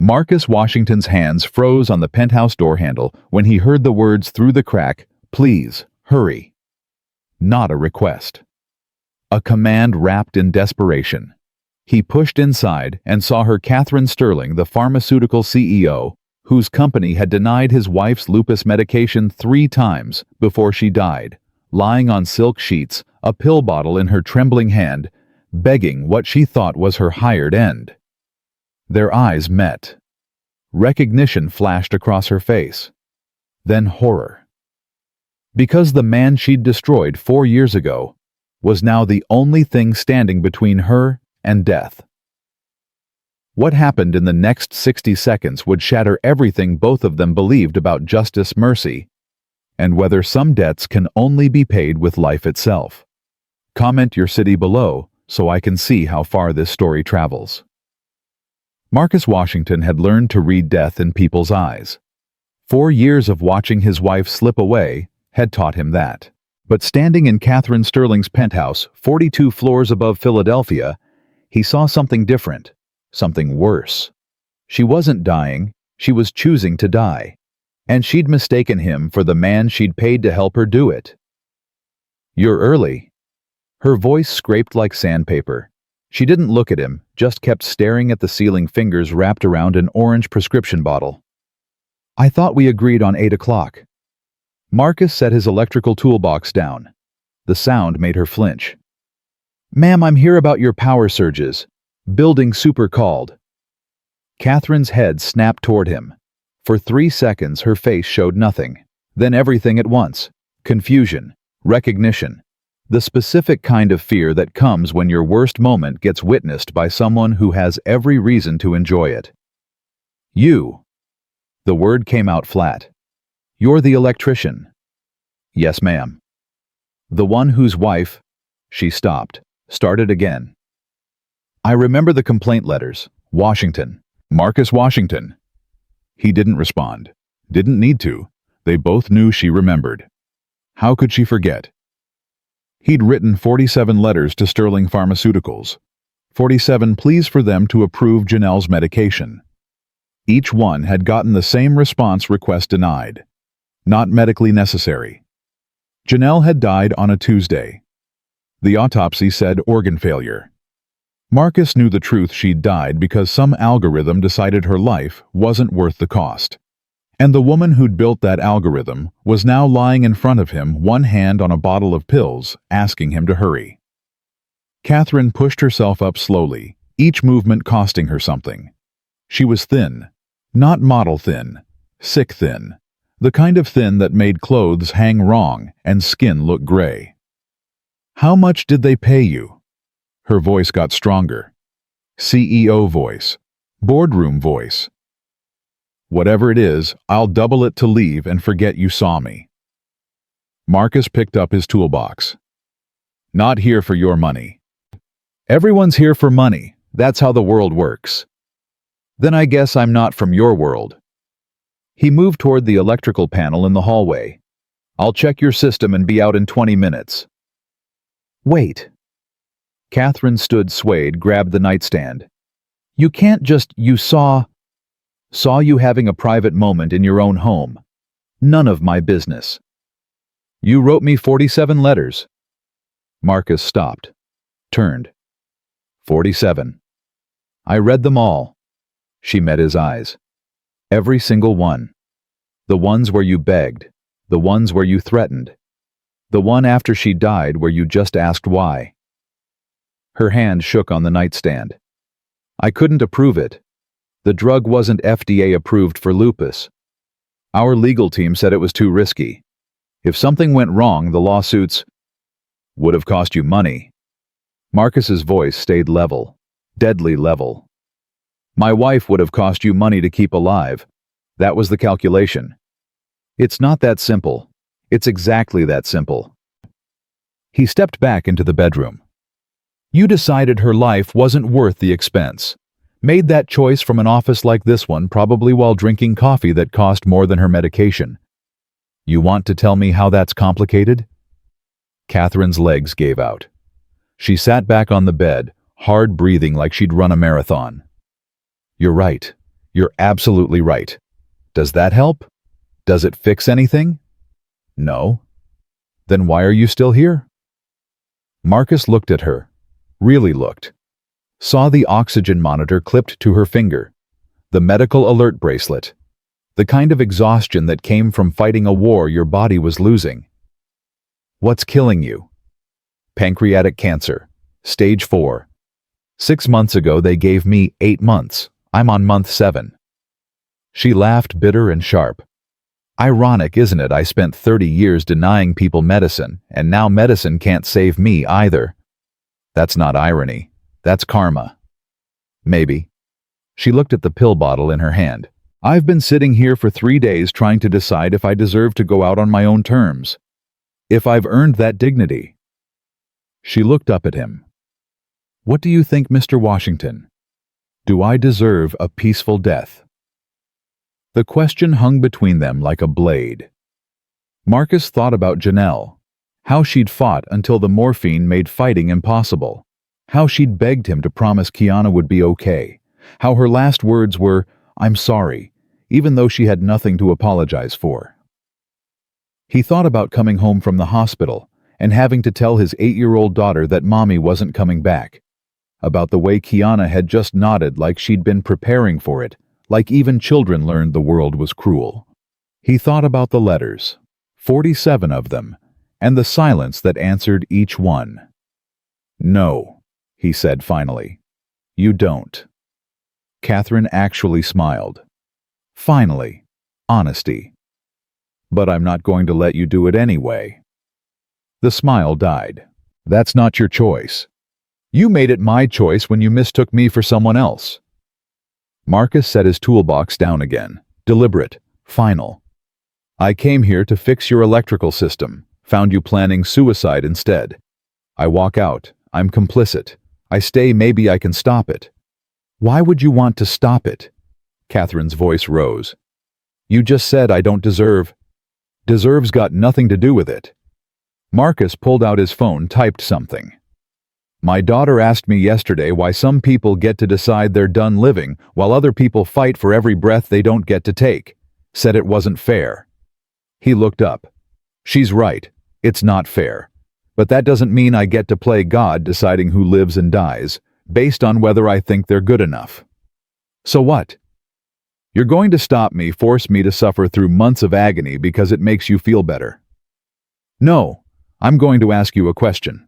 Marcus Washington's hands froze on the penthouse door handle when he heard the words through the crack, "Please, hurry." Not a request. A command wrapped in desperation. He pushed inside and saw her Catherine Sterling, the pharmaceutical CEO, whose company had denied his wife's lupus medication 3 times before she died, lying on silk sheets, a pill bottle in her trembling hand, begging what she thought was her hired end. Their eyes met. Recognition flashed across her face. Then horror. Because the man she'd destroyed 4 years ago was now the only thing standing between her and death. What happened in the next 60 seconds would shatter everything both of them believed about justice, mercy, and whether some debts can only be paid with life itself. Comment your city below so I can see how far this story travels. Marcus Washington had learned to read death in people's eyes. 4 years of watching his wife slip away had taught him that. But standing in Catherine Sterling's penthouse, 42 floors above Philadelphia, he saw something different, something worse. She wasn't dying, she was choosing to die. And she'd mistaken him for the man she'd paid to help her do it. "You're early." Her voice scraped like sandpaper. She didn't look at him, just kept staring at the ceiling, fingers wrapped around an orange prescription bottle. "I thought we agreed on 8 o'clock. Marcus set his electrical toolbox down. The sound made her flinch. "Ma'am, I'm here about your power surges. Building super called." Catherine's head snapped toward him. For 3 seconds her face showed nothing. Then everything at once. Confusion. Recognition. The specific kind of fear that comes when your worst moment gets witnessed by someone who has every reason to enjoy it. "You." The word came out flat. "You're the electrician." "Yes, ma'am." "The one whose wife—" She stopped, started again. "I remember the complaint letters. Washington. Marcus Washington." He didn't respond. Didn't need to. They both knew she remembered. How could she forget? He'd written 47 letters to Sterling Pharmaceuticals. 47 pleas for them to approve Janelle's medication. Each one had gotten the same response: request denied. Not medically necessary. Janelle had died on a Tuesday. The autopsy said organ failure. Marcus knew the truth: she'd died because some algorithm decided her life wasn't worth the cost. And the woman who'd built that algorithm was now lying in front of him, one hand on a bottle of pills, asking him to hurry. Catherine pushed herself up slowly, each movement costing her something. She was thin. Not model thin. Sick thin. The kind of thin that made clothes hang wrong and skin look gray. "How much did they pay you?" Her voice got stronger. CEO voice. Boardroom voice. "Whatever it is, I'll double it to leave and forget you saw me." Marcus picked up his toolbox. "Not here for your money." "Everyone's here for money. That's how the world works." "Then I guess I'm not from your world." He moved toward the electrical panel in the hallway. "I'll check your system and be out in 20 minutes. "Wait." Catherine stood swayed, grabbed the nightstand. "You can't just— you saw you having a private moment in your own home. None of my business." "You wrote me 47 letters." Marcus stopped. Turned. 47. "I read them all." She met his eyes. "Every single one. The ones where you begged. The ones where you threatened. The one after she died where you just asked why." Her hand shook on the nightstand. "I couldn't approve it. The drug wasn't FDA approved for lupus. Our legal team said it was too risky. If something went wrong, the lawsuits would have cost you money." Marcus's voice stayed level, deadly level. "My wife would have cost you money to keep alive. That was the calculation. It's not that simple. It's exactly that simple." He stepped back into the bedroom. "You decided her life wasn't worth the expense. Made that choice from an office like this one, probably while drinking coffee that cost more than her medication. You want to tell me how that's complicated?" Catherine's legs gave out. She sat back on the bed, hard breathing like she'd run a marathon. "You're right. You're absolutely right. Does that help? Does it fix anything? No. Then why are you still here? Marcus looked at her. Really looked. Saw the oxygen monitor clipped to her finger. The medical alert bracelet. The kind of exhaustion that came from fighting a war your body was losing. What's killing you? Pancreatic cancer. Stage 4. 6 months ago they gave me 8 months. I'm on month 7. She laughed bitter and sharp. Ironic, isn't it? I spent 30 years denying people medicine, and now medicine can't save me either. That's not irony. That's karma. Maybe. She looked at the pill bottle in her hand. I've been sitting here for 3 days trying to decide if I deserve to go out on my own terms. If I've earned that dignity. She looked up at him. What do you think, Mr. Washington? Do I deserve a peaceful death? The question hung between them like a blade. Marcus thought about Janelle. How she'd fought until the morphine made fighting impossible. How she'd begged him to promise Kiana would be okay. How her last words were, "I'm sorry," even though she had nothing to apologize for. He thought about coming home from the hospital and having to tell his 8-year-old daughter that Mommy wasn't coming back. About the way Kiana had just nodded like she'd been preparing for it, like even children learned the world was cruel. He thought about the letters, 47 of them, and the silence that answered each one. "No," he said finally. "You don't." Catherine actually smiled. Finally, honesty. "But I'm not going to let you do it anyway." The smile died. "That's not your choice. You made it my choice when you mistook me for someone else." Marcus set his toolbox down again, deliberate, final. "I came here to fix your electrical system, found you planning suicide instead. I walk out, I'm complicit. I stay, maybe I can stop it." "Why would you want to stop it?" Catherine's voice rose. "You just said I don't deserve." "Deserve's got nothing to do with it." Marcus pulled out his phone, typed something. "My daughter asked me yesterday why some people get to decide they're done living while other people fight for every breath they don't get to take. Said it wasn't fair." He looked up. "She's right. It's not fair. But that doesn't mean I get to play God deciding who lives and dies, based on whether I think they're good enough. So what? You're going to stop me, force me to suffer through months of agony because it makes you feel better?" "No, I'm going to ask you a question."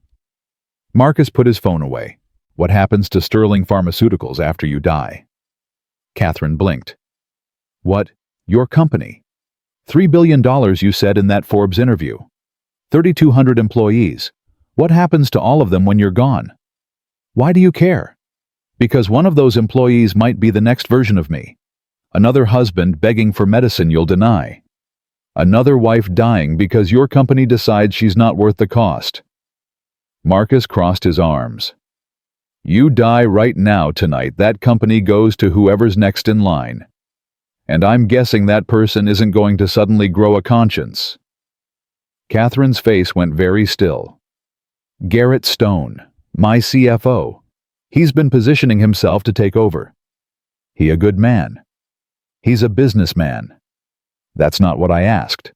Marcus put his phone away. "What happens to Sterling Pharmaceuticals after you die?" Catherine blinked. "What? Your company? $3 billion you said in that Forbes interview. 3,200 employees. What happens to all of them when you're gone? Why do you care? Because one of those employees might be the next version of me. Another husband begging for medicine you'll deny. Another wife dying because your company decides she's not worth the cost." Marcus crossed his arms. "You die right now tonight, that company goes to whoever's next in line. And I'm guessing that person isn't going to suddenly grow a conscience." Catherine's face went very still. "Garrett Stone, my CFO. He's been positioning himself to take over. He a good man? He's a businessman." "That's not what I asked."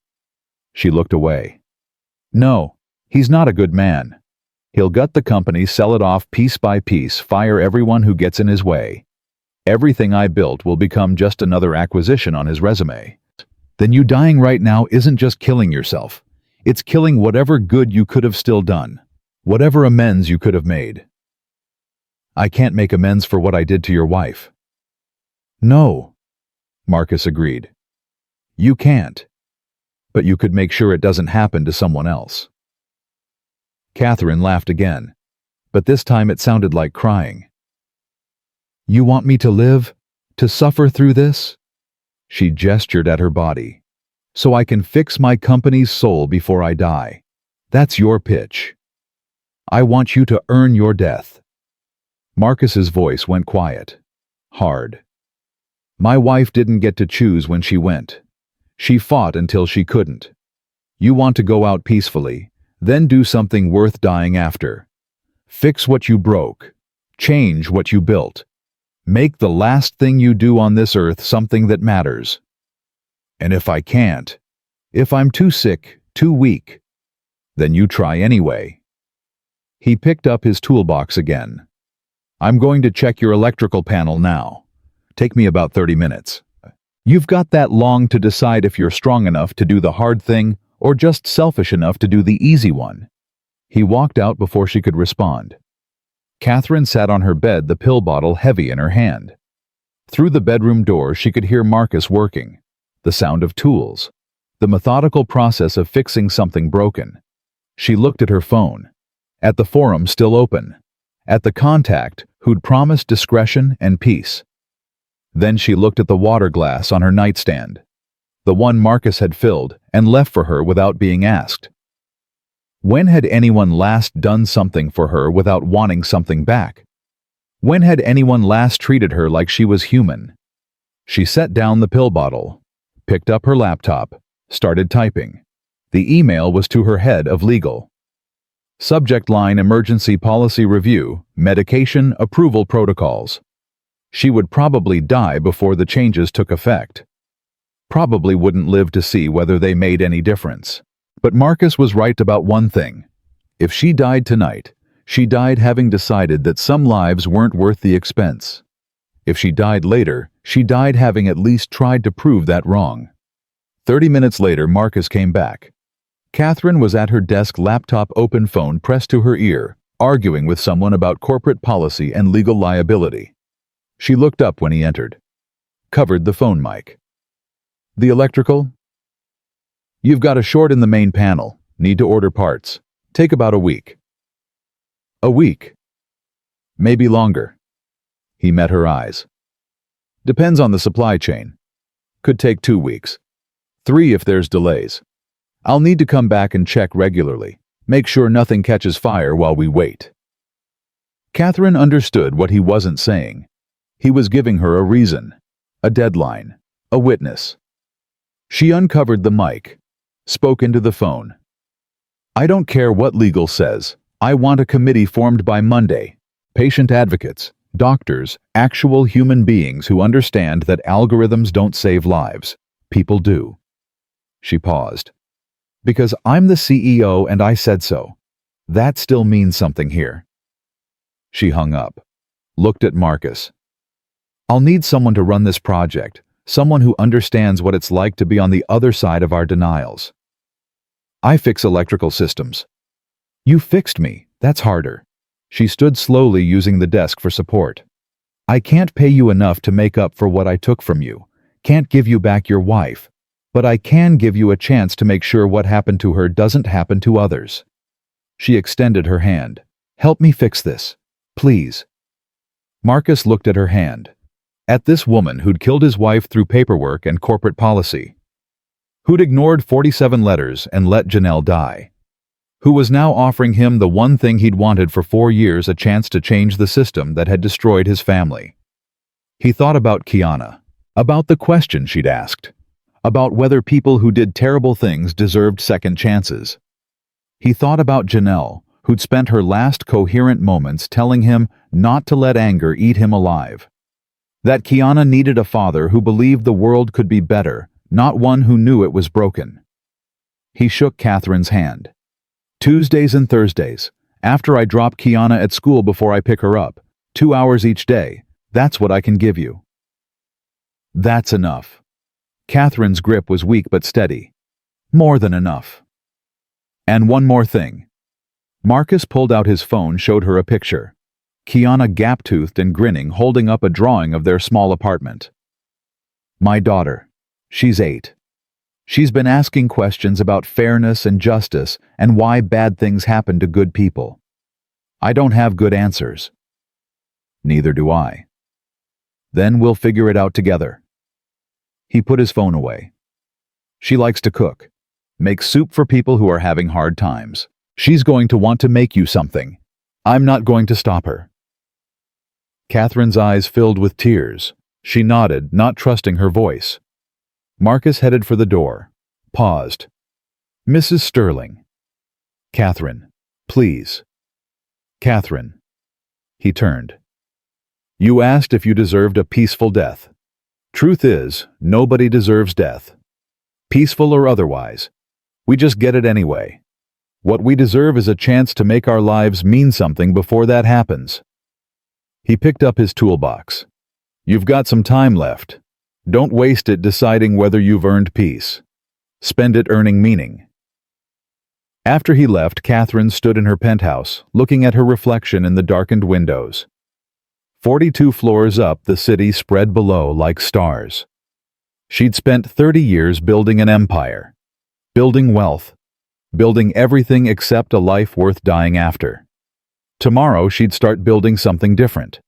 She looked away. "No, he's not a good man. He'll gut the company, sell it off piece by piece, fire everyone who gets in his way. Everything I built will become just another acquisition on his resume." "Then you dying right now isn't just killing yourself. It's killing whatever good you could have still done, whatever amends you could have made." "I can't make amends for what I did to your wife." "No," Marcus agreed. "You can't. But you could make sure it doesn't happen to someone else." Catherine laughed again, but this time it sounded like crying. "You want me to live? To suffer through this?" She gestured at her body. "So I can fix my company's soul before I die. That's your pitch. I want you to earn your death." Marcus's voice went quiet, hard. "My wife didn't get to choose when she went. She fought until she couldn't. You want to go out peacefully, then do something worth dying after. Fix what you broke. Change what you built. Make the last thing you do on this earth something that matters. And if I can't, if I'm too sick, too weak, then you try anyway. He picked up his toolbox again. I'm going to check your electrical panel now. Take me about 30 minutes. You've got that long to decide if you're strong enough to do the hard thing or just selfish enough to do the easy one. He walked out before she could respond. Catherine sat on her bed, the pill bottle heavy in her hand. Through the bedroom door, she could hear Marcus working, the sound of tools, the methodical process of fixing something broken. She looked at her phone, at the forum still open, at the contact who'd promised discretion and peace. Then she looked at the water glass on her nightstand, the one Marcus had filled and left for her without being asked. When had anyone last done something for her without wanting something back? When had anyone last treated her like she was human? She set down the pill bottle, picked up her laptop, started typing. The email was to her head of legal. Subject line: Emergency Policy Review, Medication Approval Protocols. She would probably die before the changes took effect. Probably wouldn't live to see whether they made any difference. But Marcus was right about one thing. If she died tonight, she died having decided that some lives weren't worth the expense. If she died later, she died having at least tried to prove that wrong. 30 minutes later, Marcus came back. Catherine was at her desk, laptop open, phone pressed to her ear, arguing with someone about corporate policy and legal liability. She looked up when he entered. Covered the phone mic. The electrical? You've got a short in the main panel. Need to order parts. Take about a week. A week? Maybe longer. He met her eyes. Depends on the supply chain. Could take 2 weeks. 3 if there's delays. I'll need to come back and check regularly. Make sure nothing catches fire while we wait. Catherine understood what he wasn't saying. He was giving her a reason, a deadline, a witness. She uncovered the mic, spoke into the phone. I don't care what legal says. I want a committee formed by Monday. Patient advocates, doctors, actual human beings who understand that algorithms don't save lives. People do. She paused. Because I'm the CEO and I said so. That still means something here. She hung up, looked at Marcus. I'll need someone to run this project, someone who understands what it's like to be on the other side of our denials. I fix electrical systems. You fixed me, that's harder. She stood slowly, using the desk for support. I can't pay you enough to make up for what I took from you. Can't give you back your wife. But I can give you a chance to make sure what happened to her doesn't happen to others. She extended her hand. Help me fix this, please. Marcus looked at her hand. At this woman who'd killed his wife through paperwork and corporate policy. Who'd ignored 47 letters and let Janelle die. Who was now offering him the one thing he'd wanted for 4 years, a chance to change the system that had destroyed his family. He thought about Kiana, about the question she'd asked, about whether people who did terrible things deserved second chances. He thought about Janelle, who'd spent her last coherent moments telling him not to let anger eat him alive. That Kiana needed a father who believed the world could be better, not one who knew it was broken. He shook Catherine's hand. Tuesdays and Thursdays, after I drop Kiana at school before I pick her up, 2 hours each day, that's what I can give you. That's enough. Catherine's grip was weak but steady. More than enough. And one more thing. Marcus pulled out his phone, showed her a picture. Kiana, gap-toothed and grinning, holding up a drawing of their small apartment. My daughter. She's 8. She's been asking questions about fairness and justice and why bad things happen to good people. I don't have good answers. Neither do I. Then we'll figure it out together. He put his phone away. She likes to cook. Make soup for people who are having hard times. She's going to want to make you something. I'm not going to stop her. Catherine's eyes filled with tears. She nodded, not trusting her voice. Marcus headed for the door. Paused. Mrs. Sterling. Catherine, please. Catherine. He turned. You asked if you deserved a peaceful death. Truth is, nobody deserves death. Peaceful or otherwise. We just get it anyway. What we deserve is a chance to make our lives mean something before that happens. He picked up his toolbox. You've got some time left. Don't waste it deciding whether you've earned peace. Spend it earning meaning. After he left, Catherine stood in her penthouse, looking at her reflection in the darkened windows. 42 floors up, the city spread below like stars. She'd spent 30 years building an empire, building wealth, building everything except a life worth dying after. Tomorrow she'd start building something different.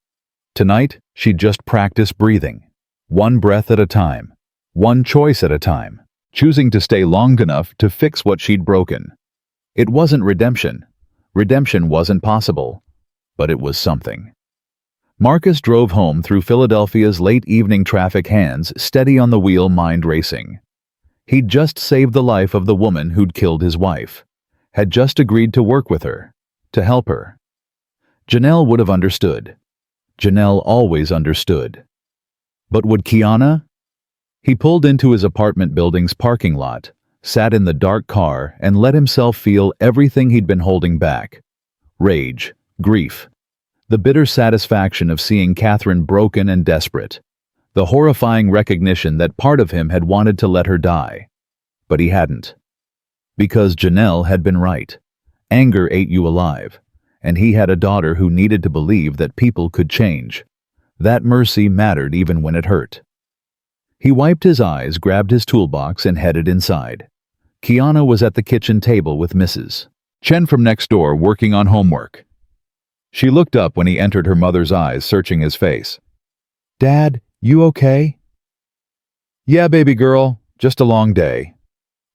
Tonight, she'd just practice breathing, one breath at a time, one choice at a time, choosing to stay long enough to fix what she'd broken. It wasn't redemption. Redemption wasn't possible, but it was something. Marcus drove home through Philadelphia's late evening traffic, hands steady on the wheel, mind racing. He'd just saved the life of the woman who'd killed his wife, had just agreed to work with her, to help her. Janelle would have understood. Janelle always understood. But would Kiana? He pulled into his apartment building's parking lot, sat in the dark car, and let himself feel everything he'd been holding back. Rage, grief, the bitter satisfaction of seeing Catherine broken and desperate, the horrifying recognition that part of him had wanted to let her die. But he hadn't. Because Janelle had been right. Anger ate you alive, and he had a daughter who needed to believe that people could change. That mercy mattered even when it hurt. He wiped his eyes, grabbed his toolbox, and headed inside. Kiana was at the kitchen table with Mrs. Chen from next door, working on homework. She looked up when he entered, her mother's eyes searching his face. "Dad, you okay?" "Yeah, baby girl, just a long day.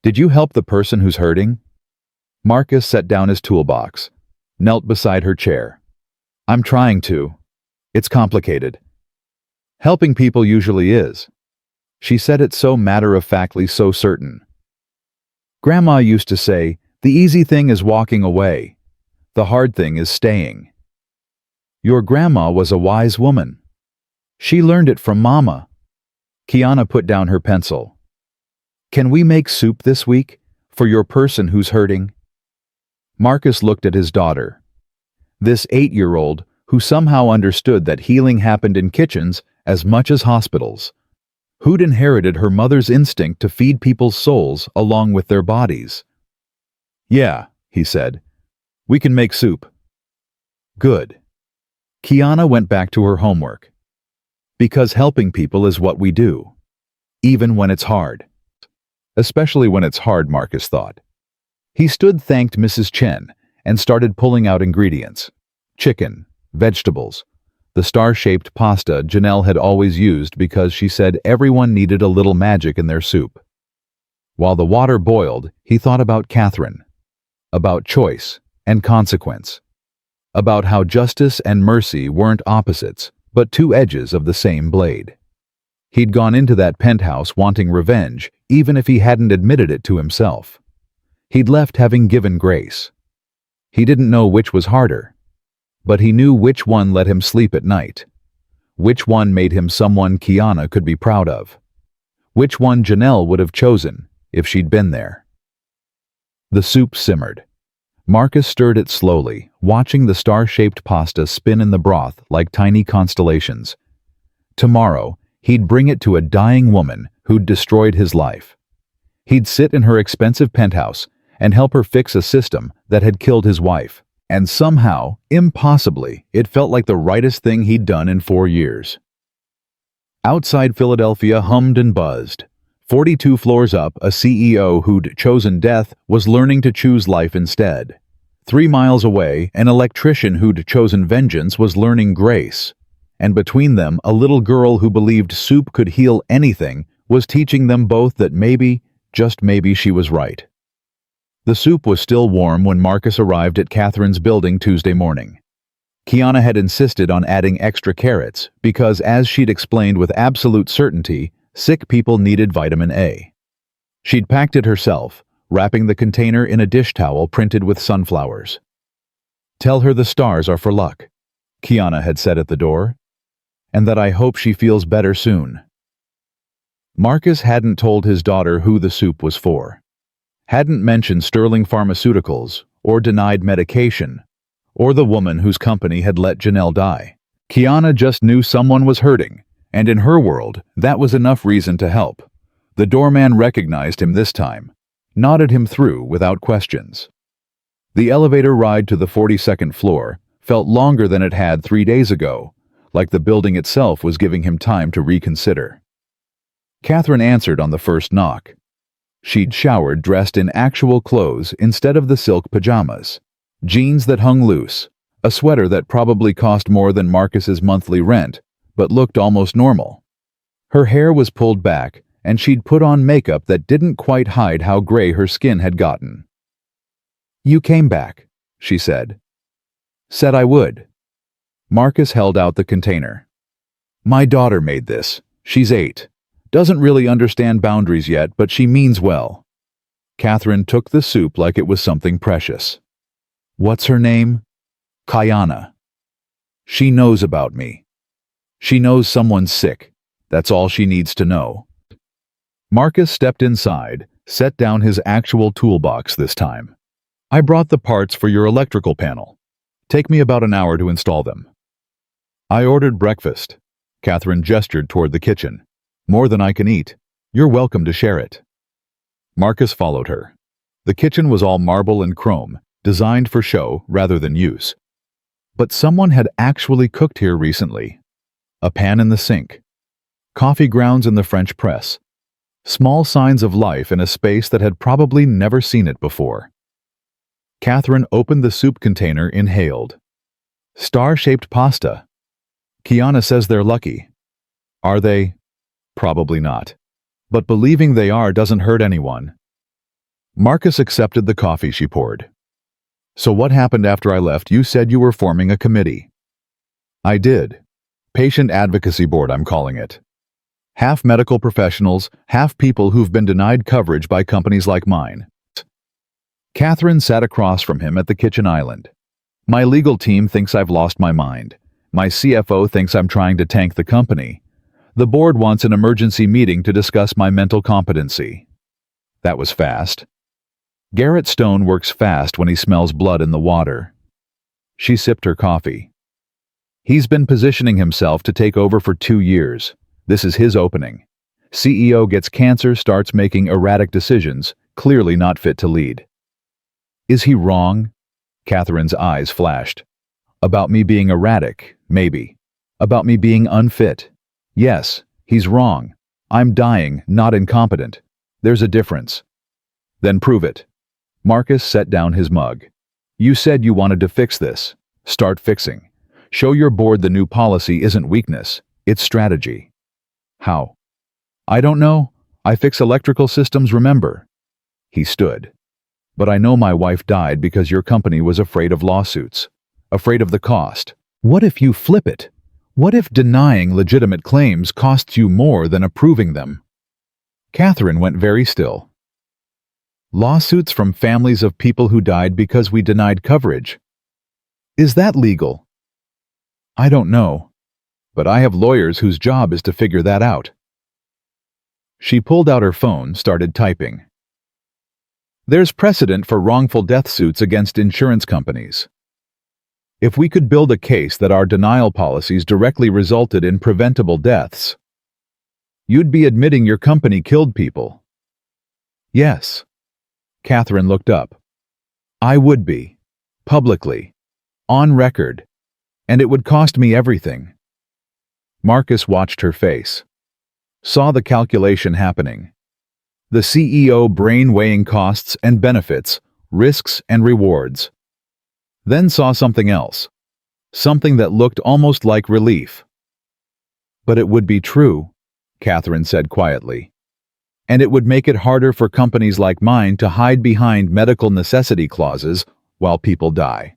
Did you help the person who's hurting?" Marcus set down his toolbox, knelt beside her chair. "I'm trying to. It's complicated. Helping people usually is." She said it so matter-of-factly, so certain. "Grandma used to say, the easy thing is walking away. The hard thing is staying." Your grandma was a wise woman. She learned it from Mama. Kiana put down her pencil. "Can we make soup this week for your person who's hurting?" Marcus looked at his daughter. This 8-year-old who somehow understood that healing happened in kitchens as much as hospitals, who'd inherited her mother's instinct to feed people's souls along with their bodies. "Yeah," he said. "We can make soup." "Good." Kiana went back to her homework. Because helping people is what we do. Even when it's hard. Especially when it's hard, Marcus thought. He stood, thanked Mrs. Chen, and started pulling out ingredients. Chicken, vegetables, the star-shaped pasta Janelle had always used because she said everyone needed a little magic in their soup. While the water boiled, he thought about Catherine, about choice and consequence, about how justice and mercy weren't opposites, but two edges of the same blade. He'd gone into that penthouse wanting revenge, even if he hadn't admitted it to himself. He'd left having given grace. He didn't know which was harder, but he knew which one let him sleep at night, which one made him someone Kiana could be proud of, which one Janelle would have chosen if she'd been there. The soup simmered. Marcus stirred it slowly, watching the star-shaped pasta spin in the broth like tiny constellations. Tomorrow, he'd bring it to a dying woman who'd destroyed his life. He'd sit in her expensive penthouse and help her fix a system that had killed his wife. And somehow, impossibly, it felt like the rightest thing he'd done in 4 years. Outside Philadelphia hummed and buzzed. 42 floors up, a CEO who'd chosen death was learning to choose life instead. 3 miles away, an electrician who'd chosen vengeance was learning grace. And between them, a little girl who believed soup could heal anything was teaching them both that maybe, just maybe, she was right. The soup was still warm when Marcus arrived at Catherine's building Tuesday morning. Kiana had insisted on adding extra carrots because, as she'd explained with absolute certainty, sick people needed vitamin A. She'd packed it herself, wrapping the container in a dish towel printed with sunflowers. "Tell her the stars are for luck," Kiana had said at the door. and that I hope she feels better soon." Marcus hadn't told his daughter who the soup was for, hadn't mentioned Sterling Pharmaceuticals, or denied medication, or the woman whose company had let Janelle die. Kiana just knew someone was hurting, and in her world, that was enough reason to help. The doorman recognized him this time, nodded him through without questions. The elevator ride to the 42nd floor felt longer than it had 3 days ago, like the building itself was giving him time to reconsider. Catherine answered on the first knock. She'd showered dressed in actual clothes instead of the silk pajamas, jeans that hung loose, a sweater that probably cost more than Marcus's monthly rent, but looked almost normal. Her hair was pulled back, and she'd put on makeup that didn't quite hide how gray her skin had gotten. "You came back," she said. "Said I would." Marcus held out the container. "My daughter made this. She's 8. Doesn't really understand boundaries yet, but she means well." Catherine took the soup like it was something precious. "What's her name?" "Kiana. She knows about me. She knows someone's sick. That's all she needs to know." Marcus stepped inside, set down his actual toolbox this time. "I brought the parts for your electrical panel. Take me about an hour to install them." "I ordered breakfast." Catherine gestured toward the kitchen. "More than I can eat. You're welcome to share it." Marcus followed her. The kitchen was all marble and chrome, designed for show rather than use. But someone had actually cooked here recently. A pan in the sink. Coffee grounds in the French press. Small signs of life in a space that had probably never seen it before. Catherine opened the soup container, inhaled. Star-shaped pasta. Kiana says they're lucky. Are they? Probably not. But believing they are doesn't hurt anyone. Marcus accepted the coffee she poured. "So what happened after I left? You said you were forming a committee." "I did. Patient Advocacy Board, I'm calling it. Half medical professionals, half people who've been denied coverage by companies like mine." Catherine sat across from him at the kitchen island. "My legal team thinks I've lost my mind. My CFO thinks I'm trying to tank the company. The board wants an emergency meeting to discuss my mental competency." That was fast. Garrett Stone works fast when he smells blood in the water. She sipped her coffee. He's been positioning himself to take over for 2 years. This is his opening. CEO gets cancer, starts making erratic decisions, clearly not fit to lead. "Is he wrong?" Catherine's eyes flashed. "About me being erratic, maybe. About me being unfit. Yes, he's wrong. I'm dying, not incompetent. There's a difference." "Then prove it." Marcus set down his mug. "You said you wanted to fix this. Start fixing. Show your board the new policy isn't weakness, it's strategy." "How?" "I don't know. I fix electrical systems, remember?" He stood. "But I know my wife died because your company was afraid of lawsuits. Afraid of the cost. What if you flip it? What if denying legitimate claims costs you more than approving them?" Catherine went very still. "Lawsuits from families of people who died because we denied coverage. Is that legal?" "I don't know. But I have lawyers whose job is to figure that out." She pulled out her phone, started typing. "There's precedent for wrongful death suits against insurance companies. If we could build a case that our denial policies directly resulted in preventable deaths, you'd be admitting your company killed people." "Yes." Catherine looked up. "I would be. Publicly. On record. And it would cost me everything." Marcus watched her face. Saw the calculation happening. The CEO brain weighing costs and benefits, risks and rewards. Then saw something else. Something that looked almost like relief. "But it would be true," Catherine said quietly. "And it would make it harder for companies like mine to hide behind medical necessity clauses while people die."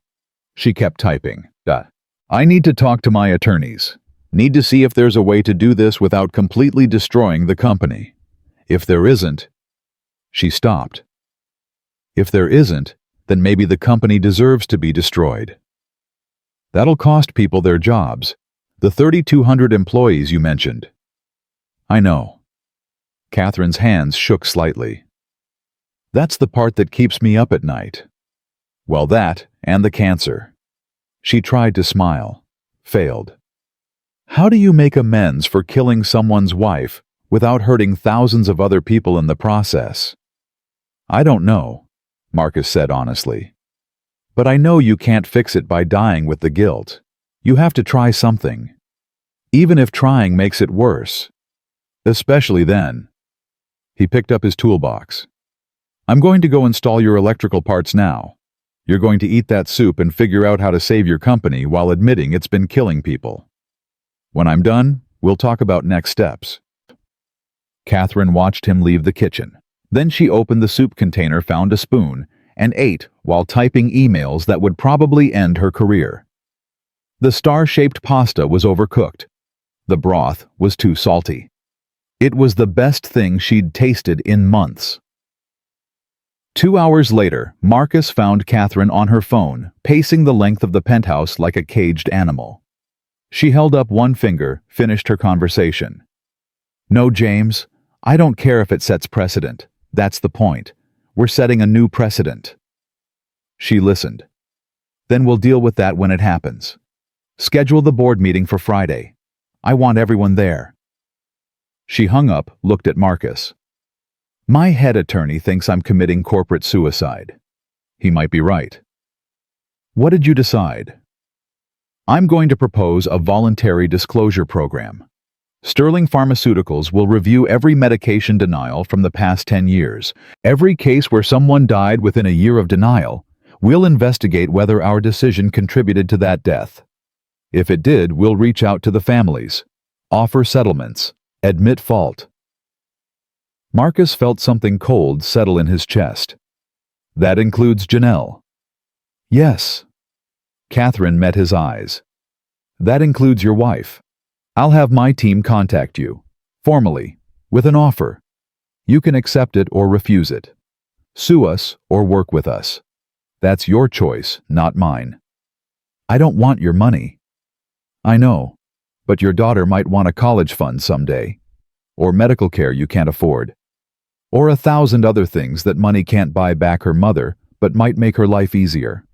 She kept typing. "I need to talk to my attorneys. Need to see if there's a way to do this without completely destroying the company. If there isn't..." She stopped. "If there isn't, then maybe the company deserves to be destroyed. That'll cost people their jobs. The 3,200 employees you mentioned. I know. Catherine's hands shook slightly. That's the part that keeps me up at night. Well, that and the cancer. She tried to smile. Failed. How do you make amends for killing someone's wife without hurting thousands of other people in the process? I don't know, Marcus said honestly. But I know you can't fix it by dying with the guilt. You have to try something. Even if trying makes it worse. Especially then. He picked up his toolbox. I'm going to go install your electrical parts now. You're going to eat that soup and figure out how to save your company while admitting it's been killing people. When I'm done, we'll talk about next steps. Catherine watched him leave the kitchen. Then she opened the soup container, found a spoon, and ate while typing emails that would probably end her career. The star-shaped pasta was overcooked. The broth was too salty. It was the best thing she'd tasted in months. 2 hours later, Marcus found Catherine on her phone, pacing the length of the penthouse like a caged animal. She held up one finger, finished her conversation. No, James, I don't care if it sets precedent. That's the point. We're setting a new precedent. She listened. Then we'll deal with that when it happens. Schedule the board meeting for Friday. I want everyone there. She hung up, looked at Marcus. My head attorney thinks I'm committing corporate suicide. He might be right. What did you decide? I'm going to propose a voluntary disclosure program. Sterling Pharmaceuticals will review every medication denial from the past 10 years. Every case where someone died within a year of denial, we'll investigate whether our decision contributed to that death. If it did, we'll reach out to the families, offer settlements, admit fault. Marcus felt something cold settle in his chest. That includes Janelle. Yes. Catherine met his eyes. That includes your wife. I'll have my team contact you, formally, with an offer. You can accept it or refuse it. Sue us or work with us. That's your choice, not mine. I don't want your money. I know, but your daughter might want a college fund someday, or medical care you can't afford, or 1,000 other things that money can't buy back her mother, but might make her life easier.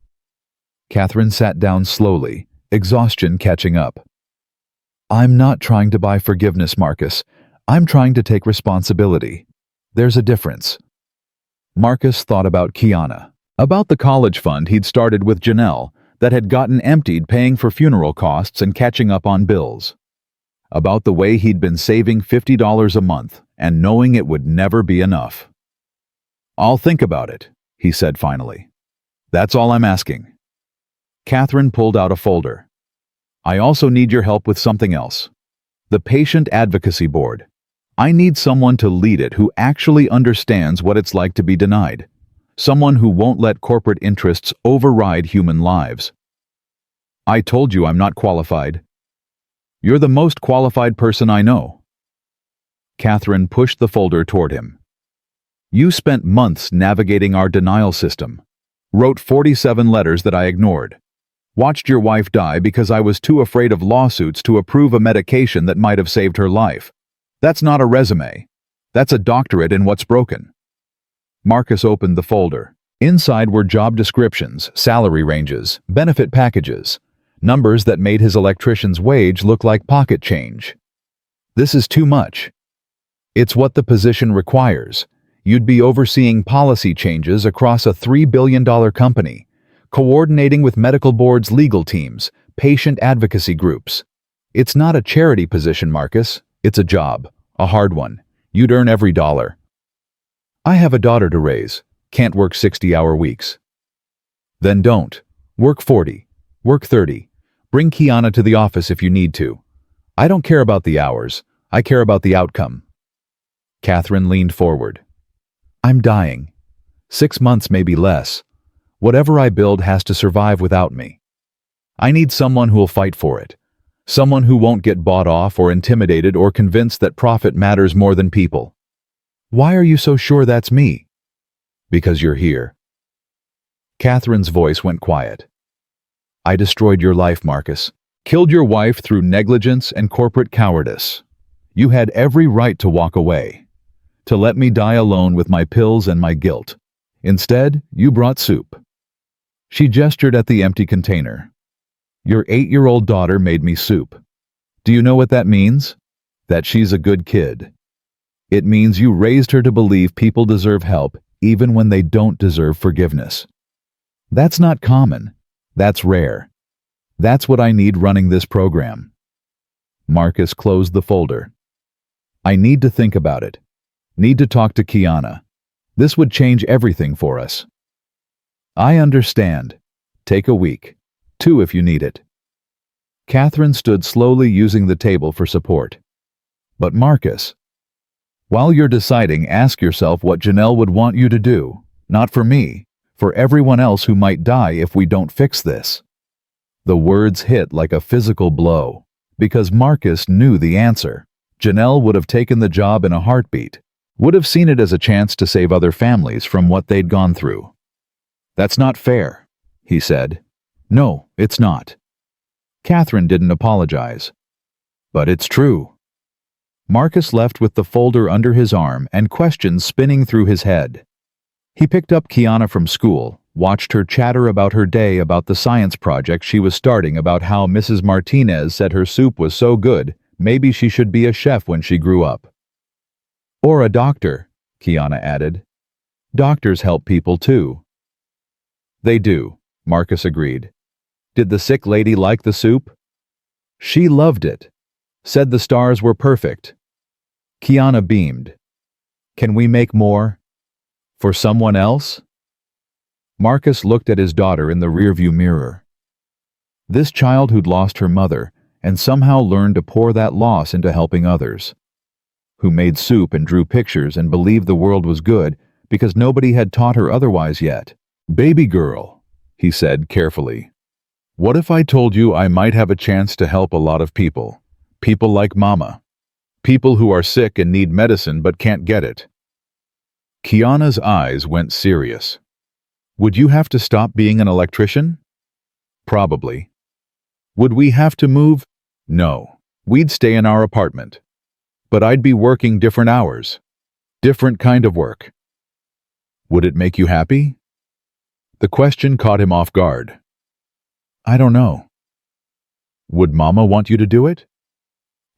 Catherine sat down slowly, exhaustion catching up. I'm not trying to buy forgiveness, Marcus. I'm trying to take responsibility. There's a difference. Marcus thought about Kiana, about the college fund he'd started with Janelle that had gotten emptied paying for funeral costs and catching up on bills. About the way he'd been saving $50 a month and knowing it would never be enough. I'll think about it, he said finally. That's all I'm asking. Catherine pulled out a folder. I also need your help with something else. The Patient Advocacy Board. I need someone to lead it who actually understands what it's like to be denied. Someone who won't let corporate interests override human lives. I told you I'm not qualified. You're the most qualified person I know. Catherine pushed the folder toward him. You spent months navigating our denial system. Wrote 47 letters that I ignored. Watched your wife die because I was too afraid of lawsuits to approve a medication that might have saved her life. That's not a resume. That's a doctorate in what's broken. Marcus opened the folder. Inside were job descriptions, salary ranges, benefit packages, numbers that made his electrician's wage look like pocket change. This is too much. It's what the position requires. You'd be overseeing policy changes across a $3 billion company, coordinating with medical boards' legal teams, patient advocacy groups. It's not a charity position, Marcus. It's a job, a hard one. You'd earn every dollar. I have a daughter to raise. Can't work 60-hour weeks. Then don't. Work 40. Work 30. Bring Kiana to the office if you need to. I don't care about the hours. I care about the outcome. Catherine leaned forward. I'm dying. 6 months, maybe less. Whatever I build has to survive without me. I need someone who'll fight for it. Someone who won't get bought off or intimidated or convinced that profit matters more than people. Why are you so sure that's me? Because you're here. Catherine's voice went quiet. I destroyed your life, Marcus. Killed your wife through negligence and corporate cowardice. You had every right to walk away, to let me die alone with my pills and my guilt. Instead, you brought soup. She gestured at the empty container. Your 8-year-old daughter made me soup. Do you know what that means? That she's a good kid. It means you raised her to believe people deserve help even when they don't deserve forgiveness. That's not common. That's rare. That's what I need running this program. Marcus closed the folder. I need to think about it. Need to talk to Kiana. This would change everything for us. I understand. Take a week. 2 if you need it. Catherine stood slowly, using the table for support. But Marcus, while you're deciding, ask yourself what Janelle would want you to do. Not for me, for everyone else who might die if we don't fix this. The words hit like a physical blow, because Marcus knew the answer. Janelle would have taken the job in a heartbeat, would have seen it as a chance to save other families from what they'd gone through. That's not fair, he said. No, it's not. Catherine didn't apologize. But it's true. Marcus left with the folder under his arm and questions spinning through his head. He picked up Kiana from school, watched her chatter about her day, about the science project she was starting, about how Mrs. Martinez said her soup was so good, maybe she should be a chef when she grew up. Or a doctor, Kiana added. Doctors help people too. They do, Marcus agreed. Did the sick lady like the soup? She loved it. Said the stars were perfect. Kiana beamed. Can we make more? For someone else? Marcus looked at his daughter in the rearview mirror. This child who'd lost her mother and somehow learned to pour that loss into helping others. Who made soup and drew pictures and believed the world was good because nobody had taught her otherwise yet. Baby girl, he said carefully. What if I told you I might have a chance to help a lot of people? People like Mama. People who are sick and need medicine but can't get it. Kiana's eyes went serious. Would you have to stop being an electrician? Probably. Would we have to move? No. We'd stay in our apartment. But I'd be working different hours. Different kind of work. Would it make you happy? The question caught him off guard. I don't know. Would Mama want you to do it?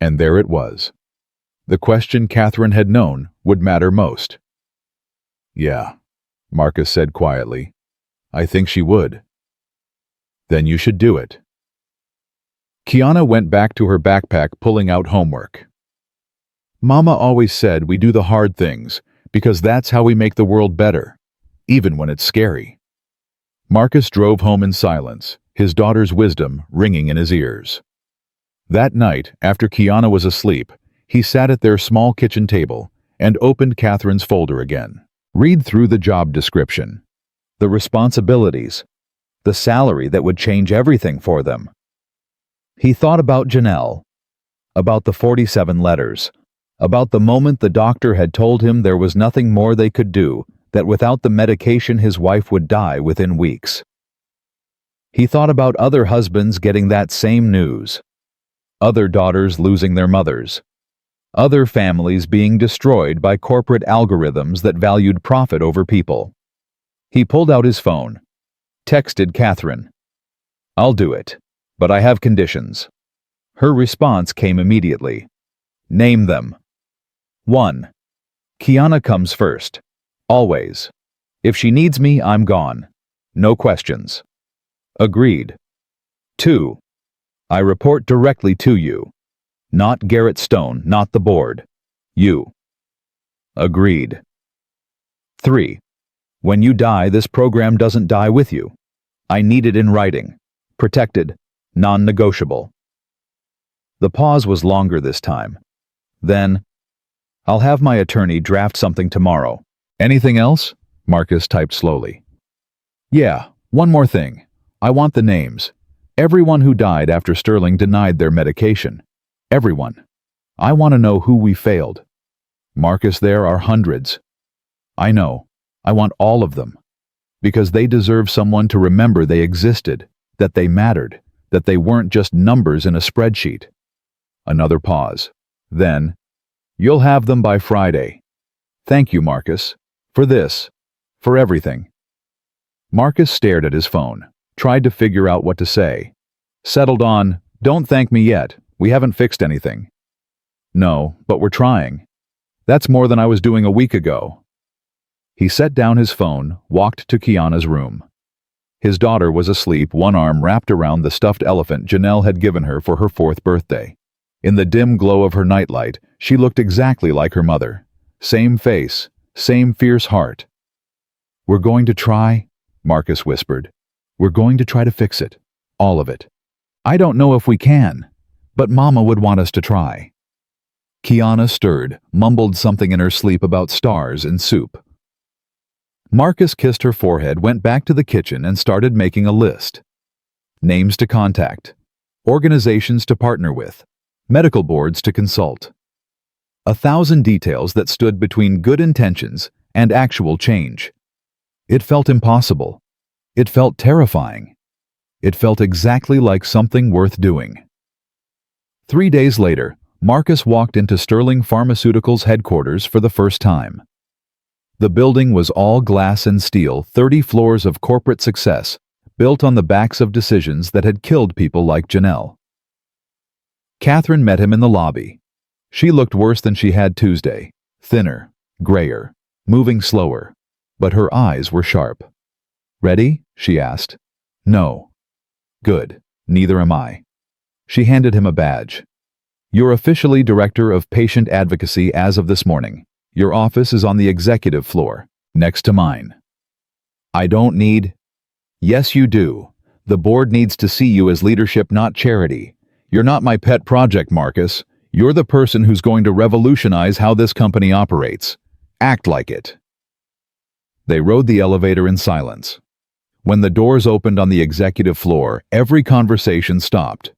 And there it was. The question Catherine had known would matter most. Yeah, Marcus said quietly. I think she would. Then you should do it. Kiana went back to her backpack, pulling out homework. Mama always said we do the hard things because that's how we make the world better, even when it's scary. Marcus drove home in silence, his daughter's wisdom ringing in his ears. That night, after Kiana was asleep, he sat at their small kitchen table and opened Catherine's folder again. Read through the job description, the responsibilities, the salary that would change everything for them. He thought about Janelle, about the 47 letters, about the moment the doctor had told him there was nothing more they could do, that without the medication his wife would die within weeks. He thought about other husbands getting that same news, other daughters losing their mothers, other families being destroyed by corporate algorithms that valued profit over people. He pulled out his phone, texted Catherine. I'll do it, but I have conditions. Her response came immediately. Name them. 1. Kiana comes first. Always. If she needs me, I'm gone. No questions. Agreed. 2. I report directly to you. Not Garrett Stone, not the board. You. Agreed. 3. When you die, this program doesn't die with you. I need it in writing. Protected. Non-negotiable. The pause was longer this time. Then, I'll have my attorney draft something tomorrow. Anything else? Marcus typed slowly. Yeah, one more thing. I want the names. Everyone who died after Sterling denied their medication. Everyone. I want to know who we failed. Marcus, there are hundreds. I know. I want all of them. Because they deserve someone to remember they existed, that they mattered, that they weren't just numbers in a spreadsheet. Another pause. Then, "You'll have them by Friday. Thank you, Marcus. For this. For everything." Marcus stared at his phone, tried to figure out what to say. Settled on, "Don't thank me yet. We haven't fixed anything." "No, but we're trying. That's more than I was doing a week ago." He set down his phone, walked to Kiana's room. His daughter was asleep, one arm wrapped around the stuffed elephant Janelle had given her for her 4th birthday. In the dim glow of her nightlight, she looked exactly like her mother. Same face, same fierce heart. "We're going to try," Marcus whispered. "We're going to try to fix it. All of it. I don't know if we can, but Mama would want us to try." Kiana stirred, mumbled something in her sleep about stars and soup. Marcus kissed her forehead, went back to the kitchen, and started making a list. Names to contact. Organizations to partner with. Medical boards to consult. 1,000 details that stood between good intentions and actual change. It felt impossible. It felt terrifying. It felt exactly like something worth doing. 3 days later, Marcus walked into Sterling Pharmaceuticals headquarters for the first time. The building was all glass and steel, 30 floors of corporate success, built on the backs of decisions that had killed people like Janelle. Catherine met him in the lobby. She looked worse than she had Tuesday, thinner, grayer, moving slower, but her eyes were sharp. "Ready?" she asked. "No." "Good, neither am I." She handed him a badge. "You're officially Director of Patient Advocacy as of this morning. Your office is on the executive floor, next to mine." "I don't need—" "Yes, you do. The board needs to see you as leadership, not charity. You're not my pet project, Marcus. You're the person who's going to revolutionize how this company operates. Act like it." They rode the elevator in silence. When the doors opened on the executive floor, every conversation stopped.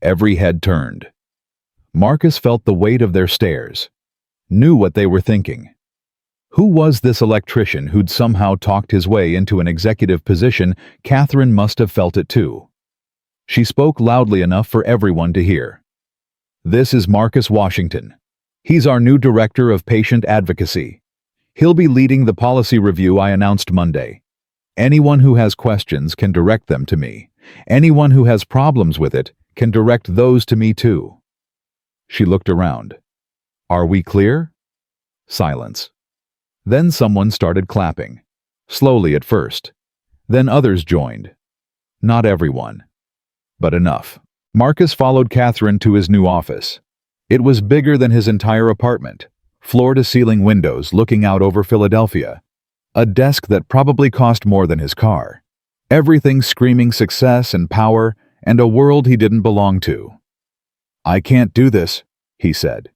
Every head turned. Marcus felt the weight of their stares. Knew what they were thinking. Who was this electrician who'd somehow talked his way into an executive position? Catherine must have felt it too. She spoke loudly enough for everyone to hear. "This is Marcus Washington. He's our new Director of Patient Advocacy. He'll be leading the policy review I announced Monday. Anyone who has questions can direct them to me. Anyone who has problems with it can direct those to me too." She looked around. "Are we clear?" Silence. Then someone started clapping. Slowly at first. Then others joined. Not everyone. But enough. Marcus followed Catherine to his new office. It was bigger than his entire apartment. Floor-to-ceiling windows looking out over Philadelphia. A desk that probably cost more than his car. Everything screaming success and power, and a world he didn't belong to. "I can't do this," he said.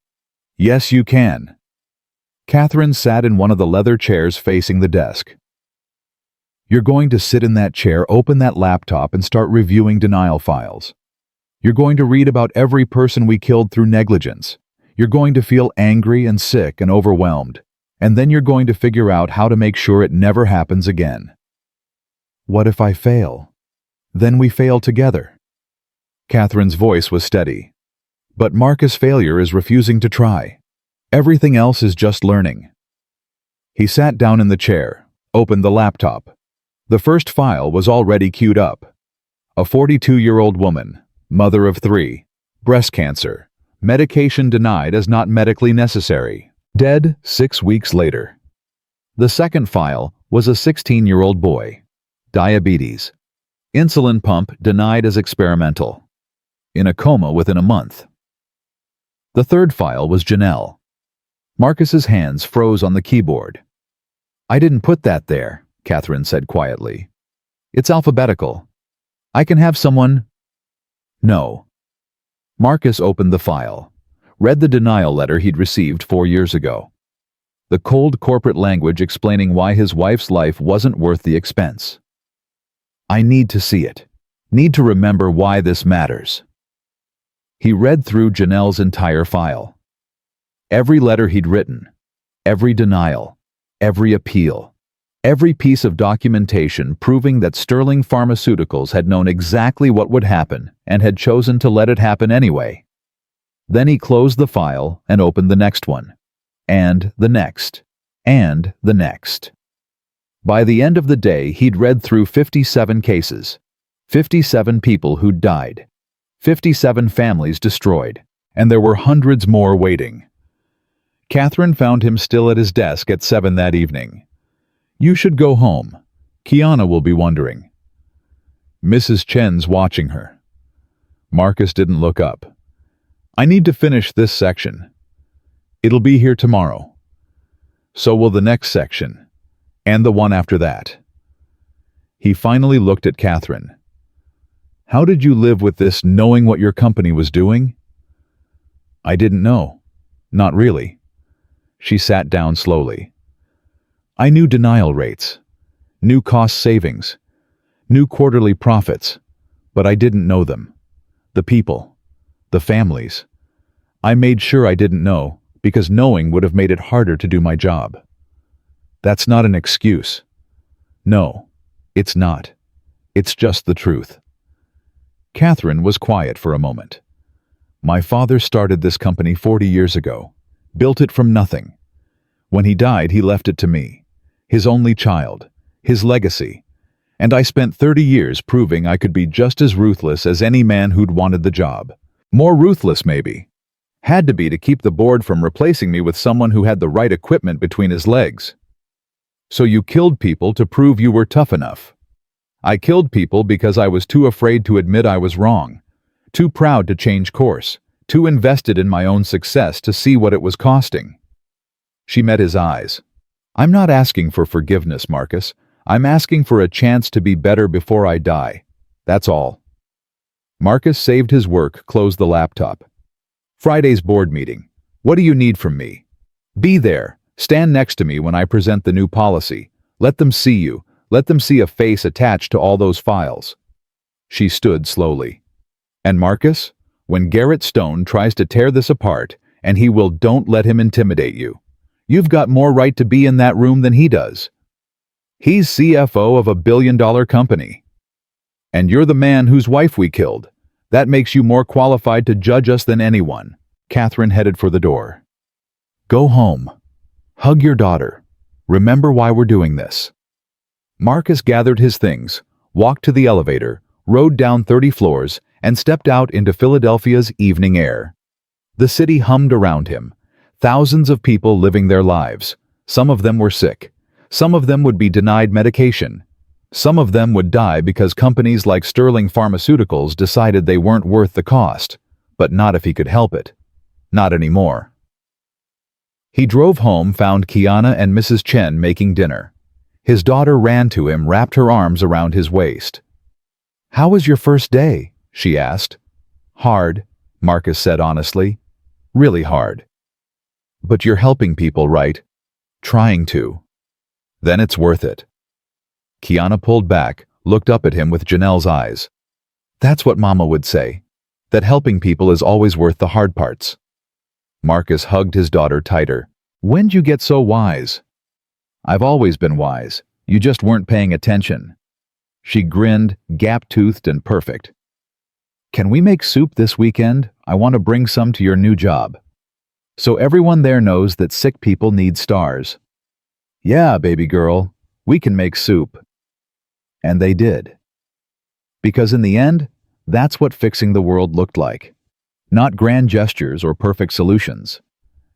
"Yes, you can." Catherine sat in one of the leather chairs facing the desk. "You're going to sit in that chair, open that laptop, and start reviewing denial files. You're going to read about every person we killed through negligence. You're going to feel angry and sick and overwhelmed. And then you're going to figure out how to make sure it never happens again." "What if I fail? Then we fail together." Catherine's voice was steady. "But Marcus' failure is refusing to try. Everything else is just learning." He sat down in the chair, opened the laptop. The first file was already queued up. A 42-year-old woman, mother of 3, breast cancer, medication denied as not medically necessary, dead 6 weeks later. The second file was a 16-year-old boy, diabetes, insulin pump denied as experimental, in a coma within a month. The third file was Janelle. Marcus's hands froze on the keyboard. "I didn't put that there," Catherine said quietly. "It's alphabetical. I can have someone—" "No." Marcus opened the file, read the denial letter he'd received 4 years ago. The cold corporate language explaining why his wife's life wasn't worth the expense. "I need to see it. Need to remember why this matters." He read through Janelle's entire file. Every letter he'd written, every denial, every appeal, Every piece of documentation proving that Sterling Pharmaceuticals had known exactly what would happen and had chosen to let it happen anyway. Then he closed the file and opened the next one, and the next, and the next. By the end of the day, he'd read through 57 cases, 57 people who'd died, 57 families destroyed, and there were hundreds more waiting. Catherine found him still at his desk at 7 that evening. "You should go home. Kiana will be wondering." Mrs. Chen's watching her. Marcus didn't look up. "I need to finish this section. It'll be here tomorrow. So will the next section, and the one after that." He finally looked at Catherine. "How did you live with this, knowing what your company was doing?" "I didn't know. Not really." She sat down slowly. "I knew denial rates, knew cost savings, knew quarterly profits, but I didn't know them. The people, the families. I made sure I didn't know, because knowing would have made it harder to do my job. That's not an excuse. No, it's not. It's just the truth." Catherine was quiet for a moment. "My father started this company 40 years ago, built it from nothing. When he died, he left it to me, his only child, his legacy, and I spent 30 years proving I could be just as ruthless as any man who'd wanted the job. More ruthless, maybe. Had to be to keep the board from replacing me with someone who had the right equipment between his legs. So you killed people to prove you were tough enough. I killed people because I was too afraid to admit I was wrong, too proud to change course, too invested in my own success to see what it was costing." She met his eyes. "I'm not asking for forgiveness, Marcus. I'm asking for a chance to be better before I die. That's all." Marcus saved his work, closed the laptop. "Friday's board meeting. What do you need from me? Be there. Stand next to me when I present the new policy. Let them see you. Let them see a face attached to all those files." She stood slowly. "And Marcus, when Garrett Stone tries to tear this apart, and he will, don't let him intimidate you. You've got more right to be in that room than he does. He's CFO of a billion-dollar company. And you're the man whose wife we killed. That makes you more qualified to judge us than anyone." Catherine headed for the door. "Go home. Hug your daughter. Remember why we're doing this." Marcus gathered his things, walked to the elevator, rode down 30 floors, and stepped out into Philadelphia's evening air. The city hummed around him. Thousands of people living their lives. Some of them were sick. Some of them would be denied medication. Some of them would die because companies like Sterling Pharmaceuticals decided they weren't worth the cost, but not if he could help it. Not anymore. He drove home, found Kiana and Mrs. Chen making dinner. His daughter ran to him, wrapped her arms around his waist. "How was your first day?" she asked. "Hard," Marcus said honestly. "Really hard." "But you're helping people, right?" "Trying to." "Then it's worth it." Kiana pulled back, looked up at him with Janelle's eyes. "That's what Mama would say, that helping people is always worth the hard parts." Marcus hugged his daughter tighter. "When'd you get so wise?" "I've always been wise. You just weren't paying attention." She grinned, gap-toothed and perfect. "Can we make soup this weekend? I want to bring some to your new job. So everyone there knows that sick people need stars." "Yeah, baby girl, we can make soup." And they did. Because in the end, that's what fixing the world looked like. Not grand gestures or perfect solutions.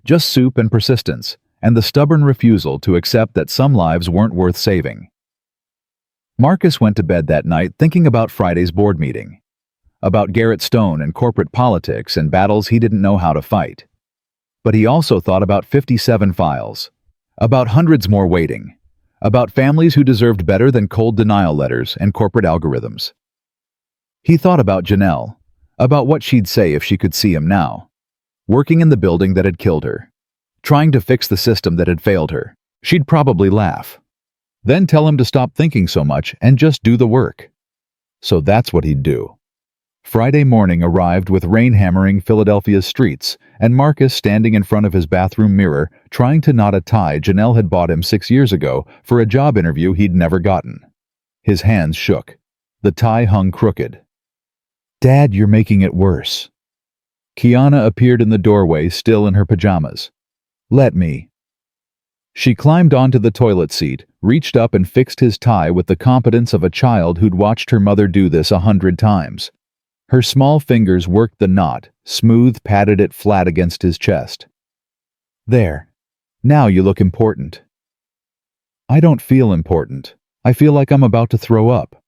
Just soup and persistence, and the stubborn refusal to accept that some lives weren't worth saving. Marcus went to bed that night thinking about Friday's board meeting. About Garrett Stone and corporate politics and battles he didn't know how to fight. But he also thought about 57 files. About hundreds more waiting. About families who deserved better than cold denial letters and corporate algorithms. He thought about Janelle, about what she'd say if she could see him now. Working in the building that had killed her. Trying to fix the system that had failed her. She'd probably laugh. Then tell him to stop thinking so much and just do the work. So that's what he'd do. Friday morning arrived with rain hammering Philadelphia's streets, and Marcus standing in front of his bathroom mirror, trying to knot a tie Janelle had bought him 6 years ago for a job interview he'd never gotten. His hands shook. The tie hung crooked. "Dad, you're making it worse." Kiana appeared in the doorway, still in her pajamas. "Let me." She climbed onto the toilet seat, reached up and fixed his tie with the competence of a child who'd watched her mother do this 100 times. Her small fingers worked the knot, smooth, patted it flat against his chest. "There. Now you look important." "I don't feel important. I feel like I'm about to throw up."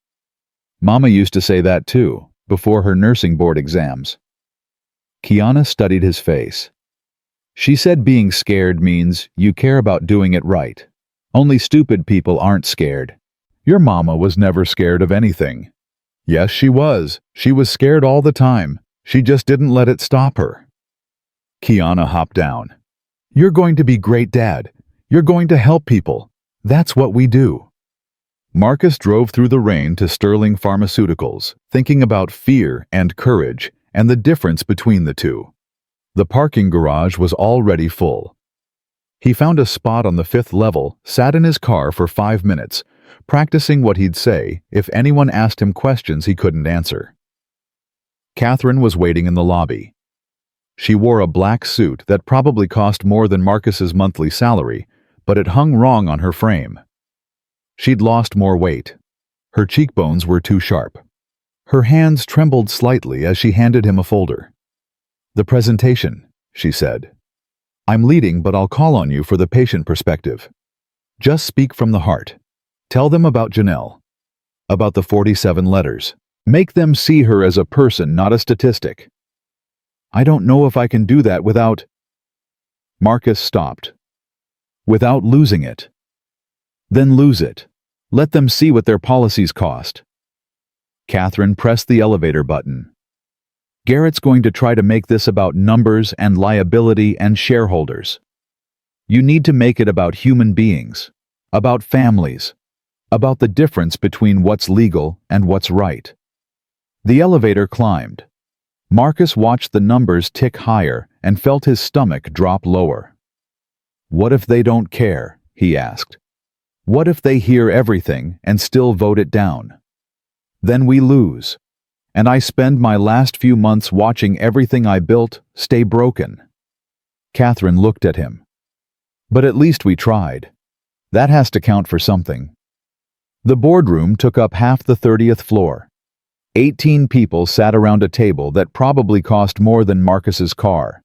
Mama used to say that too, before her nursing board exams. Kiana studied his face. She said being scared means you care about doing it right. Only stupid people aren't scared. Your mama was never scared of anything. Yes, she was. She was scared all the time. She just didn't let it stop her. Kiana hopped down. "You're going to be great, Dad. You're going to help people. That's what we do." Marcus drove through the rain to Sterling Pharmaceuticals, thinking about fear and courage and the difference between the two. The parking garage was already full. He found a spot on the 5th level, sat in his car for 5 minutes, practicing what he'd say if anyone asked him questions he couldn't answer. Catherine was waiting in the lobby. She wore a black suit that probably cost more than Marcus's monthly salary, but it hung wrong on her frame. She'd lost more weight. Her cheekbones were too sharp. Her hands trembled slightly as she handed him a folder. "The presentation," she said. "I'm leading, but I'll call on you for the patient perspective. Just speak from the heart. Tell them about Janelle. About the 47 letters. Make them see her as a person, not a statistic." "I don't know if I can do that without—" Marcus stopped. "Without losing it. Then lose it. Let them see what their policies cost." Catherine pressed the elevator button. "Garrett's going to try to make this about numbers and liability and shareholders. You need to make it about human beings, about families, about the difference between what's legal and what's right." The elevator climbed. Marcus watched the numbers tick higher and felt his stomach drop lower. "What if they don't care?" he asked. "What if they hear everything and still vote it down? Then we lose. And I spend my last few months watching everything I built stay broken." Catherine looked at him. "But at least we tried. That has to count for something." The boardroom took up half the 30th floor. 18 people sat around a table that probably cost more than Marcus's car.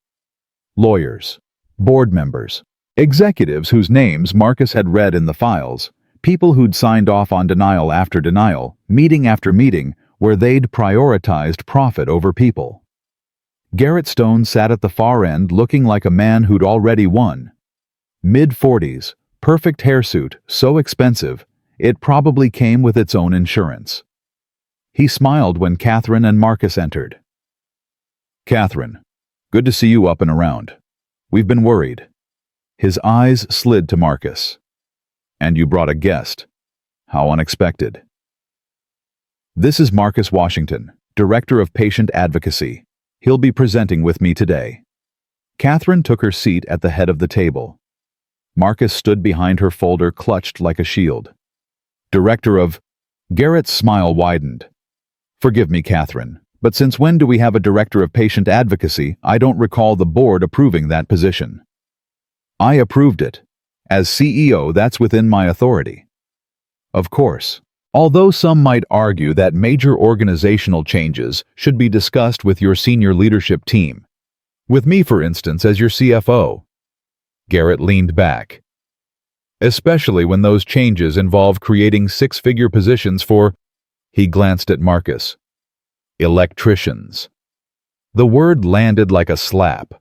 Lawyers, board members, executives whose names Marcus had read in the files, people who'd signed off on denial after denial, meeting after meeting, where they'd prioritized profit over people. Garrett Stone sat at the far end looking like a man who'd already won. Mid-40s, perfect hairsuit, so expensive, it probably came with its own insurance. He smiled when Catherine and Marcus entered. "Catherine, good to see you up and around. We've been worried." His eyes slid to Marcus. "And you brought a guest. How unexpected." "This is Marcus Washington, Director of Patient Advocacy. He'll be presenting with me today." Catherine took her seat at the head of the table. Marcus stood behind her folder, clutched like a shield. "Director of—" Garrett's smile widened. "Forgive me, Catherine, but since when do we have a Director of Patient Advocacy? I don't recall the board approving that position." "I approved it. As CEO, that's within my authority." "Of course. Although some might argue that major organizational changes should be discussed with your senior leadership team. With me, for instance, as your CFO." Garrett leaned back. "Especially when those changes involve creating 6-figure positions for—" He glanced at Marcus. "Electricians." The word landed like a slap.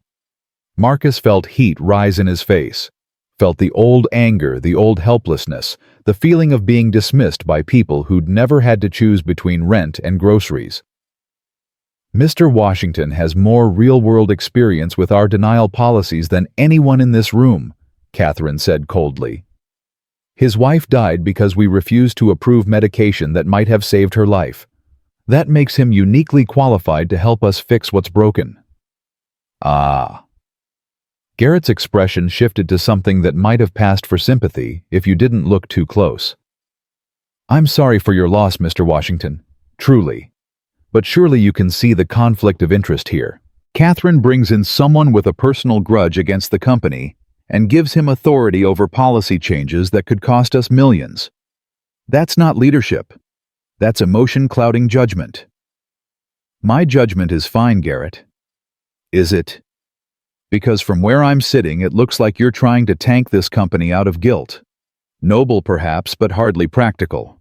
Marcus felt heat rise in his face, felt the old anger, the old helplessness, the feeling of being dismissed by people who'd never had to choose between rent and groceries. "Mr. Washington has more real-world experience with our denial policies than anyone in this room," Catherine said coldly. "His wife died because we refused to approve medication that might have saved her life. That makes him uniquely qualified to help us fix what's broken. Ah. Garrett's expression shifted to something that might have passed for sympathy if you didn't look too close. I'm sorry for your loss, Mr. Washington. Truly. But surely you can see the conflict of interest here. Catherine brings in someone with a personal grudge against the company and gives him authority over policy changes that could cost us millions. That's not leadership. That's emotion clouding judgment. My judgment is fine, Garrett. Is it? Because from where I'm sitting, it looks like you're trying to tank this company out of guilt. Noble perhaps, but hardly practical.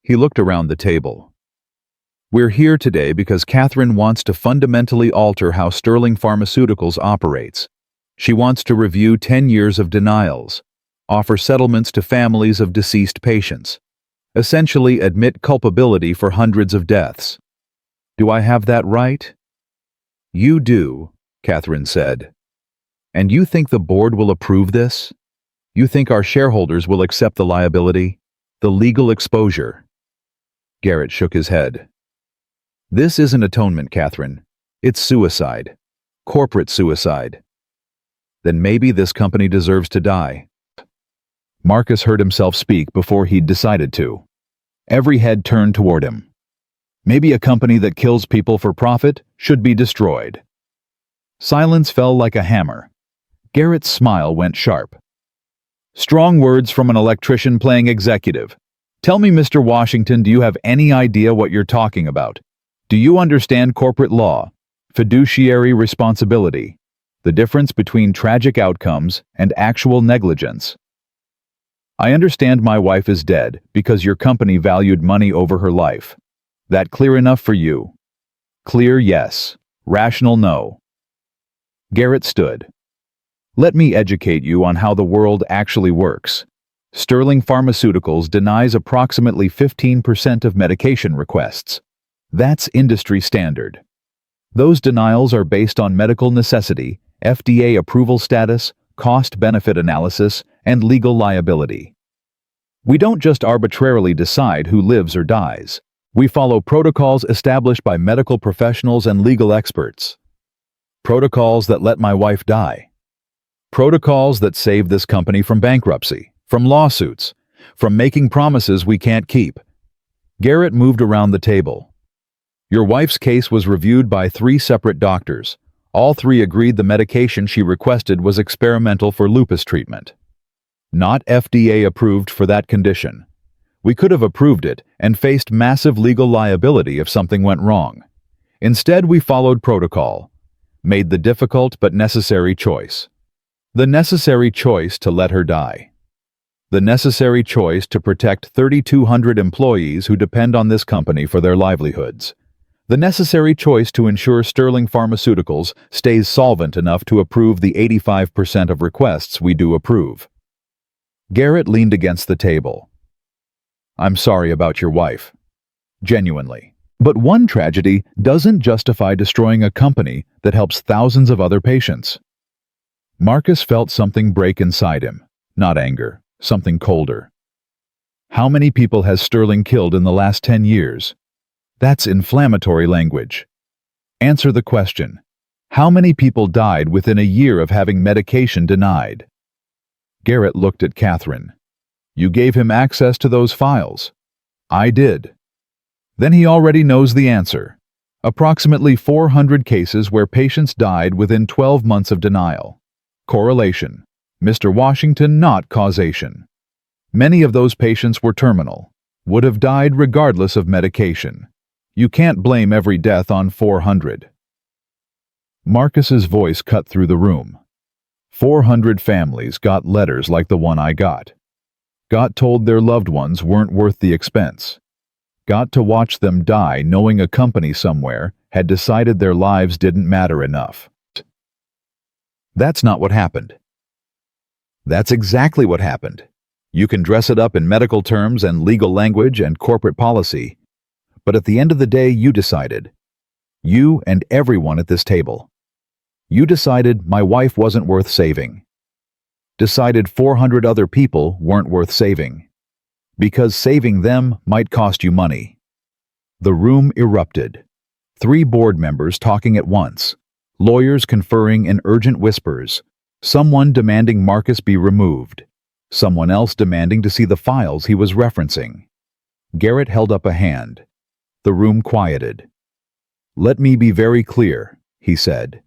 He looked around the table. We're here today because Catherine wants to fundamentally alter how Sterling Pharmaceuticals operates. She wants to review 10 years of denials, offer settlements to families of deceased patients, essentially admit culpability for hundreds of deaths. Do I have that right? You do, Catherine said. And you think the board will approve this? You think our shareholders will accept the liability, the legal exposure? Garrett shook his head. This isn't atonement, Catherine. It's suicide. Corporate suicide. Then maybe this company deserves to die. Marcus heard himself speak before he'd decided to. Every head turned toward him. Maybe a company that kills people for profit should be destroyed. Silence fell like a hammer. Garrett's smile went sharp. Strong words from an electrician playing executive. Tell me, Mr. Washington, do you have any idea what you're talking about? Do you understand corporate law, fiduciary responsibility, the difference between tragic outcomes and actual negligence? I understand my wife is dead because your company valued money over her life. That clear enough for you? Clear, yes. Rational, no. Garrett stood. Let me educate you on how the world actually works. Sterling Pharmaceuticals denies approximately 15% of medication requests. That's industry standard. Those denials are based on medical necessity, FDA approval status, cost-benefit analysis, and legal liability. We don't just arbitrarily decide who lives or dies. We follow protocols established by medical professionals and legal experts. Protocols that let my wife die. Protocols that save this company from bankruptcy, from lawsuits, from making promises we can't keep. Garrett moved around the table. Your wife's case was reviewed by 3 separate doctors. All 3 agreed the medication she requested was experimental for lupus treatment. Not FDA approved for that condition. We could have approved it and faced massive legal liability if something went wrong. Instead, we followed protocol, made the difficult but necessary choice. The necessary choice to let her die. The necessary choice to protect 3,200 employees who depend on this company for their livelihoods. The necessary choice to ensure Sterling Pharmaceuticals stays solvent enough to approve the 85% of requests we do approve. Garrett leaned against the table. I'm sorry about your wife. Genuinely. But one tragedy doesn't justify destroying a company that helps thousands of other patients. Marcus felt something break inside him. Not anger, something colder. How many people has Sterling killed in the last 10 years? That's inflammatory language. Answer the question. How many people died within a year of having medication denied? Garrett looked at Catherine. You gave him access to those files. I did. Then he already knows the answer. Approximately 400 cases where patients died within 12 months of denial. Correlation. Mr. Washington, not causation. Many of those patients were terminal, would have died regardless of medication. You can't blame every death on 400. Marcus's voice cut through the room. 400 families got letters like the one I got. Got told their loved ones weren't worth the expense. Got to watch them die knowing a company somewhere had decided their lives didn't matter enough. That's not what happened. That's exactly what happened. You can dress it up in medical terms and legal language and corporate policy, but at the end of the day, you decided. You and everyone at this table. You decided my wife wasn't worth saving. Decided 400 other people weren't worth saving. Because saving them might cost you money. The room erupted. 3 board members talking at once. Lawyers conferring in urgent whispers. Someone demanding Marcus be removed. Someone else demanding to see the files he was referencing. Garrett held up a hand. The room quieted. "Let me be very clear," he said.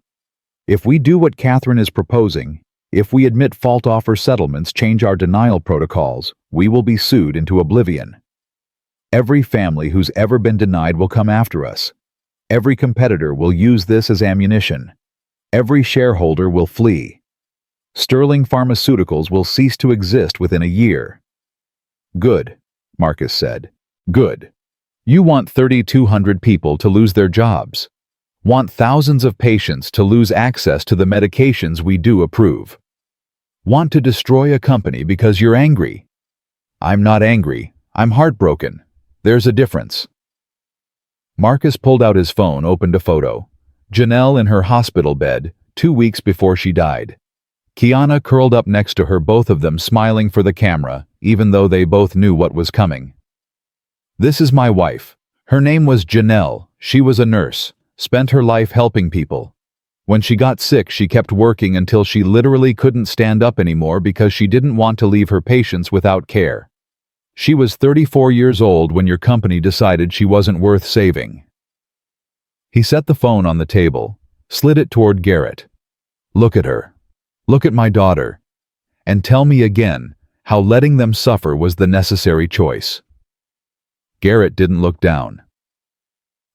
"If we do what Catherine is proposing, if we admit fault offer settlements, change our denial protocols, we will be sued into oblivion. Every family who's ever been denied will come after us. Every competitor will use this as ammunition. Every shareholder will flee. Sterling Pharmaceuticals will cease to exist within a year." "Good," Marcus said. "Good. You want 3,200 people to lose their jobs. Want thousands of patients to lose access to the medications we do approve. Want to destroy a company because you're angry. I'm not angry. I'm heartbroken. There's a difference." Marcus pulled out his phone, opened a photo. Janelle in her hospital bed, 2 weeks before she died. Kiana curled up next to her, both of them smiling for the camera, even though they both knew what was coming. "This is my wife. Her name was Janelle. She was a nurse, spent her life helping people. When she got sick, she kept working until she literally couldn't stand up anymore because she didn't want to leave her patients without care. She was 34 years old when your company decided she wasn't worth saving." He set the phone on the table, slid it toward Garrett. "Look at her. Look at my daughter. And tell me again how letting them suffer was the necessary choice." Garrett didn't look down.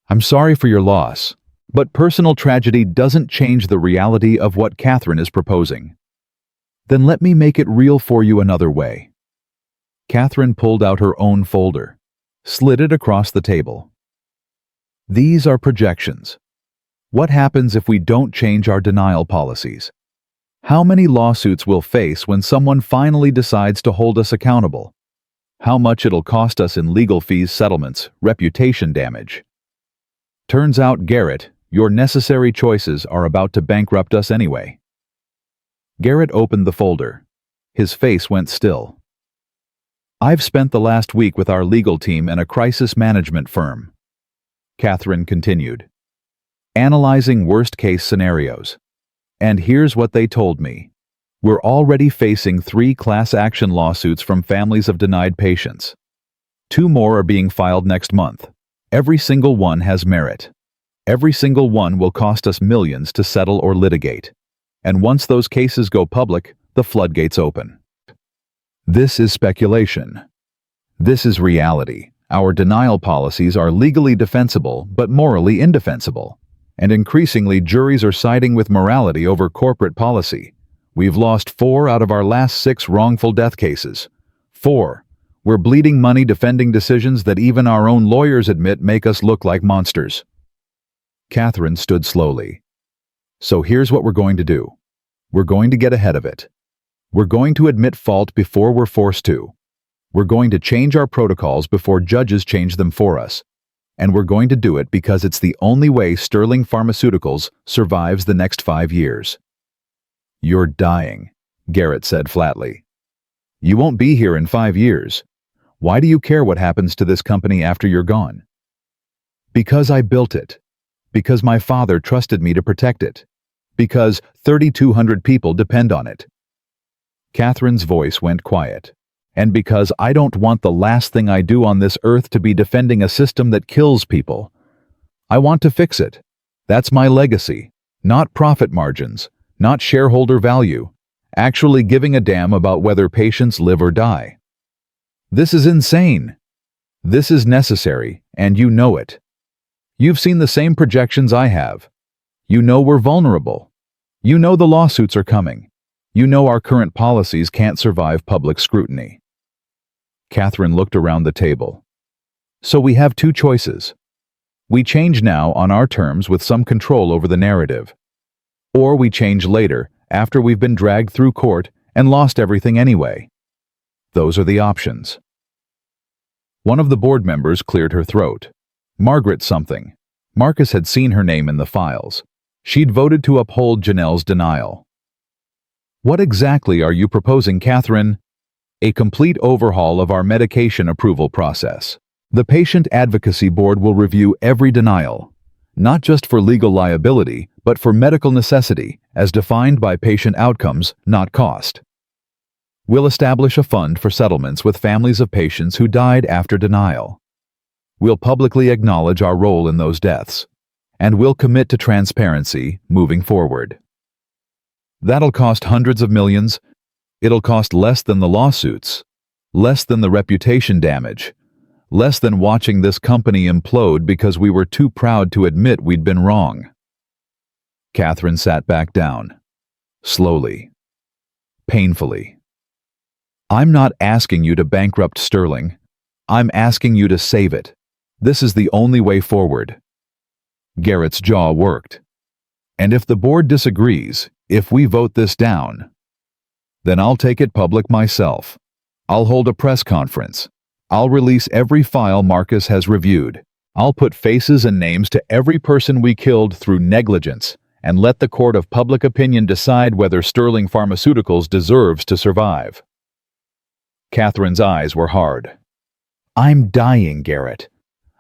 "I'm sorry for your loss, but personal tragedy doesn't change the reality of what Catherine is proposing. Then let me make it real for you another way." Catherine pulled out her own folder, slid it across the table. "These are projections. What happens if we don't change our denial policies? How many lawsuits we'll face when someone finally decides to hold us accountable? How much it'll cost us in legal fees, settlements, reputation damage. Turns out, Garrett, your necessary choices are about to bankrupt us anyway." Garrett opened the folder. His face went still. "I've spent the last week with our legal team and a crisis management firm," Catherine continued, "analyzing worst-case scenarios. And here's what they told me. We're already facing 3 class action lawsuits from families of denied patients. 2 more are being filed next month. Every single one has merit. Every single one will cost us millions to settle or litigate. And once those cases go public, the floodgates open. This is speculation. This is reality. Our denial policies are legally defensible but morally indefensible. And increasingly, juries are siding with morality over corporate policy. We've lost 4 out of our last 6 wrongful death cases. 4. We're bleeding money defending decisions that even our own lawyers admit make us look like monsters." Catherine stood slowly. "So here's what we're going to do. We're going to get ahead of it. We're going to admit fault before we're forced to. We're going to change our protocols before judges change them for us. And we're going to do it because it's the only way Sterling Pharmaceuticals survives the next 5 years." "You're dying," Garrett said flatly. "You won't be here in 5 years. Why do you care what happens to this company after you're gone?" "Because I built it. Because my father trusted me to protect it. Because 3,200 people depend on it." Catherine's voice went quiet. "And because I don't want the last thing I do on this earth to be defending a system that kills people. I want to fix it. That's my legacy. Not profit margins, not shareholder value. Actually giving a damn about whether patients live or die. This is insane. This is necessary, and you know it. You've seen the same projections I have. You know we're vulnerable. You know the lawsuits are coming. You know our current policies can't survive public scrutiny." Catherine looked around the table. "So we have 2 choices. We change now on our terms with some control over the narrative. Or we change later, after we've been dragged through court and lost everything anyway. Those are the options." One of the board members cleared her throat. Margaret something. Marcus had seen her name in the files. She'd voted to uphold Janelle's denial. "What exactly are you proposing, Catherine?" "A complete overhaul of our medication approval process. The Patient Advocacy Board will review every denial, not just for legal liability, but for medical necessity, as defined by patient outcomes, not cost. We'll establish a fund for settlements with families of patients who died after denial. We'll publicly acknowledge our role in those deaths, and we'll commit to transparency moving forward. That'll cost hundreds of millions. It'll cost less than the lawsuits, less than the reputation damage, less than watching this company implode because we were too proud to admit we'd been wrong. Catherine sat back down, slowly, painfully. I'm not asking you to bankrupt Sterling. I'm asking you to save it. This is the only way forward. Garrett's jaw worked. And if the board disagrees, if we vote this down, then I'll take it public myself. I'll hold a press conference. I'll release every file Marcus has reviewed. I'll put faces and names to every person we killed through negligence and let the court of public opinion decide whether Sterling Pharmaceuticals deserves to survive. Catherine's eyes were hard. I'm dying, Garrett.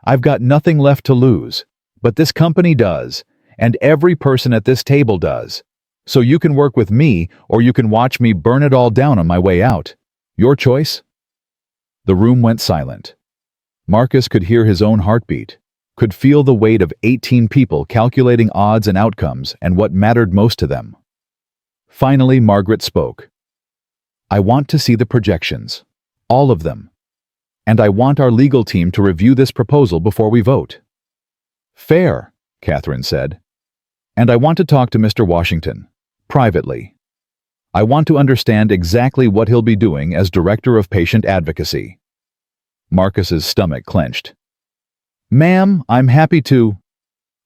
I've got nothing left to lose, but this company does, and every person at this table does. So you can work with me, or you can watch me burn it all down on my way out. Your choice? The room went silent. Marcus could hear his own heartbeat, could feel the weight of 18 people calculating odds and outcomes and what mattered most to them. Finally, Margaret spoke. I want to see the projections, all of them. And I want our legal team to review this proposal before we vote. Fair, Catherine said. And I want to talk to Mr. Washington, privately. I want to understand exactly what he'll be doing as Director of Patient Advocacy. Marcus's stomach clenched. Ma'am, I'm happy to.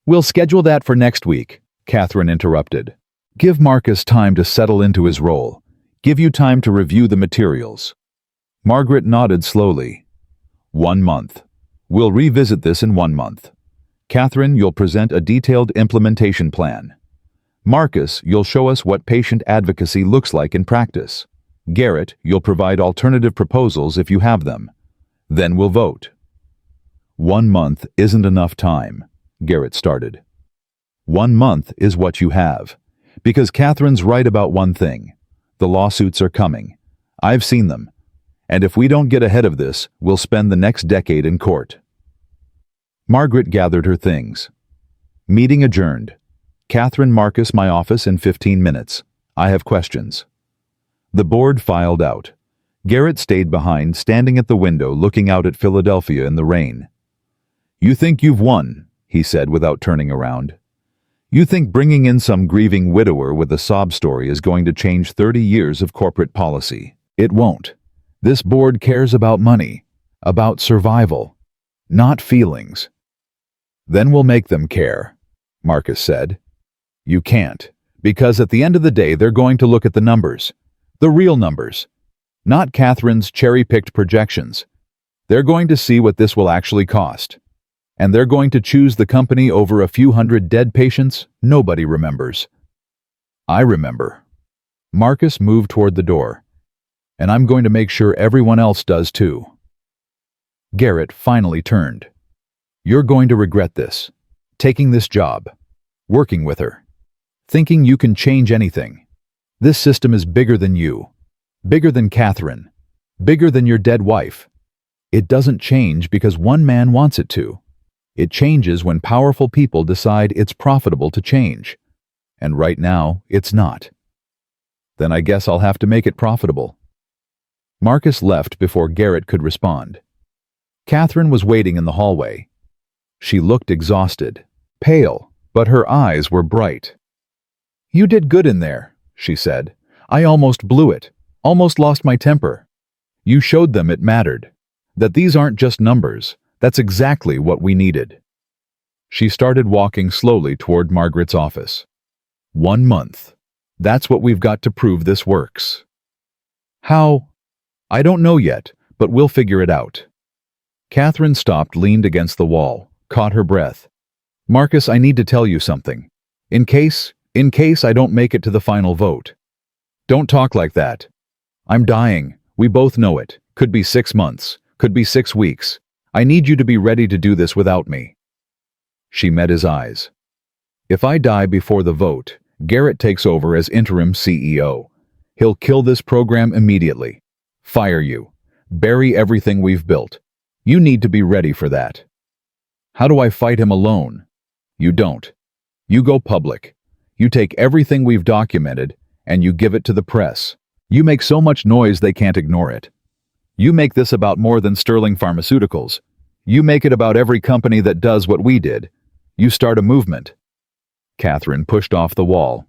We'll schedule that for next week, Catherine interrupted. Give Marcus time to settle into his role. Give you time to review the materials. Margaret nodded slowly. 1 month. We'll revisit this in 1 month. Catherine, you'll present a detailed implementation plan. Marcus, you'll show us what patient advocacy looks like in practice. Garrett, you'll provide alternative proposals if you have them. Then we'll vote. 1 month isn't enough time, Garrett started. 1 month is what you have. Because Catherine's right about one thing. The lawsuits are coming. I've seen them. And if we don't get ahead of this, we'll spend the next decade in court. Margaret gathered her things. Meeting adjourned. Catherine, Marcus, my office in 15 minutes. I have questions. The board filed out. Garrett stayed behind, standing at the window looking out at Philadelphia in the rain. You think you've won, he said without turning around. You think bringing in some grieving widower with a sob story is going to change 30 years of corporate policy. It won't. This board cares about money, about survival, not feelings. Then we'll make them care, Marcus said. You can't, because at the end of the day they're going to look at the numbers, the real numbers, not Catherine's cherry-picked projections. They're going to see what this will actually cost. And they're going to choose the company over a few hundred dead patients nobody remembers. I remember. Marcus moved toward the door. And I'm going to make sure everyone else does too. Garrett finally turned. You're going to regret this. Taking this job. Working with her. Thinking you can change anything. This system is bigger than you. Bigger than Catherine. Bigger than your dead wife. It doesn't change because one man wants it to. It changes when powerful people decide it's profitable to change. And right now, it's not. Then I guess I'll have to make it profitable. Marcus left before Garrett could respond. Catherine was waiting in the hallway. She looked exhausted, pale, but her eyes were bright. You did good in there, she said. I almost blew it, almost lost my temper. You showed them it mattered, that these aren't just numbers. That's exactly what we needed. She started walking slowly toward Margaret's office. 1 month. That's what we've got to prove this works. How? I don't know yet, but we'll figure it out. Catherine stopped, leaned against the wall, caught her breath. Marcus, I need to tell you something. In case I don't make it to the final vote. Don't talk like that. I'm dying. We both know it. Could be 6 months. Could be 6 weeks. I need you to be ready to do this without me." She met his eyes. "If I die before the vote, Garrett takes over as interim CEO. He'll kill this program immediately. Fire you. Bury everything we've built. You need to be ready for that." "How do I fight him alone?" "You don't. You go public. You take everything we've documented and you give it to the press. You make so much noise they can't ignore it. You make this about more than Sterling Pharmaceuticals. You make it about every company that does what we did. You start a movement." Catherine pushed off the wall.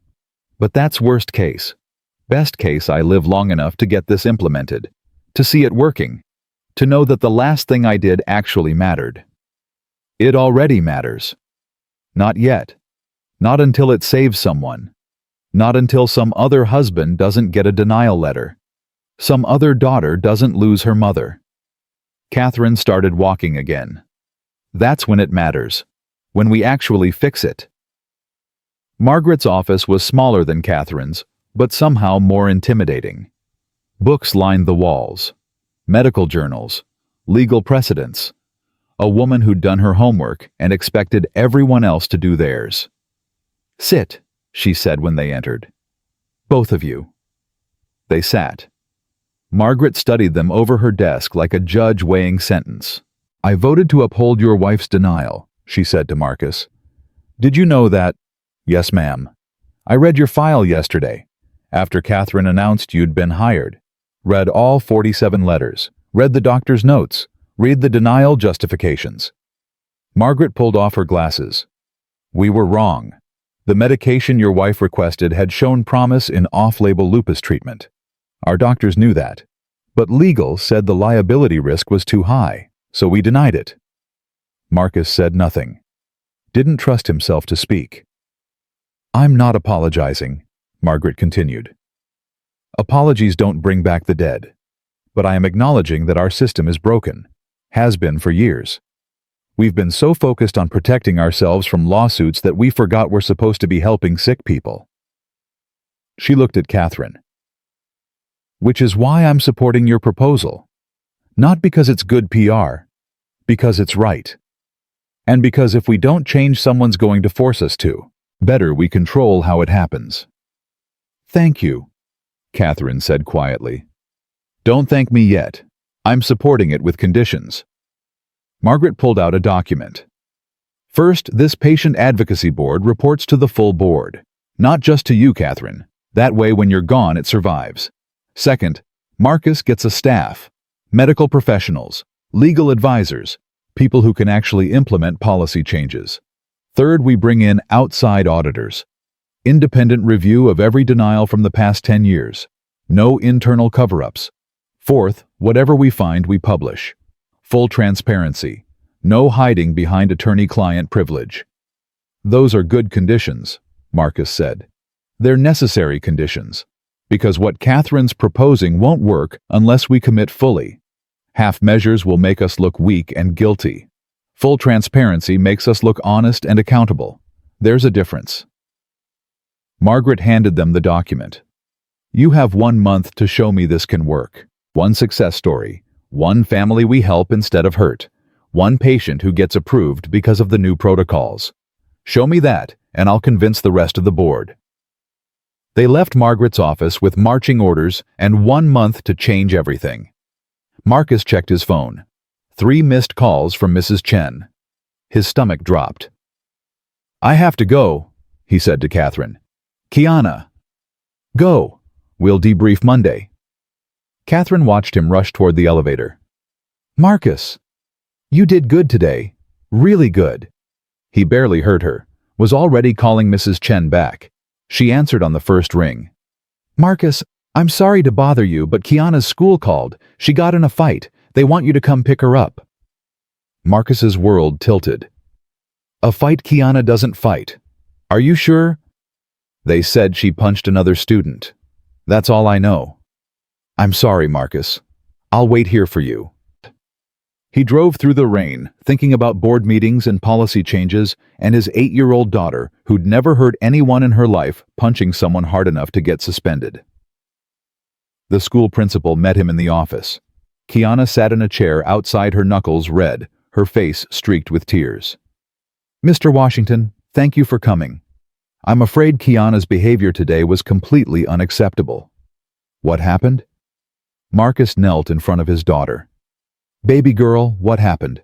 "But that's worst case. Best case, I live long enough to get this implemented, to see it working, to know that the last thing I did actually mattered." "It already matters." "Not yet. Not until it saves someone. Not until some other husband doesn't get a denial letter. Some other daughter doesn't lose her mother." Catherine started walking again. "That's when it matters. When we actually fix it." Margaret's office was smaller than Catherine's, but somehow more intimidating. Books lined the walls. Medical journals. Legal precedents. A woman who'd done her homework and expected everyone else to do theirs. "Sit," she said when they entered. "Both of you." They sat. Margaret studied them over her desk like a judge weighing sentence. "I voted to uphold your wife's denial," she said to Marcus. "Did you know that?" "Yes, ma'am. I read your file yesterday, after Catherine announced you'd been hired. Read all 47 letters. Read the doctor's notes. Read the denial justifications." Margaret pulled off her glasses. "We were wrong. The medication your wife requested had shown promise in off-label lupus treatment. Our doctors knew that. But legal said the liability risk was too high, so we denied it." Marcus said nothing. Didn't trust himself to speak. "I'm not apologizing," Margaret continued. "Apologies don't bring back the dead. But I am acknowledging that our system is broken. Has been for years. We've been so focused on protecting ourselves from lawsuits that we forgot we're supposed to be helping sick people." She looked at Catherine. "Which is why I'm supporting your proposal. Not because it's good PR, because it's right. And because if we don't change, someone's going to force us to. Better we control how it happens." "Thank you," Catherine said quietly. "Don't thank me yet. I'm supporting it with conditions." Margaret pulled out a document. "First, this patient advocacy board reports to the full board. Not just to you, Catherine. That way when you're gone it survives. Second, Marcus gets a staff. Medical professionals. Legal advisors. People who can actually implement policy changes. Third, we bring in outside auditors. Independent review of every denial from the past 10 years. No internal cover-ups. Fourth, whatever we find, we publish. Full transparency. No hiding behind attorney-client privilege." "Those are good conditions," Marcus said. "They're necessary conditions. Because what Catherine's proposing won't work unless we commit fully. Half measures will make us look weak and guilty. Full transparency makes us look honest and accountable. There's a difference." Margaret handed them the document. "You have 1 month to show me this can work. One success story. One family we help instead of hurt. One patient who gets approved because of the new protocols. Show me that, and I'll convince the rest of the board." They left Margaret's office with marching orders and 1 month to change everything. Marcus checked his phone. 3 missed calls from Mrs. Chen. His stomach dropped. "I have to go," he said to Catherine. "Kiana." "Go. We'll debrief Monday." Catherine watched him rush toward the elevator. "Marcus, you did good today. Really good." He barely heard her, was already calling Mrs. Chen back. She answered on the first ring. "Marcus, I'm sorry to bother you, but Kiana's school called. She got in a fight. They want you to come pick her up." Marcus's world tilted. "A fight Kiana doesn't fight. Are you sure?" "They said she punched another student. That's all I know." "I'm sorry, Marcus. I'll wait here for you." He drove through the rain, thinking about board meetings and policy changes and his 8-year-old daughter who'd never heard anyone in her life punching someone hard enough to get suspended. The school principal met him in the office. Kiana sat in a chair outside, her knuckles red, her face streaked with tears. "Mr. Washington, thank you for coming. I'm afraid Kiana's behavior today was completely unacceptable." "What happened?" Marcus knelt in front of his daughter. "Baby girl, what happened?"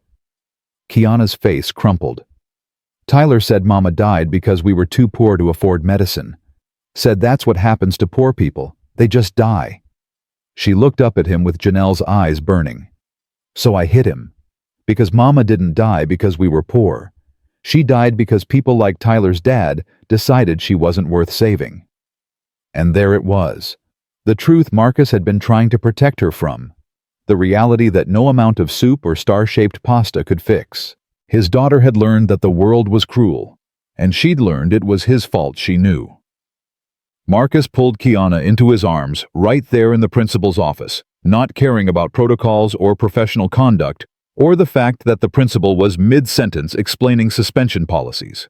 Kiana's face crumpled. "Tyler said Mama died because we were too poor to afford medicine. Said that's what happens to poor people. They just die." She looked up at him with Janelle's eyes burning. "So I hit him. Because Mama didn't die because we were poor. She died because people like Tyler's dad decided she wasn't worth saving." And there it was. The truth Marcus had been trying to protect her from. The reality that no amount of soup or star-shaped pasta could fix. His daughter had learned that the world was cruel, and she'd learned it was his fault, she knew. Marcus pulled Kiana into his arms right there in the principal's office, not caring about protocols or professional conduct, or the fact that the principal was mid-sentence explaining suspension policies.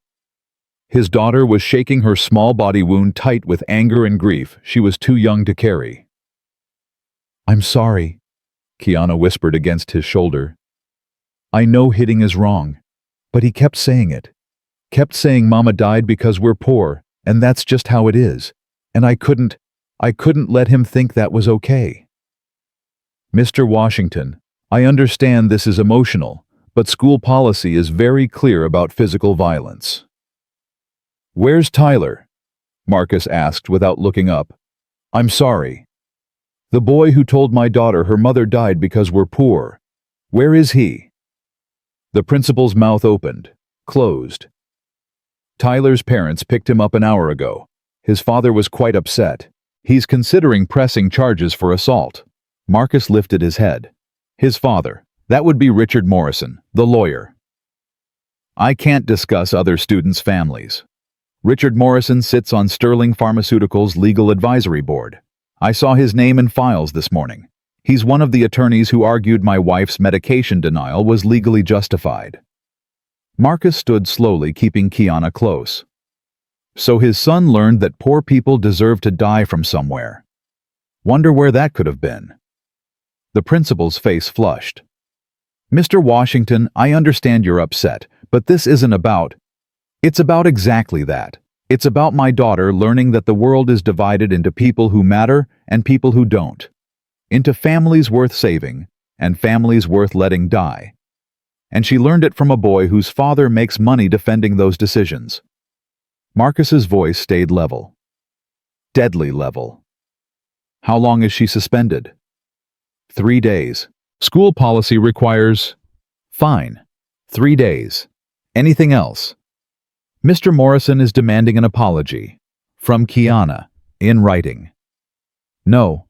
His daughter was shaking her small body wound tight with anger and grief she was too young to carry. "I'm sorry," Kiana whispered against his shoulder. "I know hitting is wrong, but he kept saying it. Kept saying Mama died because we're poor, and that's just how it is. And I couldn't let him think that was okay." "Mr. Washington, I understand this is emotional, but school policy is very clear about physical violence." "Where's Tyler?" Marcus asked without looking up. "I'm sorry. The boy who told my daughter her mother died because we're poor. Where is he?" The principal's mouth opened, closed. "Tyler's parents picked him up an hour ago. His father was quite upset. He's considering pressing charges for assault." Marcus lifted his head. "His father, that would be Richard Morrison, the lawyer." "I can't discuss other students' families. Richard Morrison sits on Sterling Pharmaceuticals' legal advisory board. I saw his name in files this morning. He's one of the attorneys who argued my wife's medication denial was legally justified." Marcus stood slowly, keeping Kiana close. So his son learned that poor people deserve to die from somewhere. Wonder where that could have been. The principal's face flushed. "Mr. Washington, I understand you're upset, but this isn't about... It's about exactly that. It's about my daughter learning that the world is divided into people who matter and people who don't. Into families worth saving and families worth letting die. And she learned it from a boy whose father makes money defending those decisions." Marcus's voice stayed level. Deadly level. "How long is she suspended?" 3 days. School policy requires... Fine. 3 days. Anything else? Mr. Morrison is demanding an apology. From Kiana, in writing. No.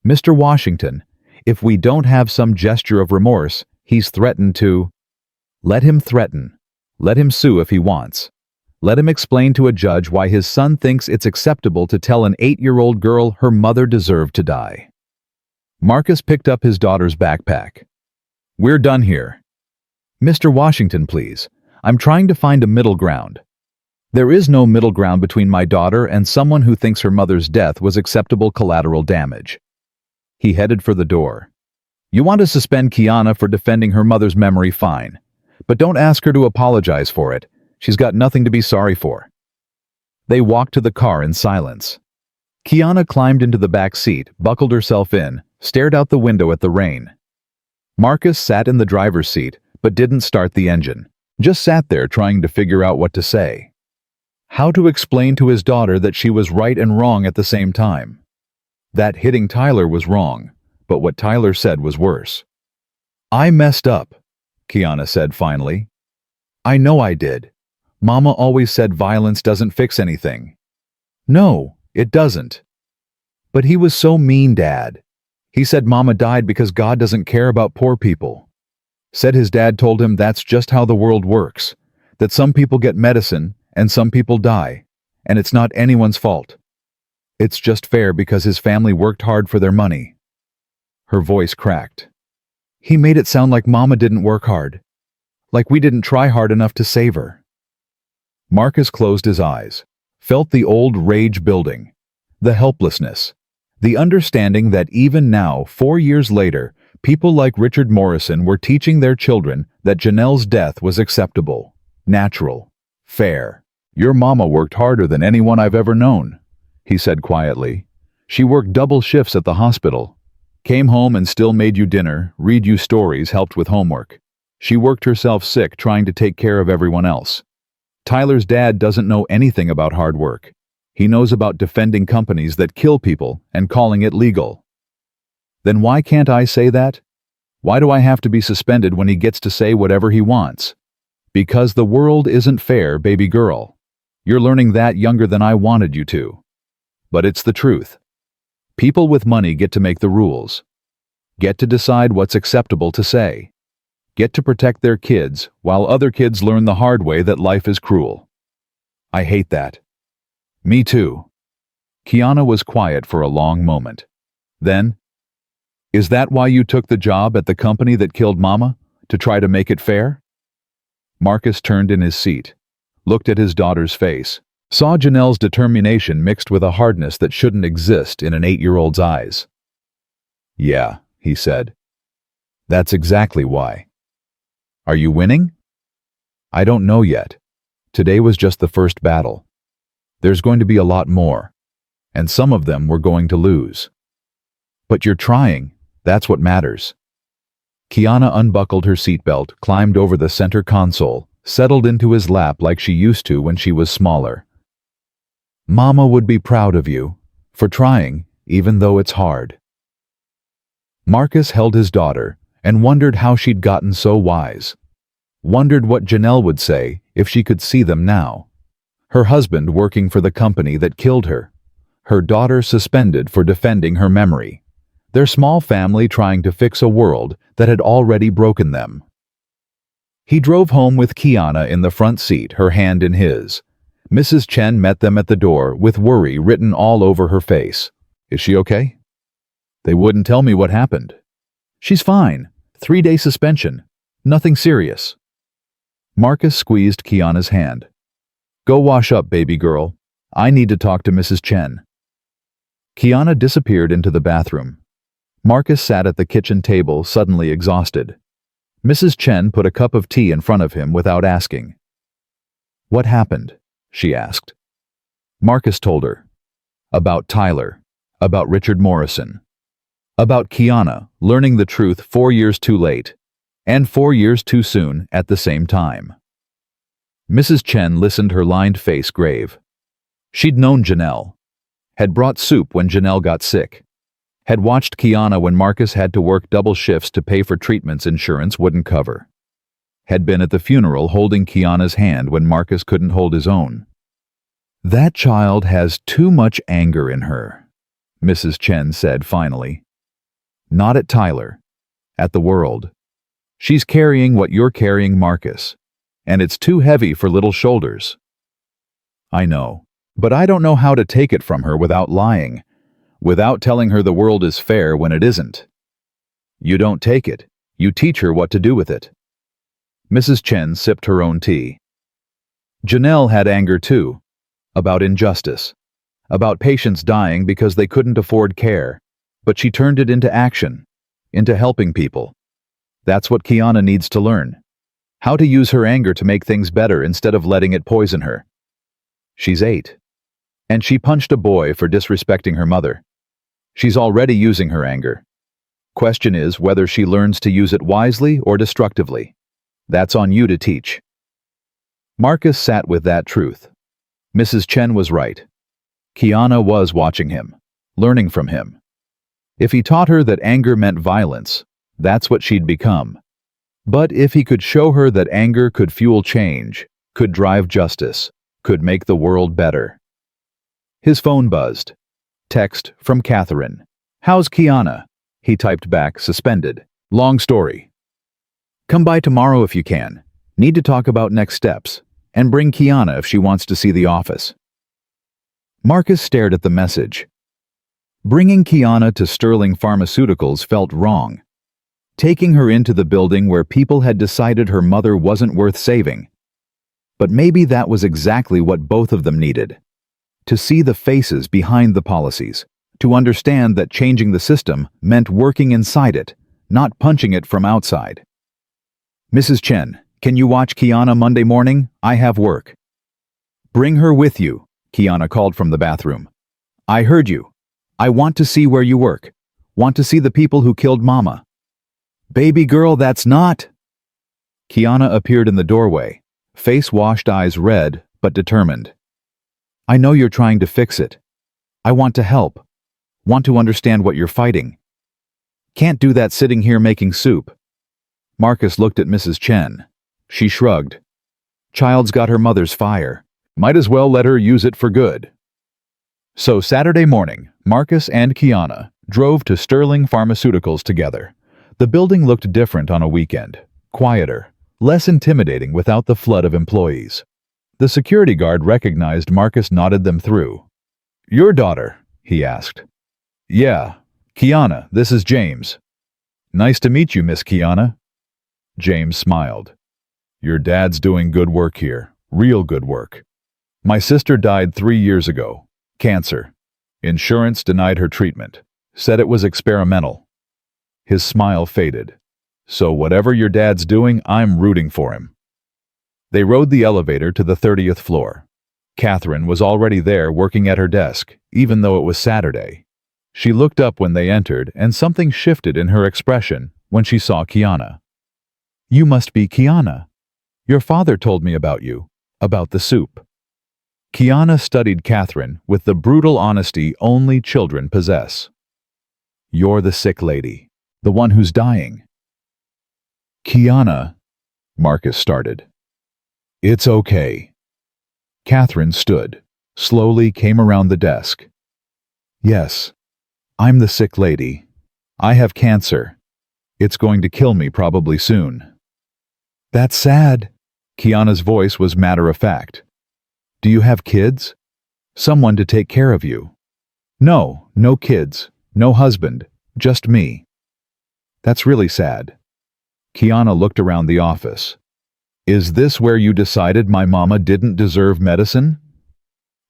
Mr. Washington, if we don't have some gesture of remorse, he's threatened to... Let him threaten. Let him sue if he wants. Let him explain to a judge why his son thinks it's acceptable to tell an 8-year-old girl her mother deserved to die. Marcus picked up his daughter's backpack. "We're done here." "Mr. Washington, please. I'm trying to find a middle ground." "There is no middle ground between my daughter and someone who thinks her mother's death was acceptable collateral damage." He headed for the door. "You want to suspend Kiana for defending her mother's memory, fine. But don't ask her to apologize for it. She's got nothing to be sorry for." They walked to the car in silence. Kiana climbed into the back seat, buckled herself in, stared out the window at the rain. Marcus sat in the driver's seat, but didn't start the engine. Just sat there trying to figure out what to say. How to explain to his daughter that she was right and wrong at the same time. That hitting Tyler was wrong, but what Tyler said was worse. "I messed up," Kiana said finally. "I know I did. Mama always said violence doesn't fix anything." "No, it doesn't." "But he was so mean, Dad. He said Mama died because God doesn't care about poor people. Said his dad told him that's just how the world works, that some people get medicine and some people die, and it's not anyone's fault. It's just fair because his family worked hard for their money." Her voice cracked. "He made it sound like Mama didn't work hard, like we didn't try hard enough to save her." Marcus closed his eyes, felt the old rage building, the helplessness, the understanding that even now, 4 years later, People like Richard Morrison were teaching their children that Janelle's death was acceptable, natural, fair. "Your mama worked harder than anyone I've ever known," he said quietly. "She worked double shifts at the hospital. Came home and still made you dinner, read you stories, helped with homework. She worked herself sick trying to take care of everyone else." Tyler's dad doesn't know anything about hard work. He knows about defending companies that kill people and calling it legal. Then why can't I say that? Why do I have to be suspended when he gets to say whatever he wants? Because the world isn't fair, baby girl. You're learning that younger than I wanted you to. But it's the truth. People with money get to make the rules. Get to decide what's acceptable to say. Get to protect their kids while other kids learn the hard way that life is cruel. I hate that. Me too. Kiana was quiet for a long moment. Then, "Is that why you took the job at the company that killed Mama? To try to make it fair?" Marcus turned in his seat, looked at his daughter's face, saw Janelle's determination mixed with a hardness that shouldn't exist in an 8-year-old's eyes. "Yeah," he said. "That's exactly why." "Are you winning?" "I don't know yet. Today was just the first battle. There's going to be a lot more, and some of them we're going to lose. But you're trying. That's what matters." Kiana unbuckled her seatbelt, climbed over the center console, settled into his lap like she used to when she was smaller. "Mama would be proud of you, for trying, even though it's hard." Marcus held his daughter and wondered how she'd gotten so wise. Wondered what Janelle would say if she could see them now. Her husband working for the company that killed her. Her daughter suspended for defending her memory. Their small family trying to fix a world that had already broken them. He drove home with Kiana in the front seat, her hand in his. Mrs. Chen met them at the door with worry written all over her face. "Is she okay?" "They wouldn't tell me what happened." "She's fine. 3-day suspension. Nothing serious." Marcus squeezed Kiana's hand. "Go wash up, baby girl. I need to talk to Mrs. Chen." Kiana disappeared into the bathroom. Marcus sat at the kitchen table, suddenly exhausted. Mrs. Chen put a cup of tea in front of him without asking. "What happened?" she asked. Marcus told her. About Tyler. About Richard Morrison. About Kiana learning the truth 4 years too late, and 4 years too soon at the same time. Mrs. Chen listened, her lined face grave. She'd known Janelle. Had brought soup when Janelle got sick. Had watched Kiana when Marcus had to work double shifts to pay for treatments insurance wouldn't cover. Had been at the funeral holding Kiana's hand when Marcus couldn't hold his own. "That child has too much anger in her," Mrs. Chen said finally. "Not at Tyler. At the world. She's carrying what you're carrying, Marcus. And it's too heavy for little shoulders." "I know. But I don't know how to take it from her without lying. Without telling her the world is fair when it isn't." "You don't take it. You teach her what to do with it." Mrs. Chen sipped her own tea. Janelle had anger too. About injustice. About patients dying because they couldn't afford care. But she turned it into action. Into helping people. That's what Kiana needs to learn. How to use her anger to make things better instead of letting it poison her. She's 8. And she punched a boy for disrespecting her mother. She's already using her anger. Question is whether she learns to use it wisely or destructively. That's on you to teach. Marcus sat with that truth. Mrs. Chen was right. Kiana was watching him, learning from him. If he taught her that anger meant violence, that's what she'd become. But if he could show her that anger could fuel change, could drive justice, could make the world better. His phone buzzed. Text from Catherine. "How's Kiana?" He typed back, suspended. "Long story. Come by tomorrow if you can. Need to talk about next steps. And bring Kiana if she wants to see the office." Marcus stared at the message. Bringing Kiana to Sterling Pharmaceuticals felt wrong. Taking her into the building where people had decided her mother wasn't worth saving. But maybe that was exactly what both of them needed. To see the faces behind the policies. To understand that changing the system meant working inside it, not punching it from outside. "Mrs. Chen, can you watch Kiana Monday morning? I have work." "Bring her with you," Kiana called from the bathroom. "I heard you. I want to see where you work. Want to see the people who killed Mama." "Baby girl, that's not—" Kiana appeared in the doorway, face washed, eyes red, but determined. "I know you're trying to fix it. I want to help. Want to understand what you're fighting. Can't do that sitting here making soup." Marcus looked at Mrs. Chen. She shrugged. "Child's got her mother's fire. Might as well let her use it for good." So Saturday morning, Marcus and Kiana drove to Sterling Pharmaceuticals together. The building looked different on a weekend, quieter, less intimidating without the flood of employees. The security guard recognized Marcus, nodded them through. "Your daughter?" he asked. "Yeah. Kiana, this is James." "Nice to meet you, Miss Kiana." James smiled. "Your dad's doing good work here, real good work. My sister died 3 years ago. Cancer. Insurance denied her treatment. Said it was experimental." His smile faded. "So whatever your dad's doing, I'm rooting for him." They rode the elevator to the 30th floor. Catherine was already there working at her desk, even though it was Saturday. She looked up when they entered, and something shifted in her expression when she saw Kiana. "You must be Kiana. Your father told me about you, about the soup." Kiana studied Catherine with the brutal honesty only children possess. "You're the sick lady, the one who's dying." "Kiana," Marcus started. "It's okay." Catherine stood, slowly came around the desk. "Yes, I'm the sick lady. I have cancer. It's going to kill me probably soon." "That's sad." Kiana's voice was matter-of-fact. "Do you have kids? Someone to take care of you?" "No, no kids, no husband, just me." "That's really sad." Kiana looked around the office. "Is this where you decided my mama didn't deserve medicine?"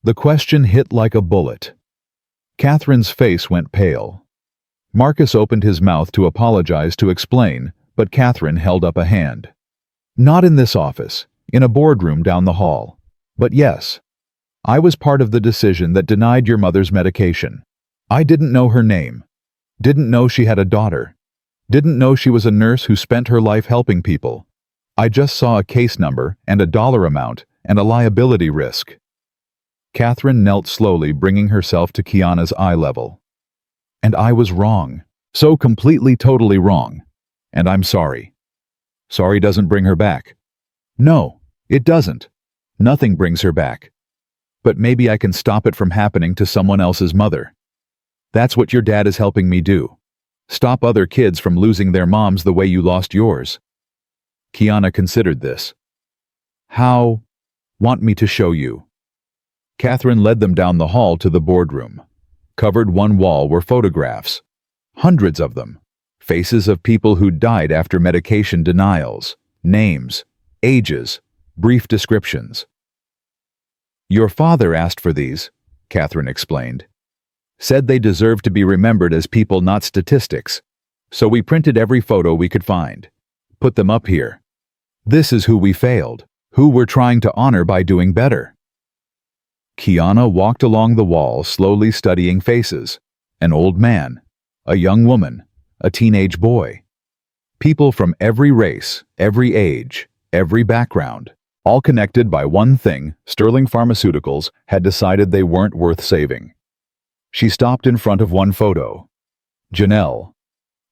The question hit like a bullet. Catherine's face went pale. Marcus opened his mouth to apologize, to explain, but Catherine held up a hand. "Not in this office, in a boardroom down the hall. But yes, I was part of the decision that denied your mother's medication. I didn't know her name. Didn't know she had a daughter. Didn't know she was a nurse who spent her life helping people. I just saw a case number and a dollar amount and a liability risk." Catherine knelt slowly, bringing herself to Kiana's eye level. "And I was wrong. So completely, totally wrong. And I'm sorry." "Sorry doesn't bring her back." "No, it doesn't. Nothing brings her back. But maybe I can stop it from happening to someone else's mother. That's what your dad is helping me do. Stop other kids from losing their moms the way you lost yours." Kiana considered this. "How? Want me to show you?" Catherine led them down the hall to the boardroom. Covered one wall were photographs. Hundreds of them. Faces of people who died after medication denials. Names. Ages. Brief descriptions. "Your father asked for these," Catherine explained. "Said they deserved to be remembered as people, not statistics. So we printed every photo we could find. Put them up here. This is who we failed, who we're trying to honor by doing better." Kiana walked along the wall, slowly studying faces. An old man, a young woman, a teenage boy. People from every race, every age, every background, all connected by one thing: Sterling Pharmaceuticals had decided they weren't worth saving. She stopped in front of one photo. Janelle,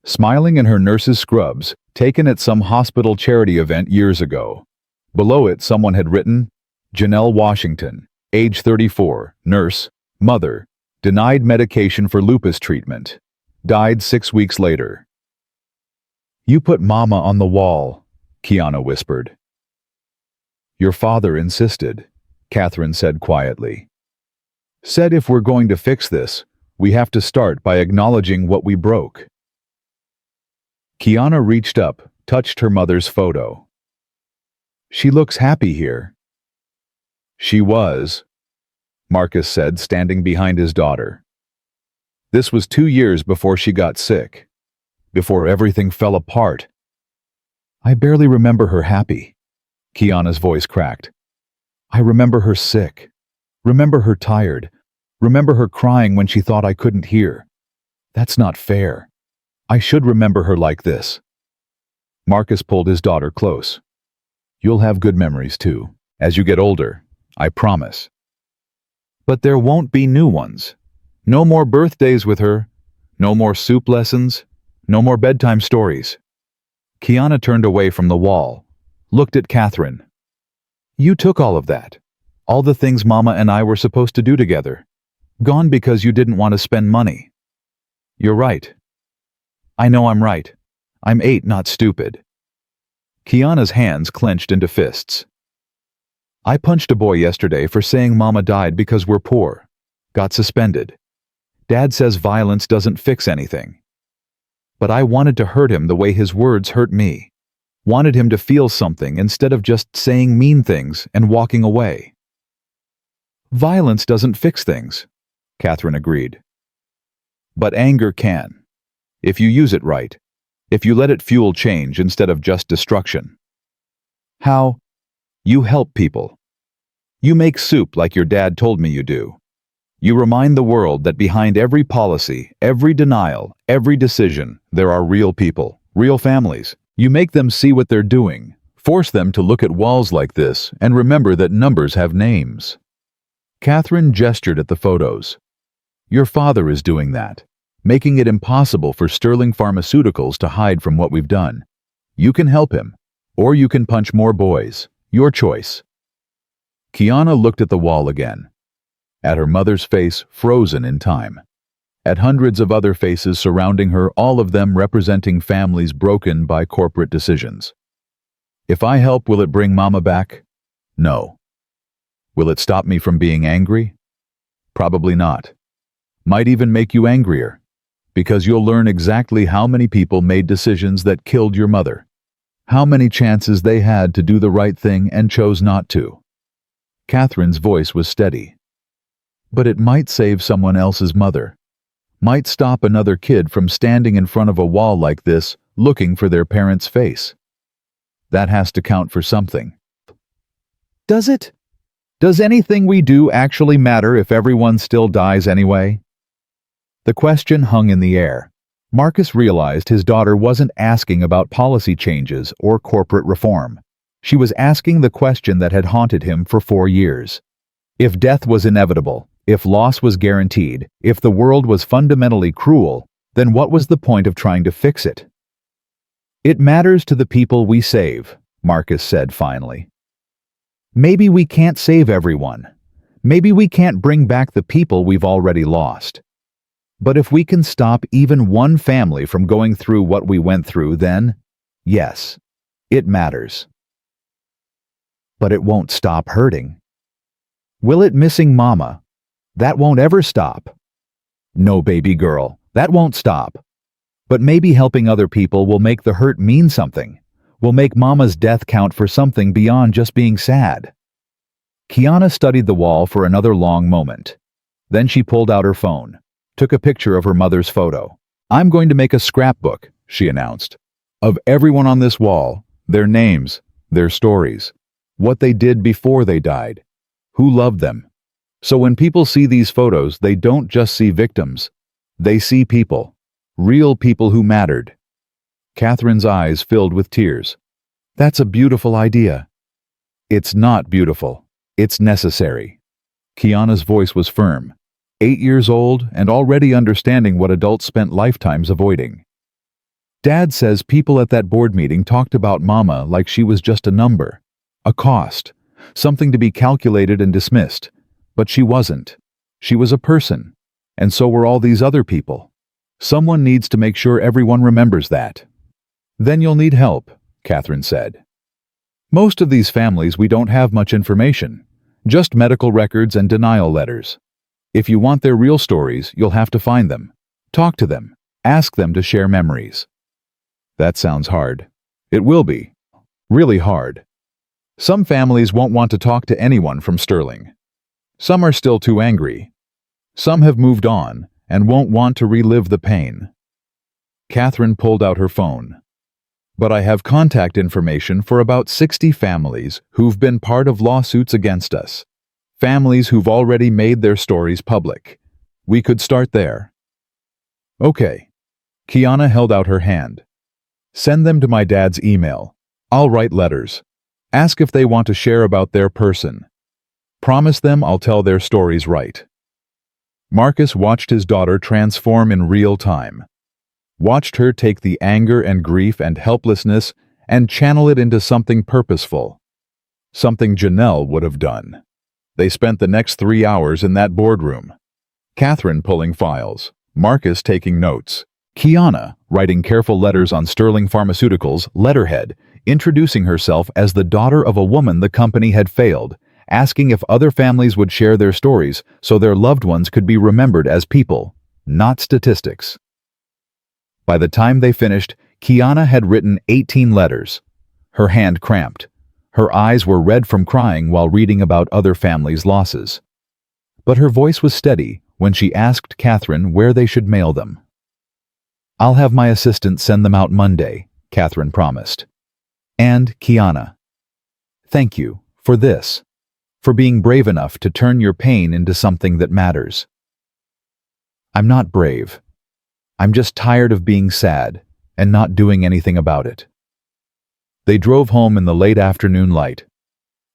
smiling in her nurse's scrubs, taken at some hospital charity event years ago. Below it, someone had written, "Janelle Washington, age 34, nurse, mother, denied medication for lupus treatment. Died 6 weeks later." "You put Mama on the wall," Kiana whispered. "Your father insisted," Catherine said quietly. "Said if we're going to fix this, we have to start by acknowledging what we broke." Kiana reached up, touched her mother's photo. "She looks happy here." "She was," Marcus said, standing behind his daughter. "This was 2 years before she got sick. before everything fell apart. I barely remember her happy. Kiana's voice cracked. I remember her sick. Remember her tired. Remember her crying when she thought I couldn't hear. That's not fair. I should remember her like this. Marcus pulled his daughter close. You'll have good memories too, as you get older, I promise. But there won't be new ones. No more birthdays with her. No more soup lessons. No more bedtime stories. Kiana turned away from the wall, looked at Catherine. You took all of that. All the things Mama and I were supposed to do together. Gone because you didn't want to spend money. You're right. I know I'm right. I'm 8, not stupid. Kiana's hands clenched into fists. I punched a boy yesterday for saying Mama died because we're poor. Got suspended. Dad says violence doesn't fix anything. But I wanted to hurt him the way his words hurt me. Wanted him to feel something instead of just saying mean things and walking away. Violence doesn't fix things, Catherine agreed. But anger can. If you use it right. If you let it fuel change instead of just destruction. How? You help people. You make soup like your dad told me you do. You remind the world that behind every policy, every denial, every decision, there are real people, real families. You make them see what they're doing, force them to look at walls like this, and remember that numbers have names. Catherine gestured at the photos. Your father is doing that, making it impossible for Sterling Pharmaceuticals to hide from what we've done. You can help him, or you can punch more boys. Your choice. Kiana looked at the wall again. At her mother's face frozen in time. At hundreds of other faces surrounding her, all of them representing families broken by corporate decisions. If I help, will it bring Mama back? No. Will it stop me from being angry? Probably not. Might even make you angrier, because you'll learn exactly how many people made decisions that killed your mother. How many chances they had to do the right thing and chose not to. Catherine's voice was steady. But it might save someone else's mother. Might stop another kid from standing in front of a wall like this, looking for their parent's face. That has to count for something. Does it? Does anything we do actually matter if everyone still dies anyway? The question hung in the air. Marcus realized his daughter wasn't asking about policy changes or corporate reform. She was asking the question that had haunted him for 4 years. If death was inevitable, if loss was guaranteed, if the world was fundamentally cruel, then what was the point of trying to fix it? It matters to the people we save, Marcus said finally. Maybe we can't save everyone. Maybe we can't bring back the people we've already lost. But if we can stop even one family from going through what we went through, then, yes, it matters. But it won't stop hurting. Will it missing Mama? That won't ever stop. No, baby girl, that won't stop. But maybe helping other people will make the hurt mean something, will make Mama's death count for something beyond just being sad. Kiana studied the wall for another long moment. Then she pulled out her phone, took a picture of her mother's photo. I'm going to make a scrapbook, she announced, of everyone on this wall, their names, their stories, what they did before they died, who loved them. So when people see these photos, they don't just see victims. They see people, real people who mattered. Catherine's eyes filled with tears. That's a beautiful idea. It's not beautiful. It's necessary. Kiana's voice was firm. 8 years old and already understanding what adults spent lifetimes avoiding. Dad says people at that board meeting talked about Mama like she was just a number, a cost, something to be calculated and dismissed. But she wasn't. She was a person, and so were all these other people. Someone needs to make sure everyone remembers that. Then you'll need help, Catherine said. Most of these families we don't have much information, just medical records and denial letters. If you want their real stories, you'll have to find them, talk to them, ask them to share memories. That sounds hard. It will be. Really hard. Some families won't want to talk to anyone from Sterling. Some are still too angry. Some have moved on and won't want to relive the pain. Catherine pulled out her phone. But I have contact information for about 60 families who've been part of lawsuits against us. Families who've already made their stories public. We could start there. Okay. Kiana held out her hand. Send them to my dad's email. I'll write letters. Ask if they want to share about their person. Promise them I'll tell their stories right. Marcus watched his daughter transform in real time. Watched her take the anger and grief and helplessness and channel it into something purposeful. Something Janelle would have done. They spent the next 3 hours in that boardroom. Catherine pulling files, Marcus taking notes, Kiana writing careful letters on Sterling Pharmaceuticals' letterhead, introducing herself as the daughter of a woman the company had failed, asking if other families would share their stories so their loved ones could be remembered as people, not statistics. By the time they finished, Kiana had written 18 letters. Her hand cramped. Her eyes were red from crying while reading about other families' losses. But her voice was steady when she asked Catherine where they should mail them. I'll have my assistant send them out Monday, Catherine promised. And Kiana, thank you for this, for being brave enough to turn your pain into something that matters. I'm not brave. I'm just tired of being sad and not doing anything about it. They drove home in the late afternoon light.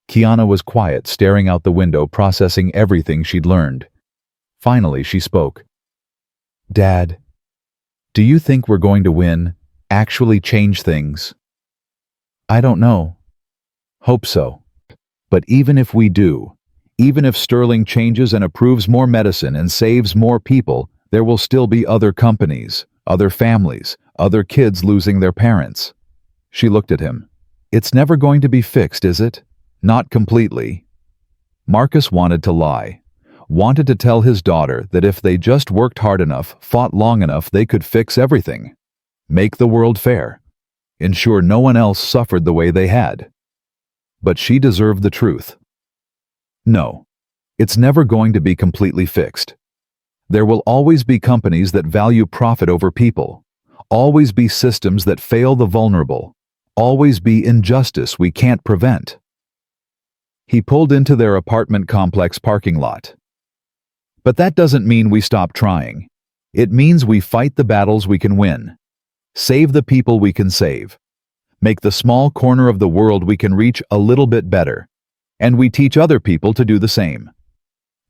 Kiana was quiet, staring out the window, processing everything she'd learned. Finally, she spoke. Dad, do you think we're going to win, actually change things? I don't know. Hope so. But even if we do, even if Sterling changes and approves more medicine and saves more people, there will still be other companies, other families, other kids losing their parents. She looked at him. It's never going to be fixed, is it? Not completely. Marcus wanted to lie. Wanted to tell his daughter that if they just worked hard enough, fought long enough, they could fix everything. Make the world fair. Ensure no one else suffered the way they had. But she deserved the truth. No, it's never going to be completely fixed. There will always be companies that value profit over people. Always be systems that fail the vulnerable. Always be injustice we can't prevent. He pulled into their apartment complex parking lot. But that doesn't mean we stop trying. It means we fight the battles we can win. Save the people we can save. Make the small corner of the world we can reach a little bit better. And we teach other people to do the same.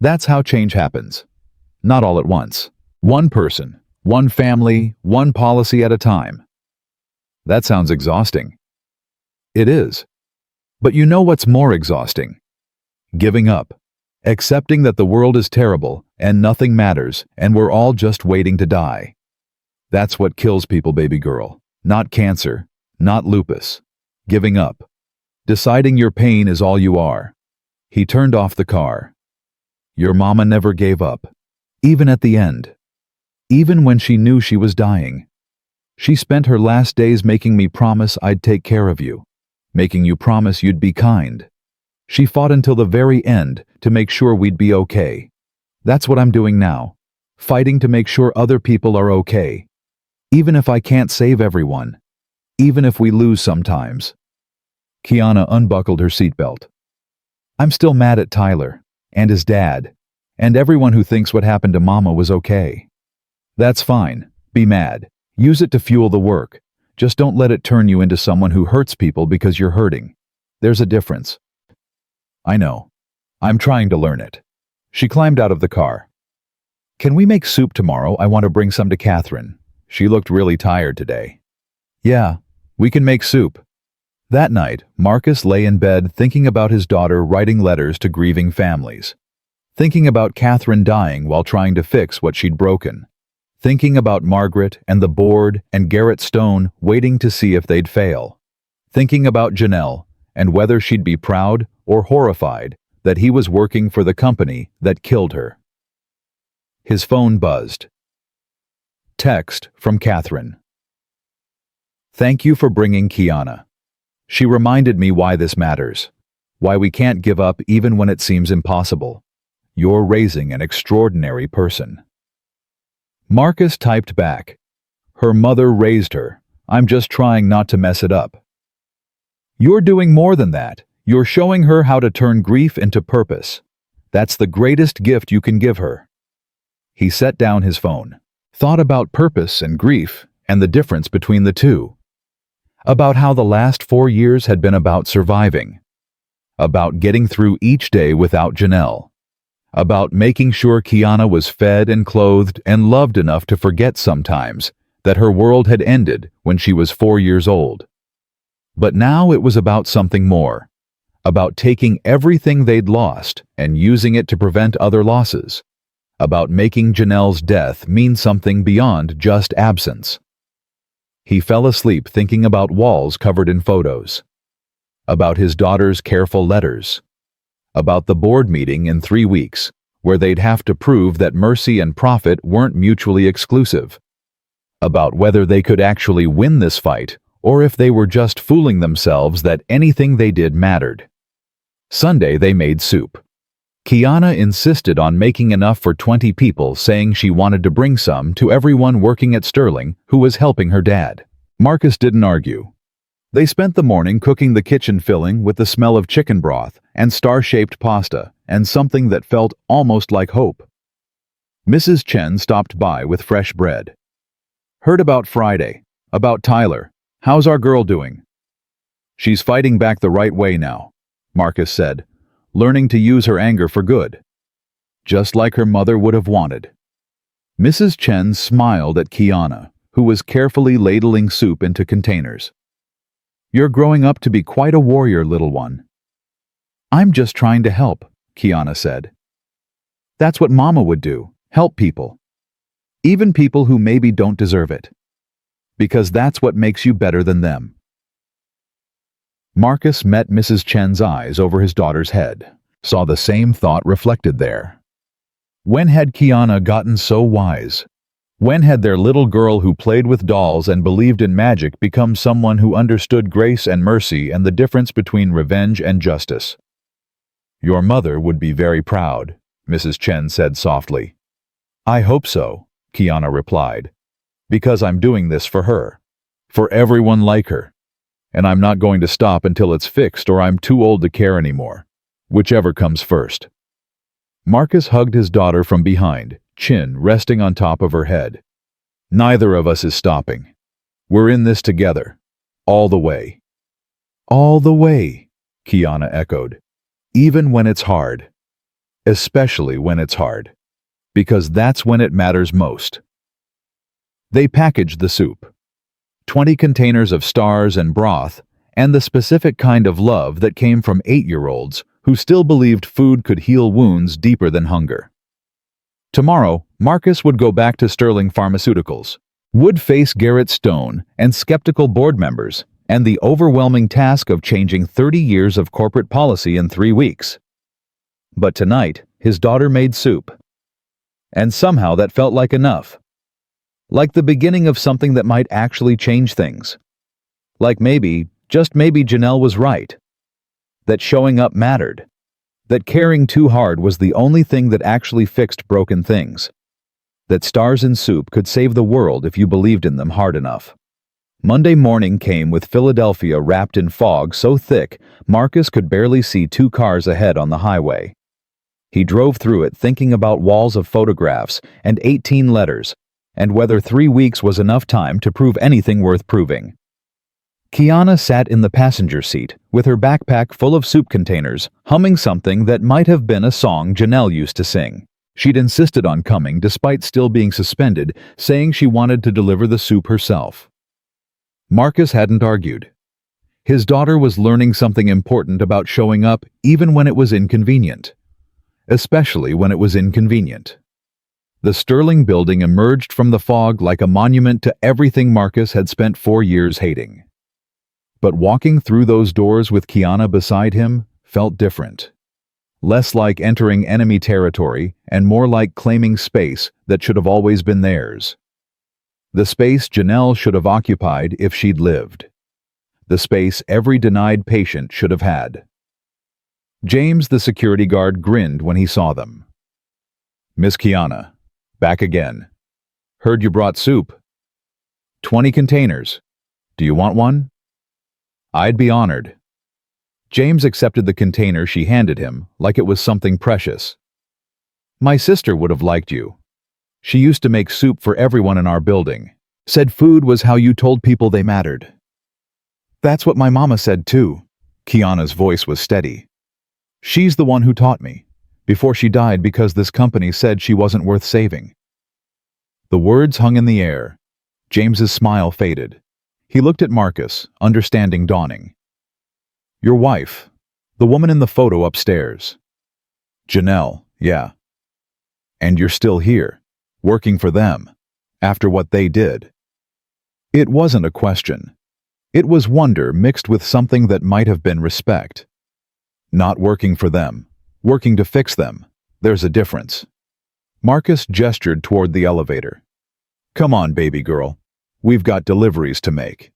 That's how change happens. Not all at once. One person, one family, one policy at a time. That sounds exhausting. It is. But you know what's more exhausting? Giving up. Accepting that the world is terrible and nothing matters and we're all just waiting to die. That's what kills people, baby girl. Not cancer, not lupus. Giving up. Deciding your pain is all you are. He turned off the car. Your mama never gave up. Even at the end. Even when she knew she was dying. She spent her last days making me promise I'd take care of you. Making you promise you'd be kind. She fought until the very end to make sure we'd be okay. That's what I'm doing now. Fighting to make sure other people are okay. Even if I can't save everyone. Even if we lose sometimes. Kiana unbuckled her seatbelt. I'm still mad at Tyler, and his dad, and everyone who thinks what happened to Mama was okay. That's fine. Be mad. Use it to fuel the work. Just don't let it turn you into someone who hurts people because you're hurting. There's a difference. I know. I'm trying to learn it. She climbed out of the car. Can we make soup tomorrow? I want to bring some to Catherine. She looked really tired today. Yeah, we can make soup. That night, Marcus lay in bed thinking about his daughter writing letters to grieving families. Thinking about Catherine dying while trying to fix what she'd broken. Thinking about Margaret and the board and Garrett Stone waiting to see if they'd fail. Thinking about Janelle and whether she'd be proud or horrified that he was working for the company that killed her. His phone buzzed. Text from Catherine. Thank you for bringing Kiana. She reminded me why this matters. Why we can't give up even when it seems impossible. You're raising an extraordinary person. Marcus typed back. Her mother raised her. I'm just trying not to mess it up. You're doing more than that. You're showing her how to turn grief into purpose. That's the greatest gift you can give her. He set down his phone, thought about purpose and grief and the difference between the two. About how the last 4 years had been about surviving. About getting through each day without Janelle. About making sure Kiana was fed and clothed and loved enough to forget sometimes that her world had ended when she was 4 years old. But now it was about something more. About taking everything they'd lost and using it to prevent other losses. About making Janelle's death mean something beyond just absence. He fell asleep thinking about walls covered in photos. About his daughter's careful letters. About the board meeting in 3 weeks, where they'd have to prove that mercy and profit weren't mutually exclusive. About whether they could actually win this fight, or if they were just fooling themselves that anything they did mattered. Sunday they made soup. Kiana insisted on making enough for 20 people, saying she wanted to bring some to everyone working at Sterling who was helping her dad. Marcus didn't argue. They spent the morning cooking the kitchen filling with the smell of chicken broth and star-shaped pasta and something that felt almost like hope. Mrs. Chen stopped by with fresh bread. Heard about Friday, about Tyler. How's our girl doing? She's fighting back the right way now, Marcus said, learning to use her anger for good. Just like her mother would have wanted. Mrs. Chen smiled at Kiana, who was carefully ladling soup into containers. You're growing up to be quite a warrior, little one. I'm just trying to help, Kiana said. That's what Mama would do, help people. Even people who maybe don't deserve it. Because that's what makes you better than them. Marcus met Mrs. Chen's eyes over his daughter's head, saw the same thought reflected there. When had Kiana gotten so wise? When had their little girl who played with dolls and believed in magic become someone who understood grace and mercy and the difference between revenge and justice? Your mother would be very proud, Mrs. Chen said softly. I hope so, Kiana replied, because I'm doing this for her, for everyone like her. And I'm not going to stop until it's fixed or I'm too old to care anymore, whichever comes first. Marcus hugged his daughter from behind, chin resting on top of her head. Neither of us is stopping. We're in this together, all the way. All the way, Kiana echoed, even when it's hard. Especially when it's hard, because that's when it matters most. They packaged the soup. 20 containers of stars and broth, and the specific kind of love that came from 8-year-olds who still believed food could heal wounds deeper than hunger. Tomorrow, Marcus would go back to Sterling Pharmaceuticals, would face Garrett Stone and skeptical board members, and the overwhelming task of changing 30 years of corporate policy in 3 weeks. But tonight, his daughter made soup. And somehow that felt like enough. Like the beginning of something that might actually change things. Like maybe, just maybe Janelle was right. That showing up mattered. That caring too hard was the only thing that actually fixed broken things. That stars in soup could save the world if you believed in them hard enough. Monday morning came with Philadelphia wrapped in fog so thick Marcus could barely see 2 cars ahead on the highway. He drove through it thinking about walls of photographs and 18 letters, and whether 3 weeks was enough time to prove anything worth proving. Kiana sat in the passenger seat with her backpack full of soup containers, humming something that might have been a song Janelle used to sing. She'd insisted on coming despite still being suspended, saying she wanted to deliver the soup herself. Marcus hadn't argued. His daughter was learning something important about showing up even when it was inconvenient. Especially when it was inconvenient. The Sterling building emerged from the fog like a monument to everything Marcus had spent 4 years hating. But walking through those doors with Kiana beside him felt different. Less like entering enemy territory and more like claiming space that should have always been theirs. The space Janelle should have occupied if she'd lived. The space every denied patient should have had. James, the security guard, grinned when he saw them. Miss Kiana, back again. Heard you brought soup. 20 containers. Do you want one? I'd be honored. James accepted the container she handed him like it was something precious. My sister would have liked you. She used to make soup for everyone in our building. Said food was how you told people they mattered. That's what my mama said too. Kiana's voice was steady. She's the one who taught me, before she died because this company said she wasn't worth saving. The words hung in the air. James's smile faded. He looked at Marcus, understanding dawning. Your wife, the woman in the photo upstairs. Janelle, yeah. And you're still here, working for them, after what they did. It wasn't a question. It was wonder mixed with something that might have been respect. Not working for them, working to fix them. There's a difference. Marcus gestured toward the elevator. Come on, baby girl. We've got deliveries to make.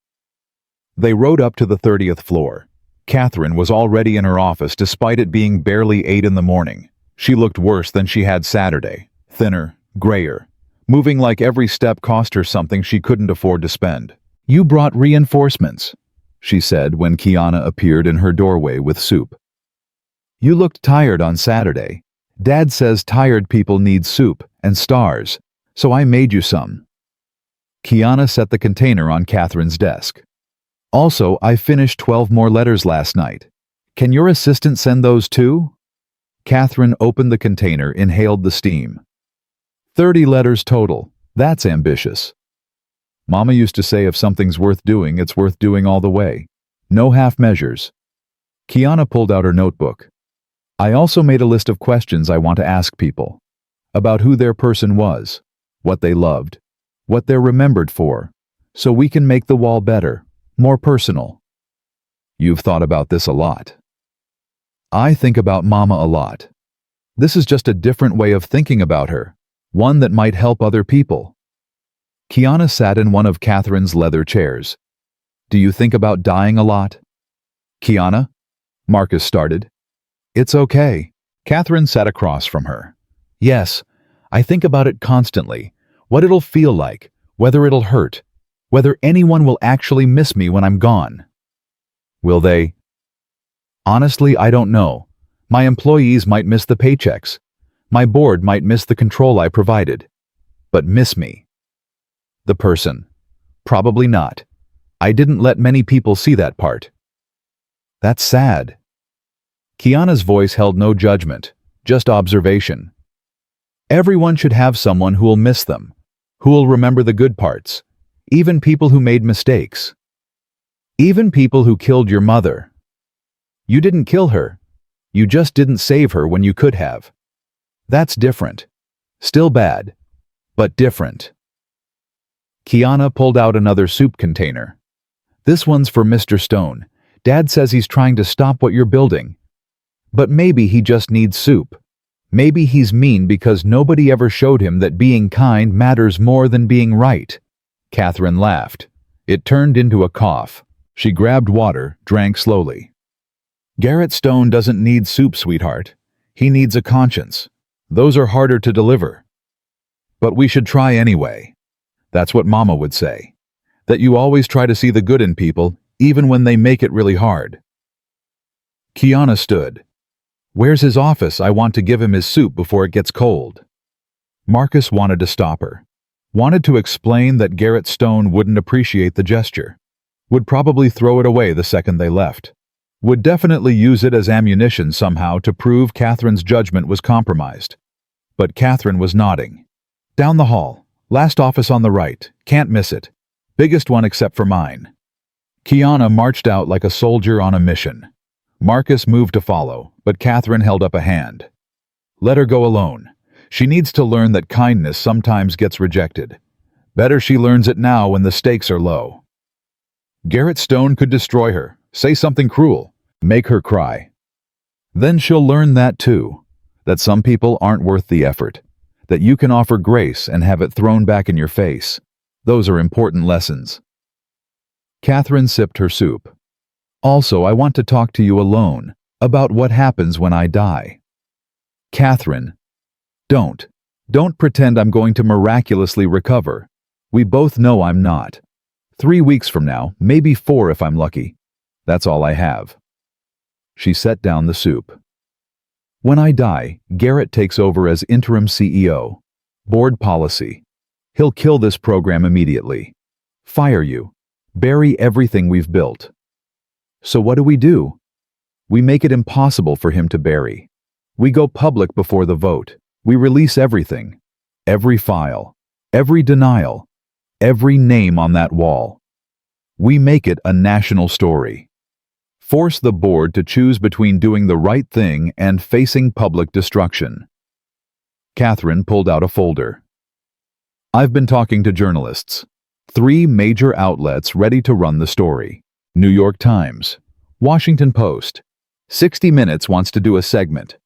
They rode up to the 30th floor. Catherine was already in her office despite it being barely 8 in the morning. She looked worse than she had Saturday. Thinner, grayer, moving like every step cost her something she couldn't afford to spend. You brought reinforcements, she said when Kiana appeared in her doorway with soup. You looked tired on Saturday. Dad says tired people need soup and stars, so I made you some. Kiana set the container on Catherine's desk. Also, I finished 12 more letters last night. Can your assistant send those too? Catherine opened the container, inhaled the steam. 30 letters total. That's ambitious. Mama used to say if something's worth doing, it's worth doing all the way. No half measures. Kiana pulled out her notebook. I also made a list of questions I want to ask people. About who their person was, what they loved, what they're remembered for, so we can make the wall better, more personal. You've thought about this a lot. I think about Mama a lot. This is just a different way of thinking about her, one that might help other people. Kiana sat in one of Catherine's leather chairs. Do you think about dying a lot? Kiana? Marcus started. It's okay. Catherine sat across from her. Yes, I think about it constantly. What it'll feel like, whether it'll hurt, whether anyone will actually miss me when I'm gone. Will they? Honestly, I don't know. My employees might miss the paychecks. My board might miss the control I provided. But miss me. The person. Probably not. I didn't let many people see that part. That's sad. Kiana's voice held no judgment, just observation. Everyone should have someone who'll miss them, who'll remember the good parts, even people who made mistakes. Even people who killed your mother. You didn't kill her. You just didn't save her when you could have. That's different. Still bad, but different. Kiana pulled out another soup container. This one's for Mr. Stone. Dad says he's trying to stop what you're building. But maybe he just needs soup. Maybe he's mean because nobody ever showed him that being kind matters more than being right. Catherine laughed. It turned into a cough. She grabbed water, drank slowly. Garrett Stone doesn't need soup, sweetheart. He needs a conscience. Those are harder to deliver. But we should try anyway. That's what Mama would say. That you always try to see the good in people, even when they make it really hard. Kiana stood. Where's his office? I want to give him his soup before it gets cold. Marcus wanted to stop her. Wanted to explain that Garrett Stone wouldn't appreciate the gesture. Would probably throw it away the second they left. Would definitely use it as ammunition somehow to prove Catherine's judgment was compromised. But Catherine was nodding. Down the hall. Last office on the right. Can't miss it. Biggest one except for mine. Kiana marched out like a soldier on a mission. Marcus moved to follow, but Catherine held up a hand. Let her go alone. She needs to learn that kindness sometimes gets rejected. Better she learns it now when the stakes are low. Garrett Stone could destroy her, say something cruel, make her cry. Then she'll learn that too, that some people aren't worth the effort, that you can offer grace and have it thrown back in your face. Those are important lessons. Catherine sipped her soup. Also, I want to talk to you alone about what happens when I die. Catherine, don't pretend I'm going to miraculously recover. We both know I'm not. 3 weeks from now, maybe 4 if I'm lucky. That's all I have." She set down the soup. "When I die, Garrett takes over as interim CEO. Board policy. He'll kill this program immediately. Fire you. Bury everything we've built." "So what do? We make it impossible for him to bury. We go public before the vote. We release everything. Every file. Every denial. Every name on that wall. We make it a national story. Force the board to choose between doing the right thing and facing public destruction." Catherine pulled out a folder. "I've been talking to journalists. 3 major outlets ready to run the story. New York Times, Washington Post. 60 Minutes wants to do a segment.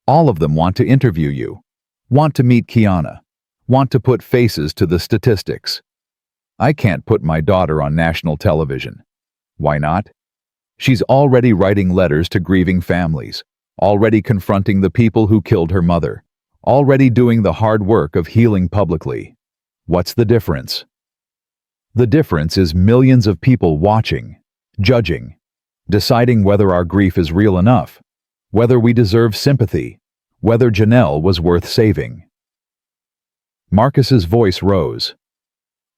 All of them want to interview you. Want to meet Kiana. Want to put faces to the statistics. I can't put my daughter on national television. Why not? She's already writing letters to grieving families, already confronting the people who killed her mother, already doing the hard work of healing publicly. What's the difference? The difference is millions of people watching, judging, deciding whether our grief is real enough, whether we deserve sympathy, whether Janelle was worth saving." Marcus's voice rose.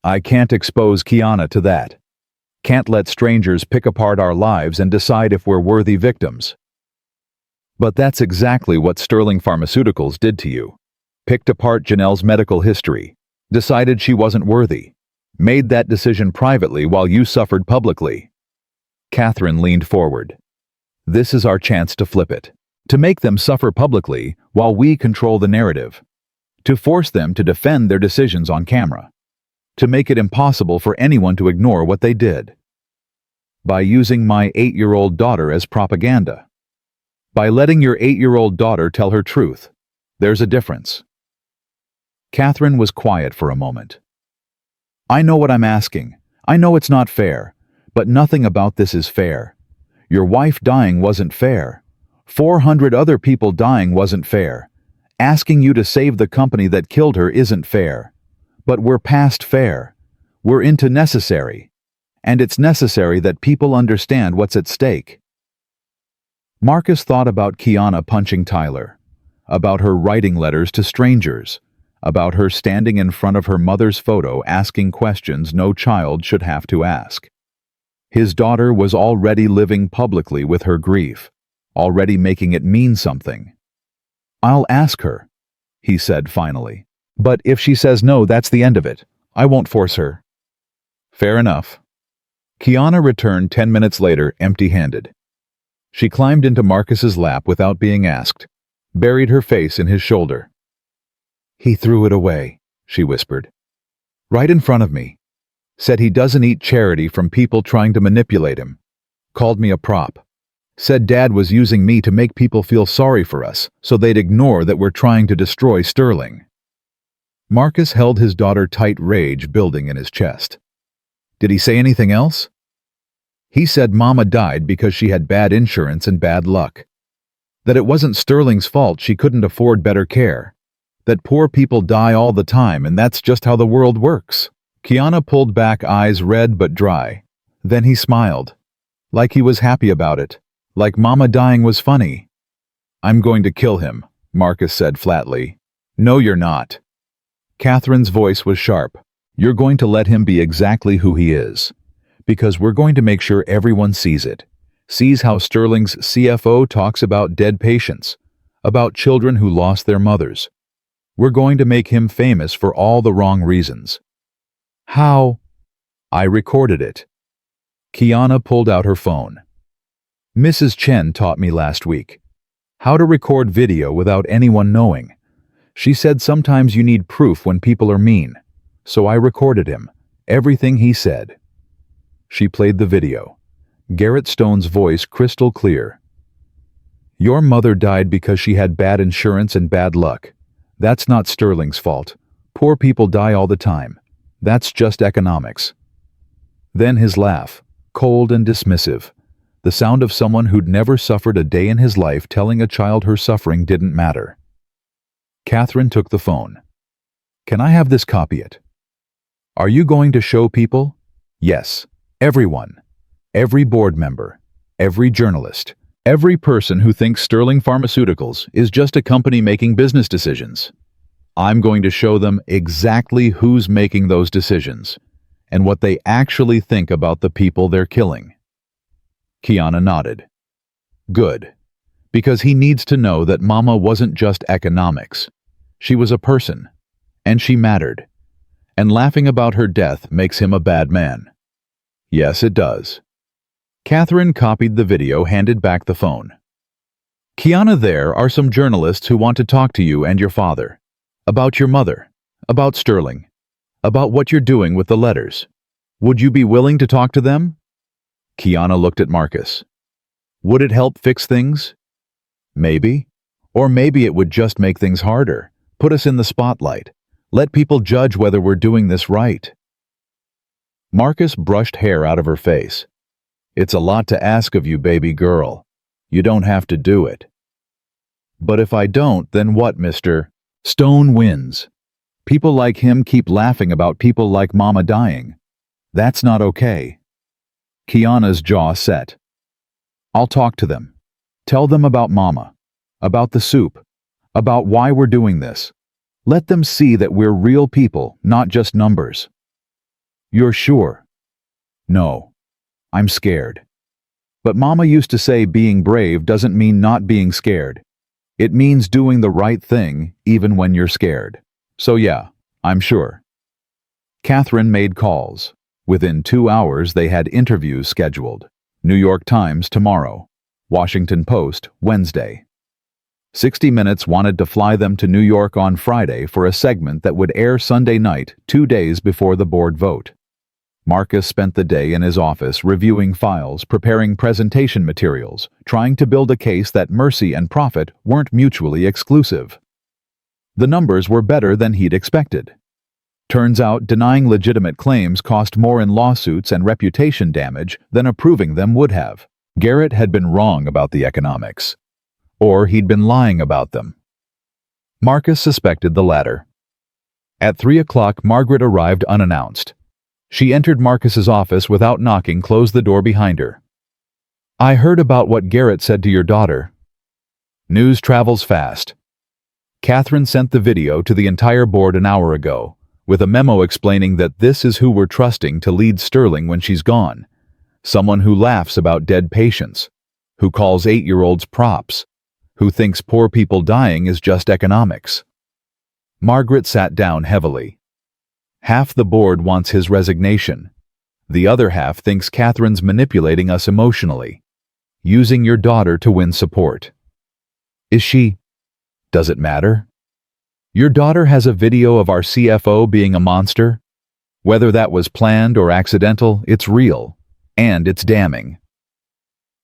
"I can't expose Kiana to that. Can't let strangers pick apart our lives and decide if we're worthy victims." "But that's exactly what Sterling Pharmaceuticals did to you. Picked apart Janelle's medical history, decided she wasn't worthy, made that decision privately while you suffered publicly." Catherine leaned forward. "This is our chance to flip it. To make them suffer publicly while we control the narrative. To force them to defend their decisions on camera. To make it impossible for anyone to ignore what they did. By using my 8-year-old daughter as propaganda. By letting your 8-year-old daughter tell her truth. There's a difference." Catherine was quiet for a moment. "I know what I'm asking. I know it's not fair. But nothing about this is fair. Your wife dying wasn't fair. 400 other people dying wasn't fair. Asking you to save the company that killed her isn't fair. But we're past fair. We're into necessary. And it's necessary that people understand what's at stake." Marcus thought about Kiana punching Tyler, about her writing letters to strangers, about her standing in front of her mother's photo asking questions no child should have to ask. His daughter was already living publicly with her grief, already making it mean something. "I'll ask her," he said finally. "But if she says no, that's the end of it. I won't force her." "Fair enough." Kiana returned 10 minutes later, empty-handed. She climbed into Marcus's lap without being asked, buried her face in his shoulder. "He threw it away," she whispered. "Right in front of me. Said he doesn't eat charity from people trying to manipulate him. Called me a prop. Said Dad was using me to make people feel sorry for us, so they'd ignore that we're trying to destroy Sterling." Marcus held his daughter tight, rage building in his chest. "Did he say anything else?" "He said Mama died because she had bad insurance and bad luck. That it wasn't Sterling's fault she couldn't afford better care. That poor people die all the time and that's just how the world works." Kiana pulled back, eyes red but dry. Then he smiled. Like he was happy about it. Like Mama dying was funny. "I'm going to kill him," Marcus said flatly. "No, you're not." Catherine's voice was sharp. "You're going to let him be exactly who he is. Because we're going to make sure everyone sees it. Sees how Sterling's CFO talks about dead patients. About children who lost their mothers. We're going to make him famous for all the wrong reasons." "How?" "I recorded it." Kiana pulled out her phone. "Mrs. Chen taught me last week. How to record video without anyone knowing. She said sometimes you need proof when people are mean. So I recorded him. Everything he said." She played the video. Garrett Stone's voice crystal clear. "Your mother died because she had bad insurance and bad luck. That's not Sterling's fault. Poor people die all the time. That's just economics." Then his laugh, cold and dismissive. The sound of someone who'd never suffered a day in his life telling a child her suffering didn't matter. Catherine took the phone. "Can I have this? Copy it. Are you going to show people? Yes, everyone. Every board member. Every journalist. Every person who thinks Sterling Pharmaceuticals is just a company making business decisions. I'm going to show them exactly who's making those decisions and what they actually think about the people they're killing. Kiana nodded. Good. Because he needs to know that Mama wasn't just economics. She was a person. And she mattered. And laughing about her death makes him a bad man. Yes, it does. Catherine copied the video, handed back the phone. Kiana, there are some journalists who want to talk to you and your father. About your mother. About Sterling. About what you're doing with the letters. Would you be willing to talk to them? Kiana looked at Marcus. Would it help fix things? Maybe. Or maybe it would just make things harder. Put us in the spotlight. Let people judge whether we're doing this right. Marcus brushed hair out of her face. It's a lot to ask of you, baby girl. You don't have to do it. But if I don't, then what, Mr. Stone wins? People like him keep laughing about people like Mama dying. That's not okay. Kiana's jaw set. I'll talk to them. Tell them about Mama. About the soup. About why we're doing this. Let them see that we're real people, not just numbers. You're sure? No. I'm scared. But Mama used to say being brave doesn't mean not being scared. It means doing the right thing even when you're scared. So yeah, I'm sure. Catherine made calls. Within 2 hours they had interviews scheduled. New York Times tomorrow. Washington Post Wednesday. 60 Minutes wanted to fly them to New York on Friday for a segment that would air Sunday night, 2 days before the board vote. Marcus spent the day in his office reviewing files, preparing presentation materials, trying to build a case that mercy and profit weren't mutually exclusive. The numbers were better than he'd expected. Turns out denying legitimate claims cost more in lawsuits and reputation damage than approving them would have. Garrett had been wrong about the economics. Or he'd been lying about them. Marcus suspected the latter. At 3 o'clock, Margaret arrived unannounced. She entered Marcus's office without knocking, closed the door behind her. I heard about what Garrett said to your daughter. News travels fast. Catherine sent the video to the entire board an hour ago, with a memo explaining that this is who we're trusting to lead Sterling when she's gone. Someone who laughs about dead patients, who calls 8-year-olds props, who thinks poor people dying is just economics. Margaret sat down heavily. Half the board wants his resignation. The other half thinks Catherine's manipulating us emotionally, using your daughter to win support. Is she? Does it matter? Your daughter has a video of our CFO being a monster. Whether that was planned or accidental, it's real, and it's damning.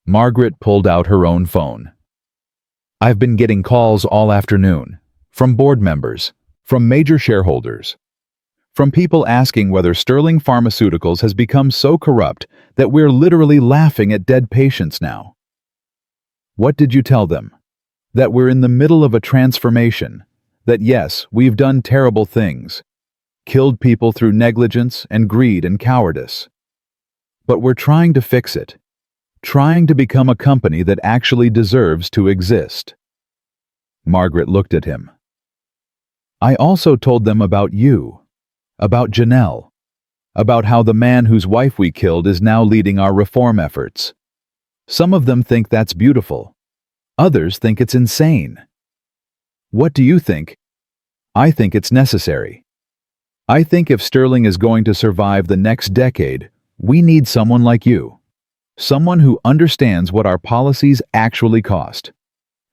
Margaret pulled out her own phone. I've been getting calls all afternoon, from board members, from major shareholders, from people asking whether Sterling Pharmaceuticals has become so corrupt that we're literally laughing at dead patients now. What did you tell them? That we're in the middle of a transformation, that yes, we've done terrible things, killed people through negligence and greed and cowardice. But we're trying to fix it, trying to become a company that actually deserves to exist. Margaret looked at him. I also told them about you. About Janelle, about how the man whose wife we killed is now leading our reform efforts. Some of them think that's beautiful. Others think it's insane. What do you think? I think it's necessary. I think if Sterling is going to survive the next decade, we need someone like you. Someone who understands what our policies actually cost.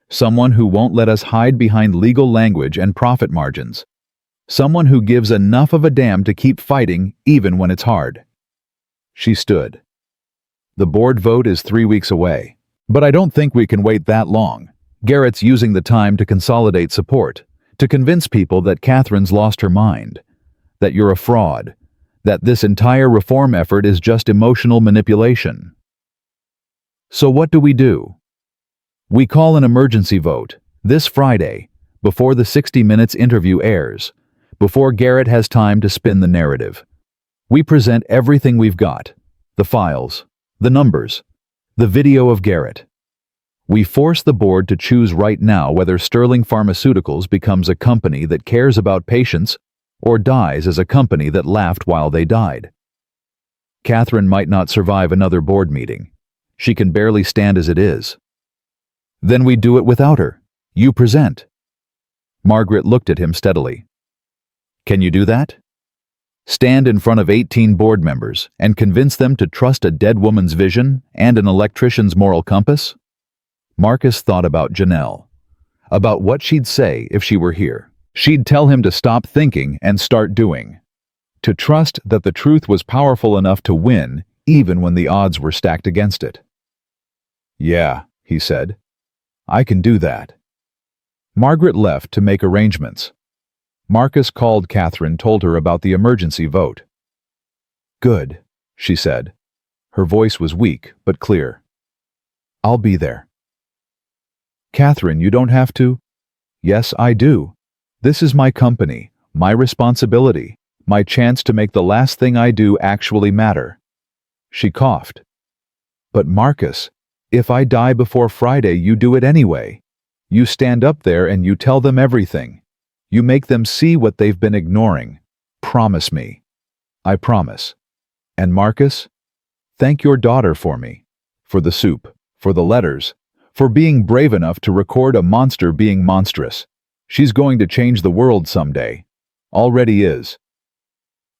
Someone who won't let us hide behind legal language and profit margins. Someone who gives enough of a damn to keep fighting even when it's hard. She stood. The board vote is 3 weeks away, but I don't think we can wait that long. Garrett's using the time to consolidate support, to convince people that Catherine's lost her mind, that you're a fraud, that this entire reform effort is just emotional manipulation. So what do? We call an emergency vote, this Friday, before the 60 Minutes interview airs, before Garrett has time to spin the narrative. We present everything we've got. The files, the numbers, the video of Garrett. We force the board to choose right now whether Sterling Pharmaceuticals becomes a company that cares about patients or dies as a company that laughed while they died. Catherine might not survive another board meeting. She can barely stand as it is. Then we do it without her. You present. Margaret looked at him steadily. Can you do that? Stand in front of 18 board members and convince them to trust a dead woman's vision and an electrician's moral compass? Marcus thought about Janelle, about what she'd say if she were here. She'd tell him to stop thinking and start doing, to trust that the truth was powerful enough to win even when the odds were stacked against it. Yeah, he said, I can do that. Margaret left to make arrangements. Marcus called Catherine, told her about the emergency vote. Good, she said. Her voice was weak but clear. I'll be there. Catherine, you don't have to. Yes, I do. This is my company, my responsibility, my chance to make the last thing I do actually matter. She coughed. But Marcus, if I die before Friday, you do it anyway. You stand up there and you tell them everything. You make them see what they've been ignoring. Promise me. I promise. And Marcus, thank your daughter for me, for the soup, for the letters, for being brave enough to record a monster being monstrous. She's going to change the world someday. Already is.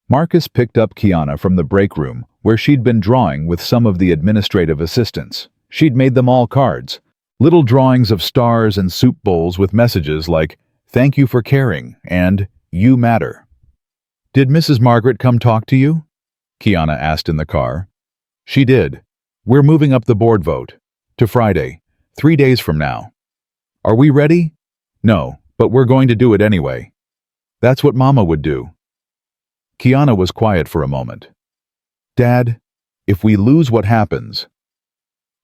Marcus picked up Kiana from the break room where she'd been drawing with some of the administrative assistants. She'd made them all cards, little drawings of stars and soup bowls with messages like, "Thank you for caring," and "You matter." Did Mrs. Margaret come talk to you? Kiana asked in the car. She did. We're moving up the board vote to Friday, 3 days from now. Are we ready? No, but we're going to do it anyway. That's what Mama would do. Kiana was quiet for a moment. Dad, if we lose, what happens?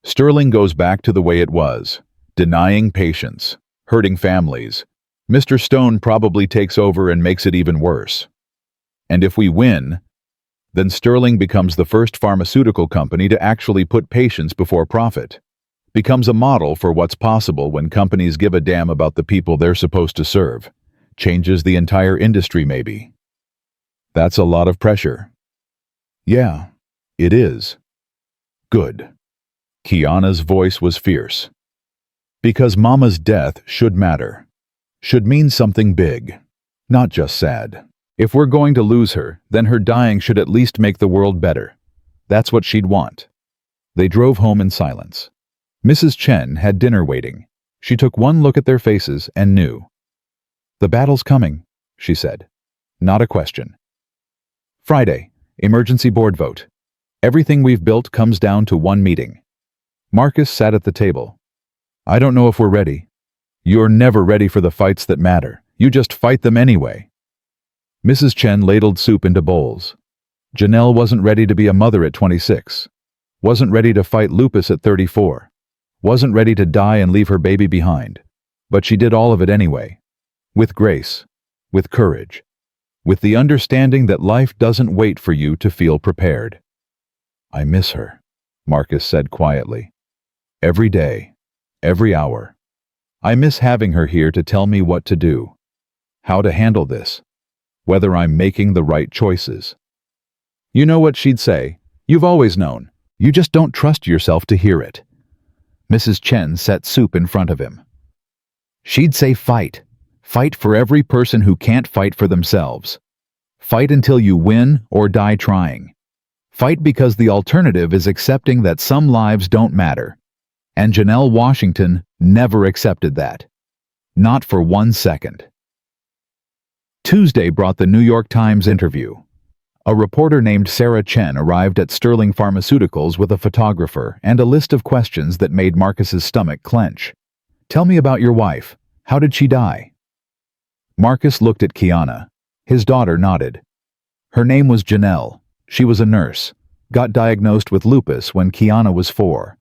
Sterling goes back to the way it was, denying patients, hurting families. Mr. Stone probably takes over and makes it even worse. And if we win, then Sterling becomes the first pharmaceutical company to actually put patients before profit. Becomes a model for what's possible when companies give a damn about the people they're supposed to serve. Changes the entire industry, maybe. That's a lot of pressure. Yeah, it is. Good. Kiana's voice was fierce. Because Mama's death should matter. Should mean something big, not just sad. If we're going to lose her, then her dying should at least make the world better. That's what she'd want. They drove home in silence. Mrs. Chen had dinner waiting. She took one look at their faces and knew. The battle's coming, she said. Not a question. Friday, emergency board vote. Everything we've built comes down to one meeting. Marcus sat at the table. I don't know if we're ready. You're never ready for the fights that matter. You just fight them anyway. Mrs. Chen ladled soup into bowls. Janelle wasn't ready to be a mother at 26. Wasn't ready to fight lupus at 34. Wasn't ready to die and leave her baby behind. But she did all of it anyway. With grace. With courage. With the understanding that life doesn't wait for you to feel prepared. I miss her, Marcus said quietly. Every day. Every hour. I miss having her here to tell me what to do. How to handle this. Whether I'm making the right choices. You know what she'd say. You've always known. You just don't trust yourself to hear it. Mrs. Chen set soup in front of him. She'd say fight. Fight for every person who can't fight for themselves. Fight until you win or die trying. Fight because the alternative is accepting that some lives don't matter. And Janelle Washington never accepted that. Not for 1 second. Tuesday brought the New York Times interview. A reporter named Sarah Chen arrived at Sterling Pharmaceuticals with a photographer and a list of questions that made Marcus's stomach clench. Tell me about your wife. How did she die? Marcus looked at Kiana. His daughter nodded. Her name was Janelle. She was a nurse. Got diagnosed with lupus when Kiana was 4.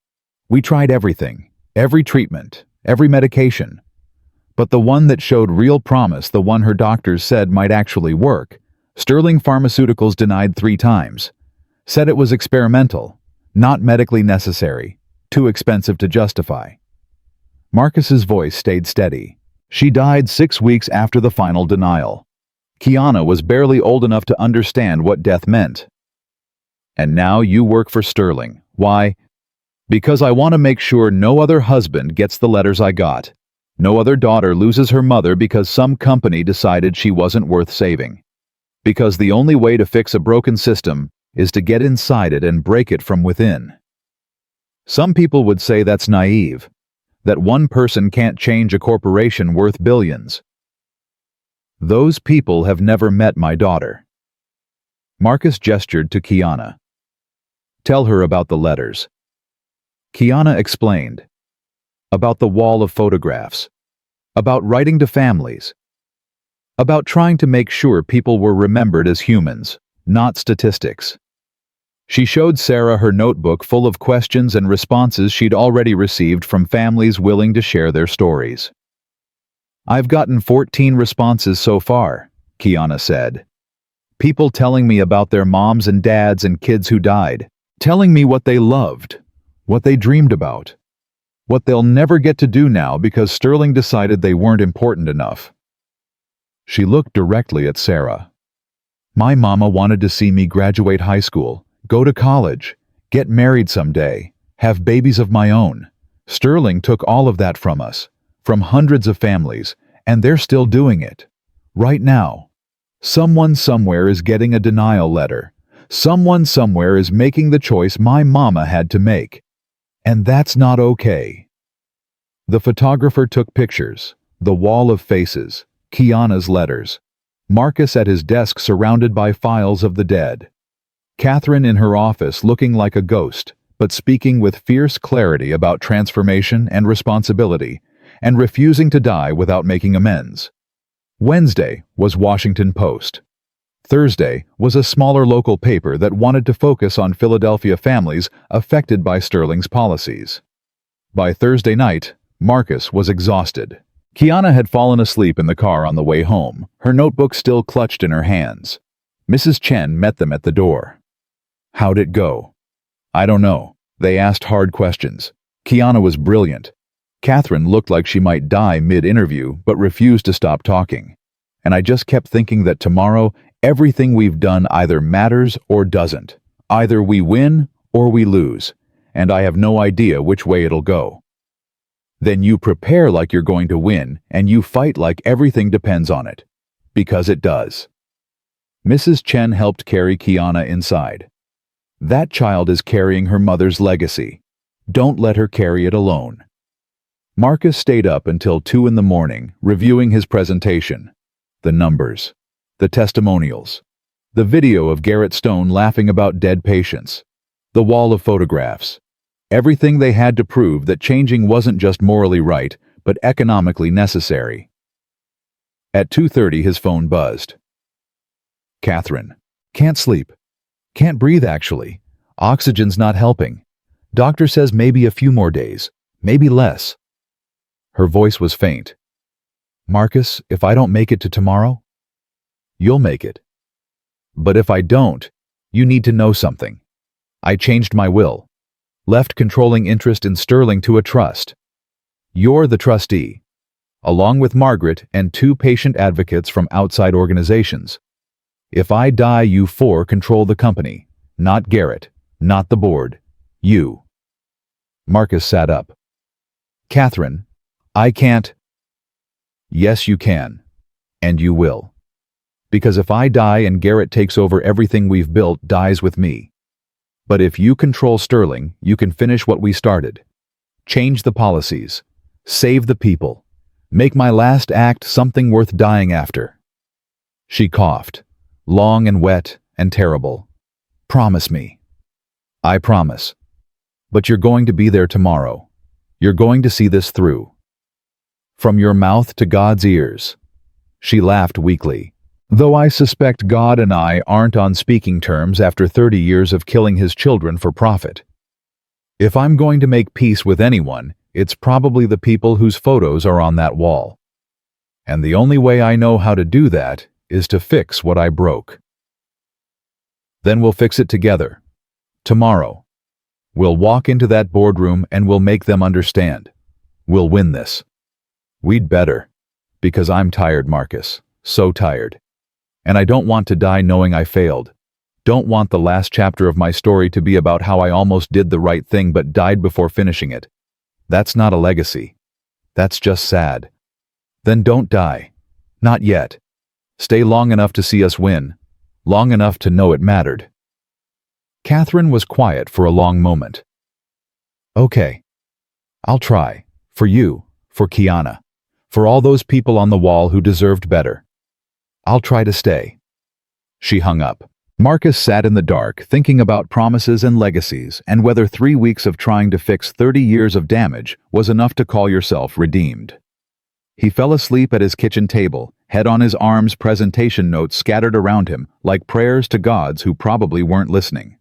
We tried everything, every treatment, every medication. But the one that showed real promise, the one her doctors said might actually work, Sterling Pharmaceuticals denied 3 times. Said it was experimental, not medically necessary, too expensive to justify. Marcus's voice stayed steady. She died 6 weeks after the final denial. Kiana was barely old enough to understand what death meant. And now you work for Sterling. Why? Because I want to make sure no other husband gets the letters I got. No other daughter loses her mother because some company decided she wasn't worth saving. Because the only way to fix a broken system is to get inside it and break it from within. Some people would say that's naive, that one person can't change a corporation worth billions. Those people have never met my daughter. Marcus gestured to Kiana. Tell her about the letters. Kiana explained. About the wall of photographs. About writing to families. About trying to make sure people were remembered as humans, not statistics. She showed Sarah her notebook full of questions and responses she'd already received from families willing to share their stories. I've gotten 14 responses so far, Kiana said. People telling me about their moms and dads and kids who died, telling me what they loved, what they dreamed about, what they'll never get to do now because Sterling decided they weren't important enough. She looked directly at Sarah. My mama wanted to see me graduate high school, go to college, get married someday, have babies of my own. Sterling took all of that from us, from hundreds of families, and they're still doing it. Right now. Someone somewhere is getting a denial letter. Someone somewhere is making the choice my mama had to make. And that's not okay. The photographer took pictures, the wall of faces, Kiana's letters, Marcus at his desk surrounded by files of the dead, Catherine in her office looking like a ghost, but speaking with fierce clarity about transformation and responsibility, and refusing to die without making amends. Wednesday was Washington Post. Thursday was a smaller local paper that wanted to focus on Philadelphia families affected by Sterling's policies. By Thursday night, Marcus was exhausted. Kiana had fallen asleep in the car on the way home, her notebook still clutched in her hands. Mrs. Chen met them at the door. How'd it go? I don't know. They asked hard questions. Kiana was brilliant. Catherine looked like she might die mid-interview, but refused to stop talking. And I just kept thinking that tomorrow, everything we've done either matters or doesn't. Either we win or we lose, and I have no idea which way it'll go. Then you prepare like you're going to win, and you fight like everything depends on it. Because it does. Mrs. Chen helped carry Kiana inside. That child is carrying her mother's legacy. Don't let her carry it alone. Marcus stayed up until 2 in the morning, reviewing his presentation. The numbers. The testimonials. The video of Garrett Stone laughing about dead patients. The wall of photographs. Everything they had to prove that changing wasn't just morally right, but economically necessary. At 2:30 his phone buzzed. Catherine. Can't sleep. Can't breathe actually. Oxygen's not helping. Doctor says maybe a few more days. Maybe less. Her voice was faint. Marcus, if I don't make it to tomorrow? You'll make it. But if I don't, you need to know something. I changed my will. Left controlling interest in Sterling to a trust. You're the trustee, along with Margaret and 2 patient advocates from outside organizations. If I die, you 4 control the company. Not Garrett, not the board. You. Marcus sat up. Catherine, I can't. Yes, you can. And you will. Because if I die and Garrett takes over everything we've built, dies with me. But if you control Sterling, you can finish what we started. Change the policies. Save the people. Make my last act something worth dying after. She coughed. Long and wet and terrible. Promise me. I promise. But you're going to be there tomorrow. You're going to see this through. From your mouth to God's ears. She laughed weakly. Though I suspect God and I aren't on speaking terms after 30 years of killing his children for profit. If I'm going to make peace with anyone, it's probably the people whose photos are on that wall. And the only way I know how to do that is to fix what I broke. Then we'll fix it together. Tomorrow. We'll walk into that boardroom and we'll make them understand. We'll win this. We'd better. Because I'm tired, Marcus. So tired. And I don't want to die knowing I failed. Don't want the last chapter of my story to be about how I almost did the right thing but died before finishing it. That's not a legacy. That's just sad. Then don't die. Not yet. Stay long enough to see us win. Long enough to know it mattered. Catherine was quiet for a long moment. Okay. I'll try. For you. For Kiana. For all those people on the wall who deserved better. I'll try to stay. She hung up. Marcus sat in the dark, thinking about promises and legacies, and whether 3 weeks of trying to fix 30 years of damage was enough to call yourself redeemed. He fell asleep at his kitchen table, head on his arms, presentation notes scattered around him, like prayers to gods who probably weren't listening.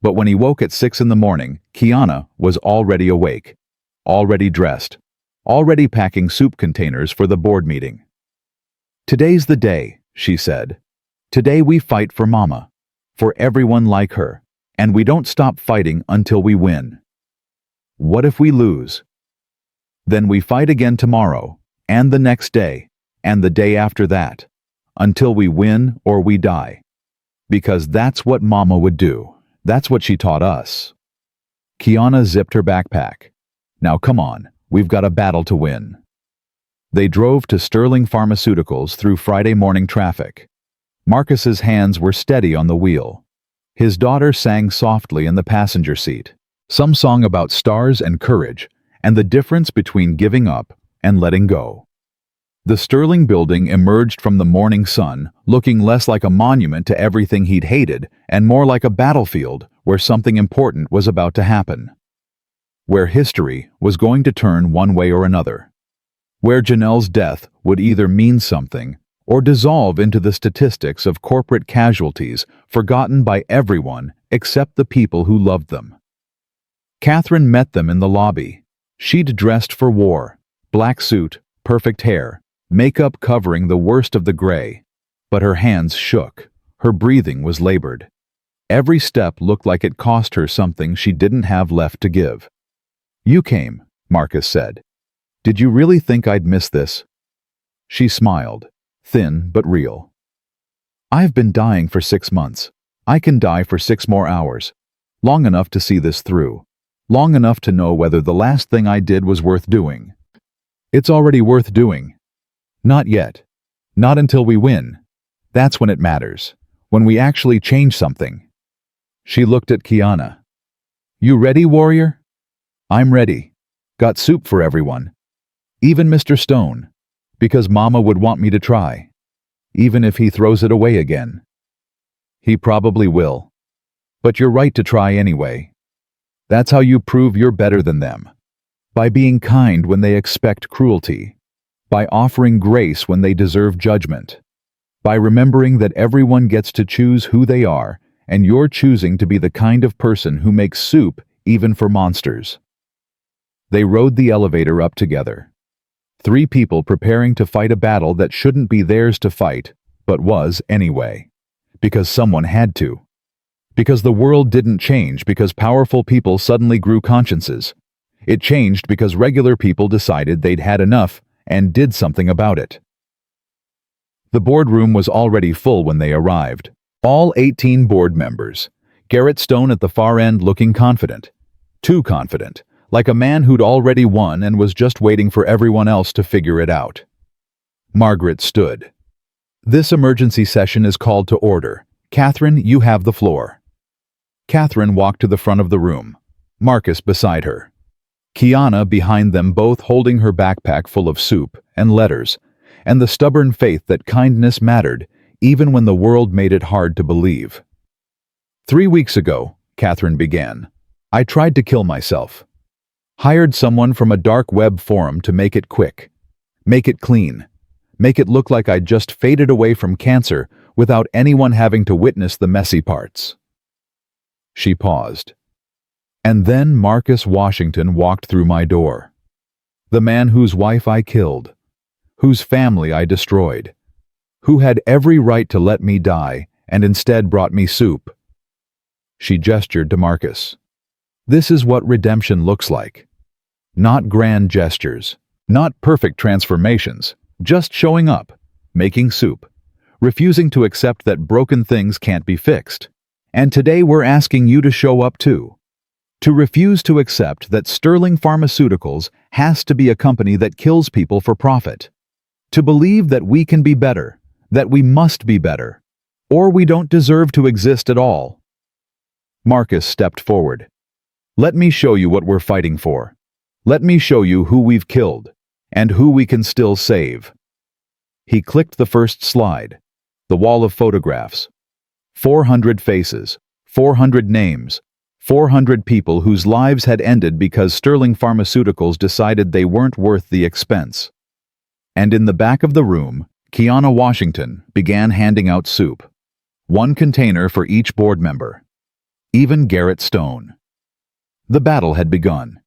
But when he woke at 6 in the morning, Kiana was already awake, already dressed, already packing soup containers for the board meeting. Today's the day, she said. Today we fight for Mama, for everyone like her, and we don't stop fighting until we win. What if we lose? Then we fight again tomorrow, and the next day, and the day after that, until we win or we die. Because that's what Mama would do. That's what she taught us. Kiana zipped her backpack. Now come on, we've got a battle to win. They drove to Sterling Pharmaceuticals through Friday morning traffic. Marcus's hands were steady on the wheel. His daughter sang softly in the passenger seat, some song about stars and courage, and the difference between giving up and letting go. The Sterling building emerged from the morning sun, looking less like a monument to everything he'd hated and more like a battlefield where something important was about to happen. Where history was going to turn one way or another. Where Janelle's death would either mean something or dissolve into the statistics of corporate casualties forgotten by everyone except the people who loved them. Catherine met them in the lobby. She'd dressed for war, black suit, perfect hair, makeup covering the worst of the gray, but her hands shook, her breathing was labored. Every step looked like it cost her something she didn't have left to give. You came, Marcus said. Did you really think I'd miss this? She smiled. Thin but real. I've been dying for 6 months. I can die for 6 more hours. Long enough to see this through. Long enough to know whether the last thing I did was worth doing. It's already worth doing. Not yet. Not until we win. That's when it matters. When we actually change something. She looked at Kiana. You ready, warrior? I'm ready. Got soup for everyone. Even Mr. Stone. Because Mama would want me to try, even if he throws it away again. He probably will. But you're right to try anyway. That's how you prove you're better than them. By being kind when they expect cruelty. By offering grace when they deserve judgment. By remembering that everyone gets to choose who they are, and you're choosing to be the kind of person who makes soup even for monsters. They rode the elevator up together. 3 people preparing to fight a battle that shouldn't be theirs to fight, but was anyway. Because someone had to. Because the world didn't change because powerful people suddenly grew consciences. It changed because regular people decided they'd had enough and did something about it. The boardroom was already full when they arrived. All 18 board members. Garrett Stone at the far end looking confident. Too confident. Like a man who'd already won and was just waiting for everyone else to figure it out. Margaret stood. This emergency session is called to order. Catherine, you have the floor. Catherine walked to the front of the room, Marcus beside her. Kiana behind them, both holding her backpack full of soup and letters, and the stubborn faith that kindness mattered, even when the world made it hard to believe. 3 weeks ago, Catherine began, I tried to kill myself. Hired someone from a dark web forum to make it quick, make it clean, make it look like I'd just faded away from cancer without anyone having to witness the messy parts. She paused. And then Marcus Washington walked through my door. The man whose wife I killed, whose family I destroyed, who had every right to let me die and instead brought me soup." She gestured to Marcus. "This is what redemption looks like. Not grand gestures, not perfect transformations, just showing up, making soup, refusing to accept that broken things can't be fixed. And today we're asking you to show up too. To refuse to accept that Sterling Pharmaceuticals has to be a company that kills people for profit. To believe that we can be better, that we must be better, or we don't deserve to exist at all." Marcus stepped forward. "Let me show you what we're fighting for. Let me show you who we've killed, and who we can still save." He clicked the first slide, the wall of photographs. 400 faces, 400 names, 400 people whose lives had ended because Sterling Pharmaceuticals decided they weren't worth the expense. And in the back of the room, Kiana Washington began handing out soup. 1 container for each board member. Even Garrett Stone. The battle had begun.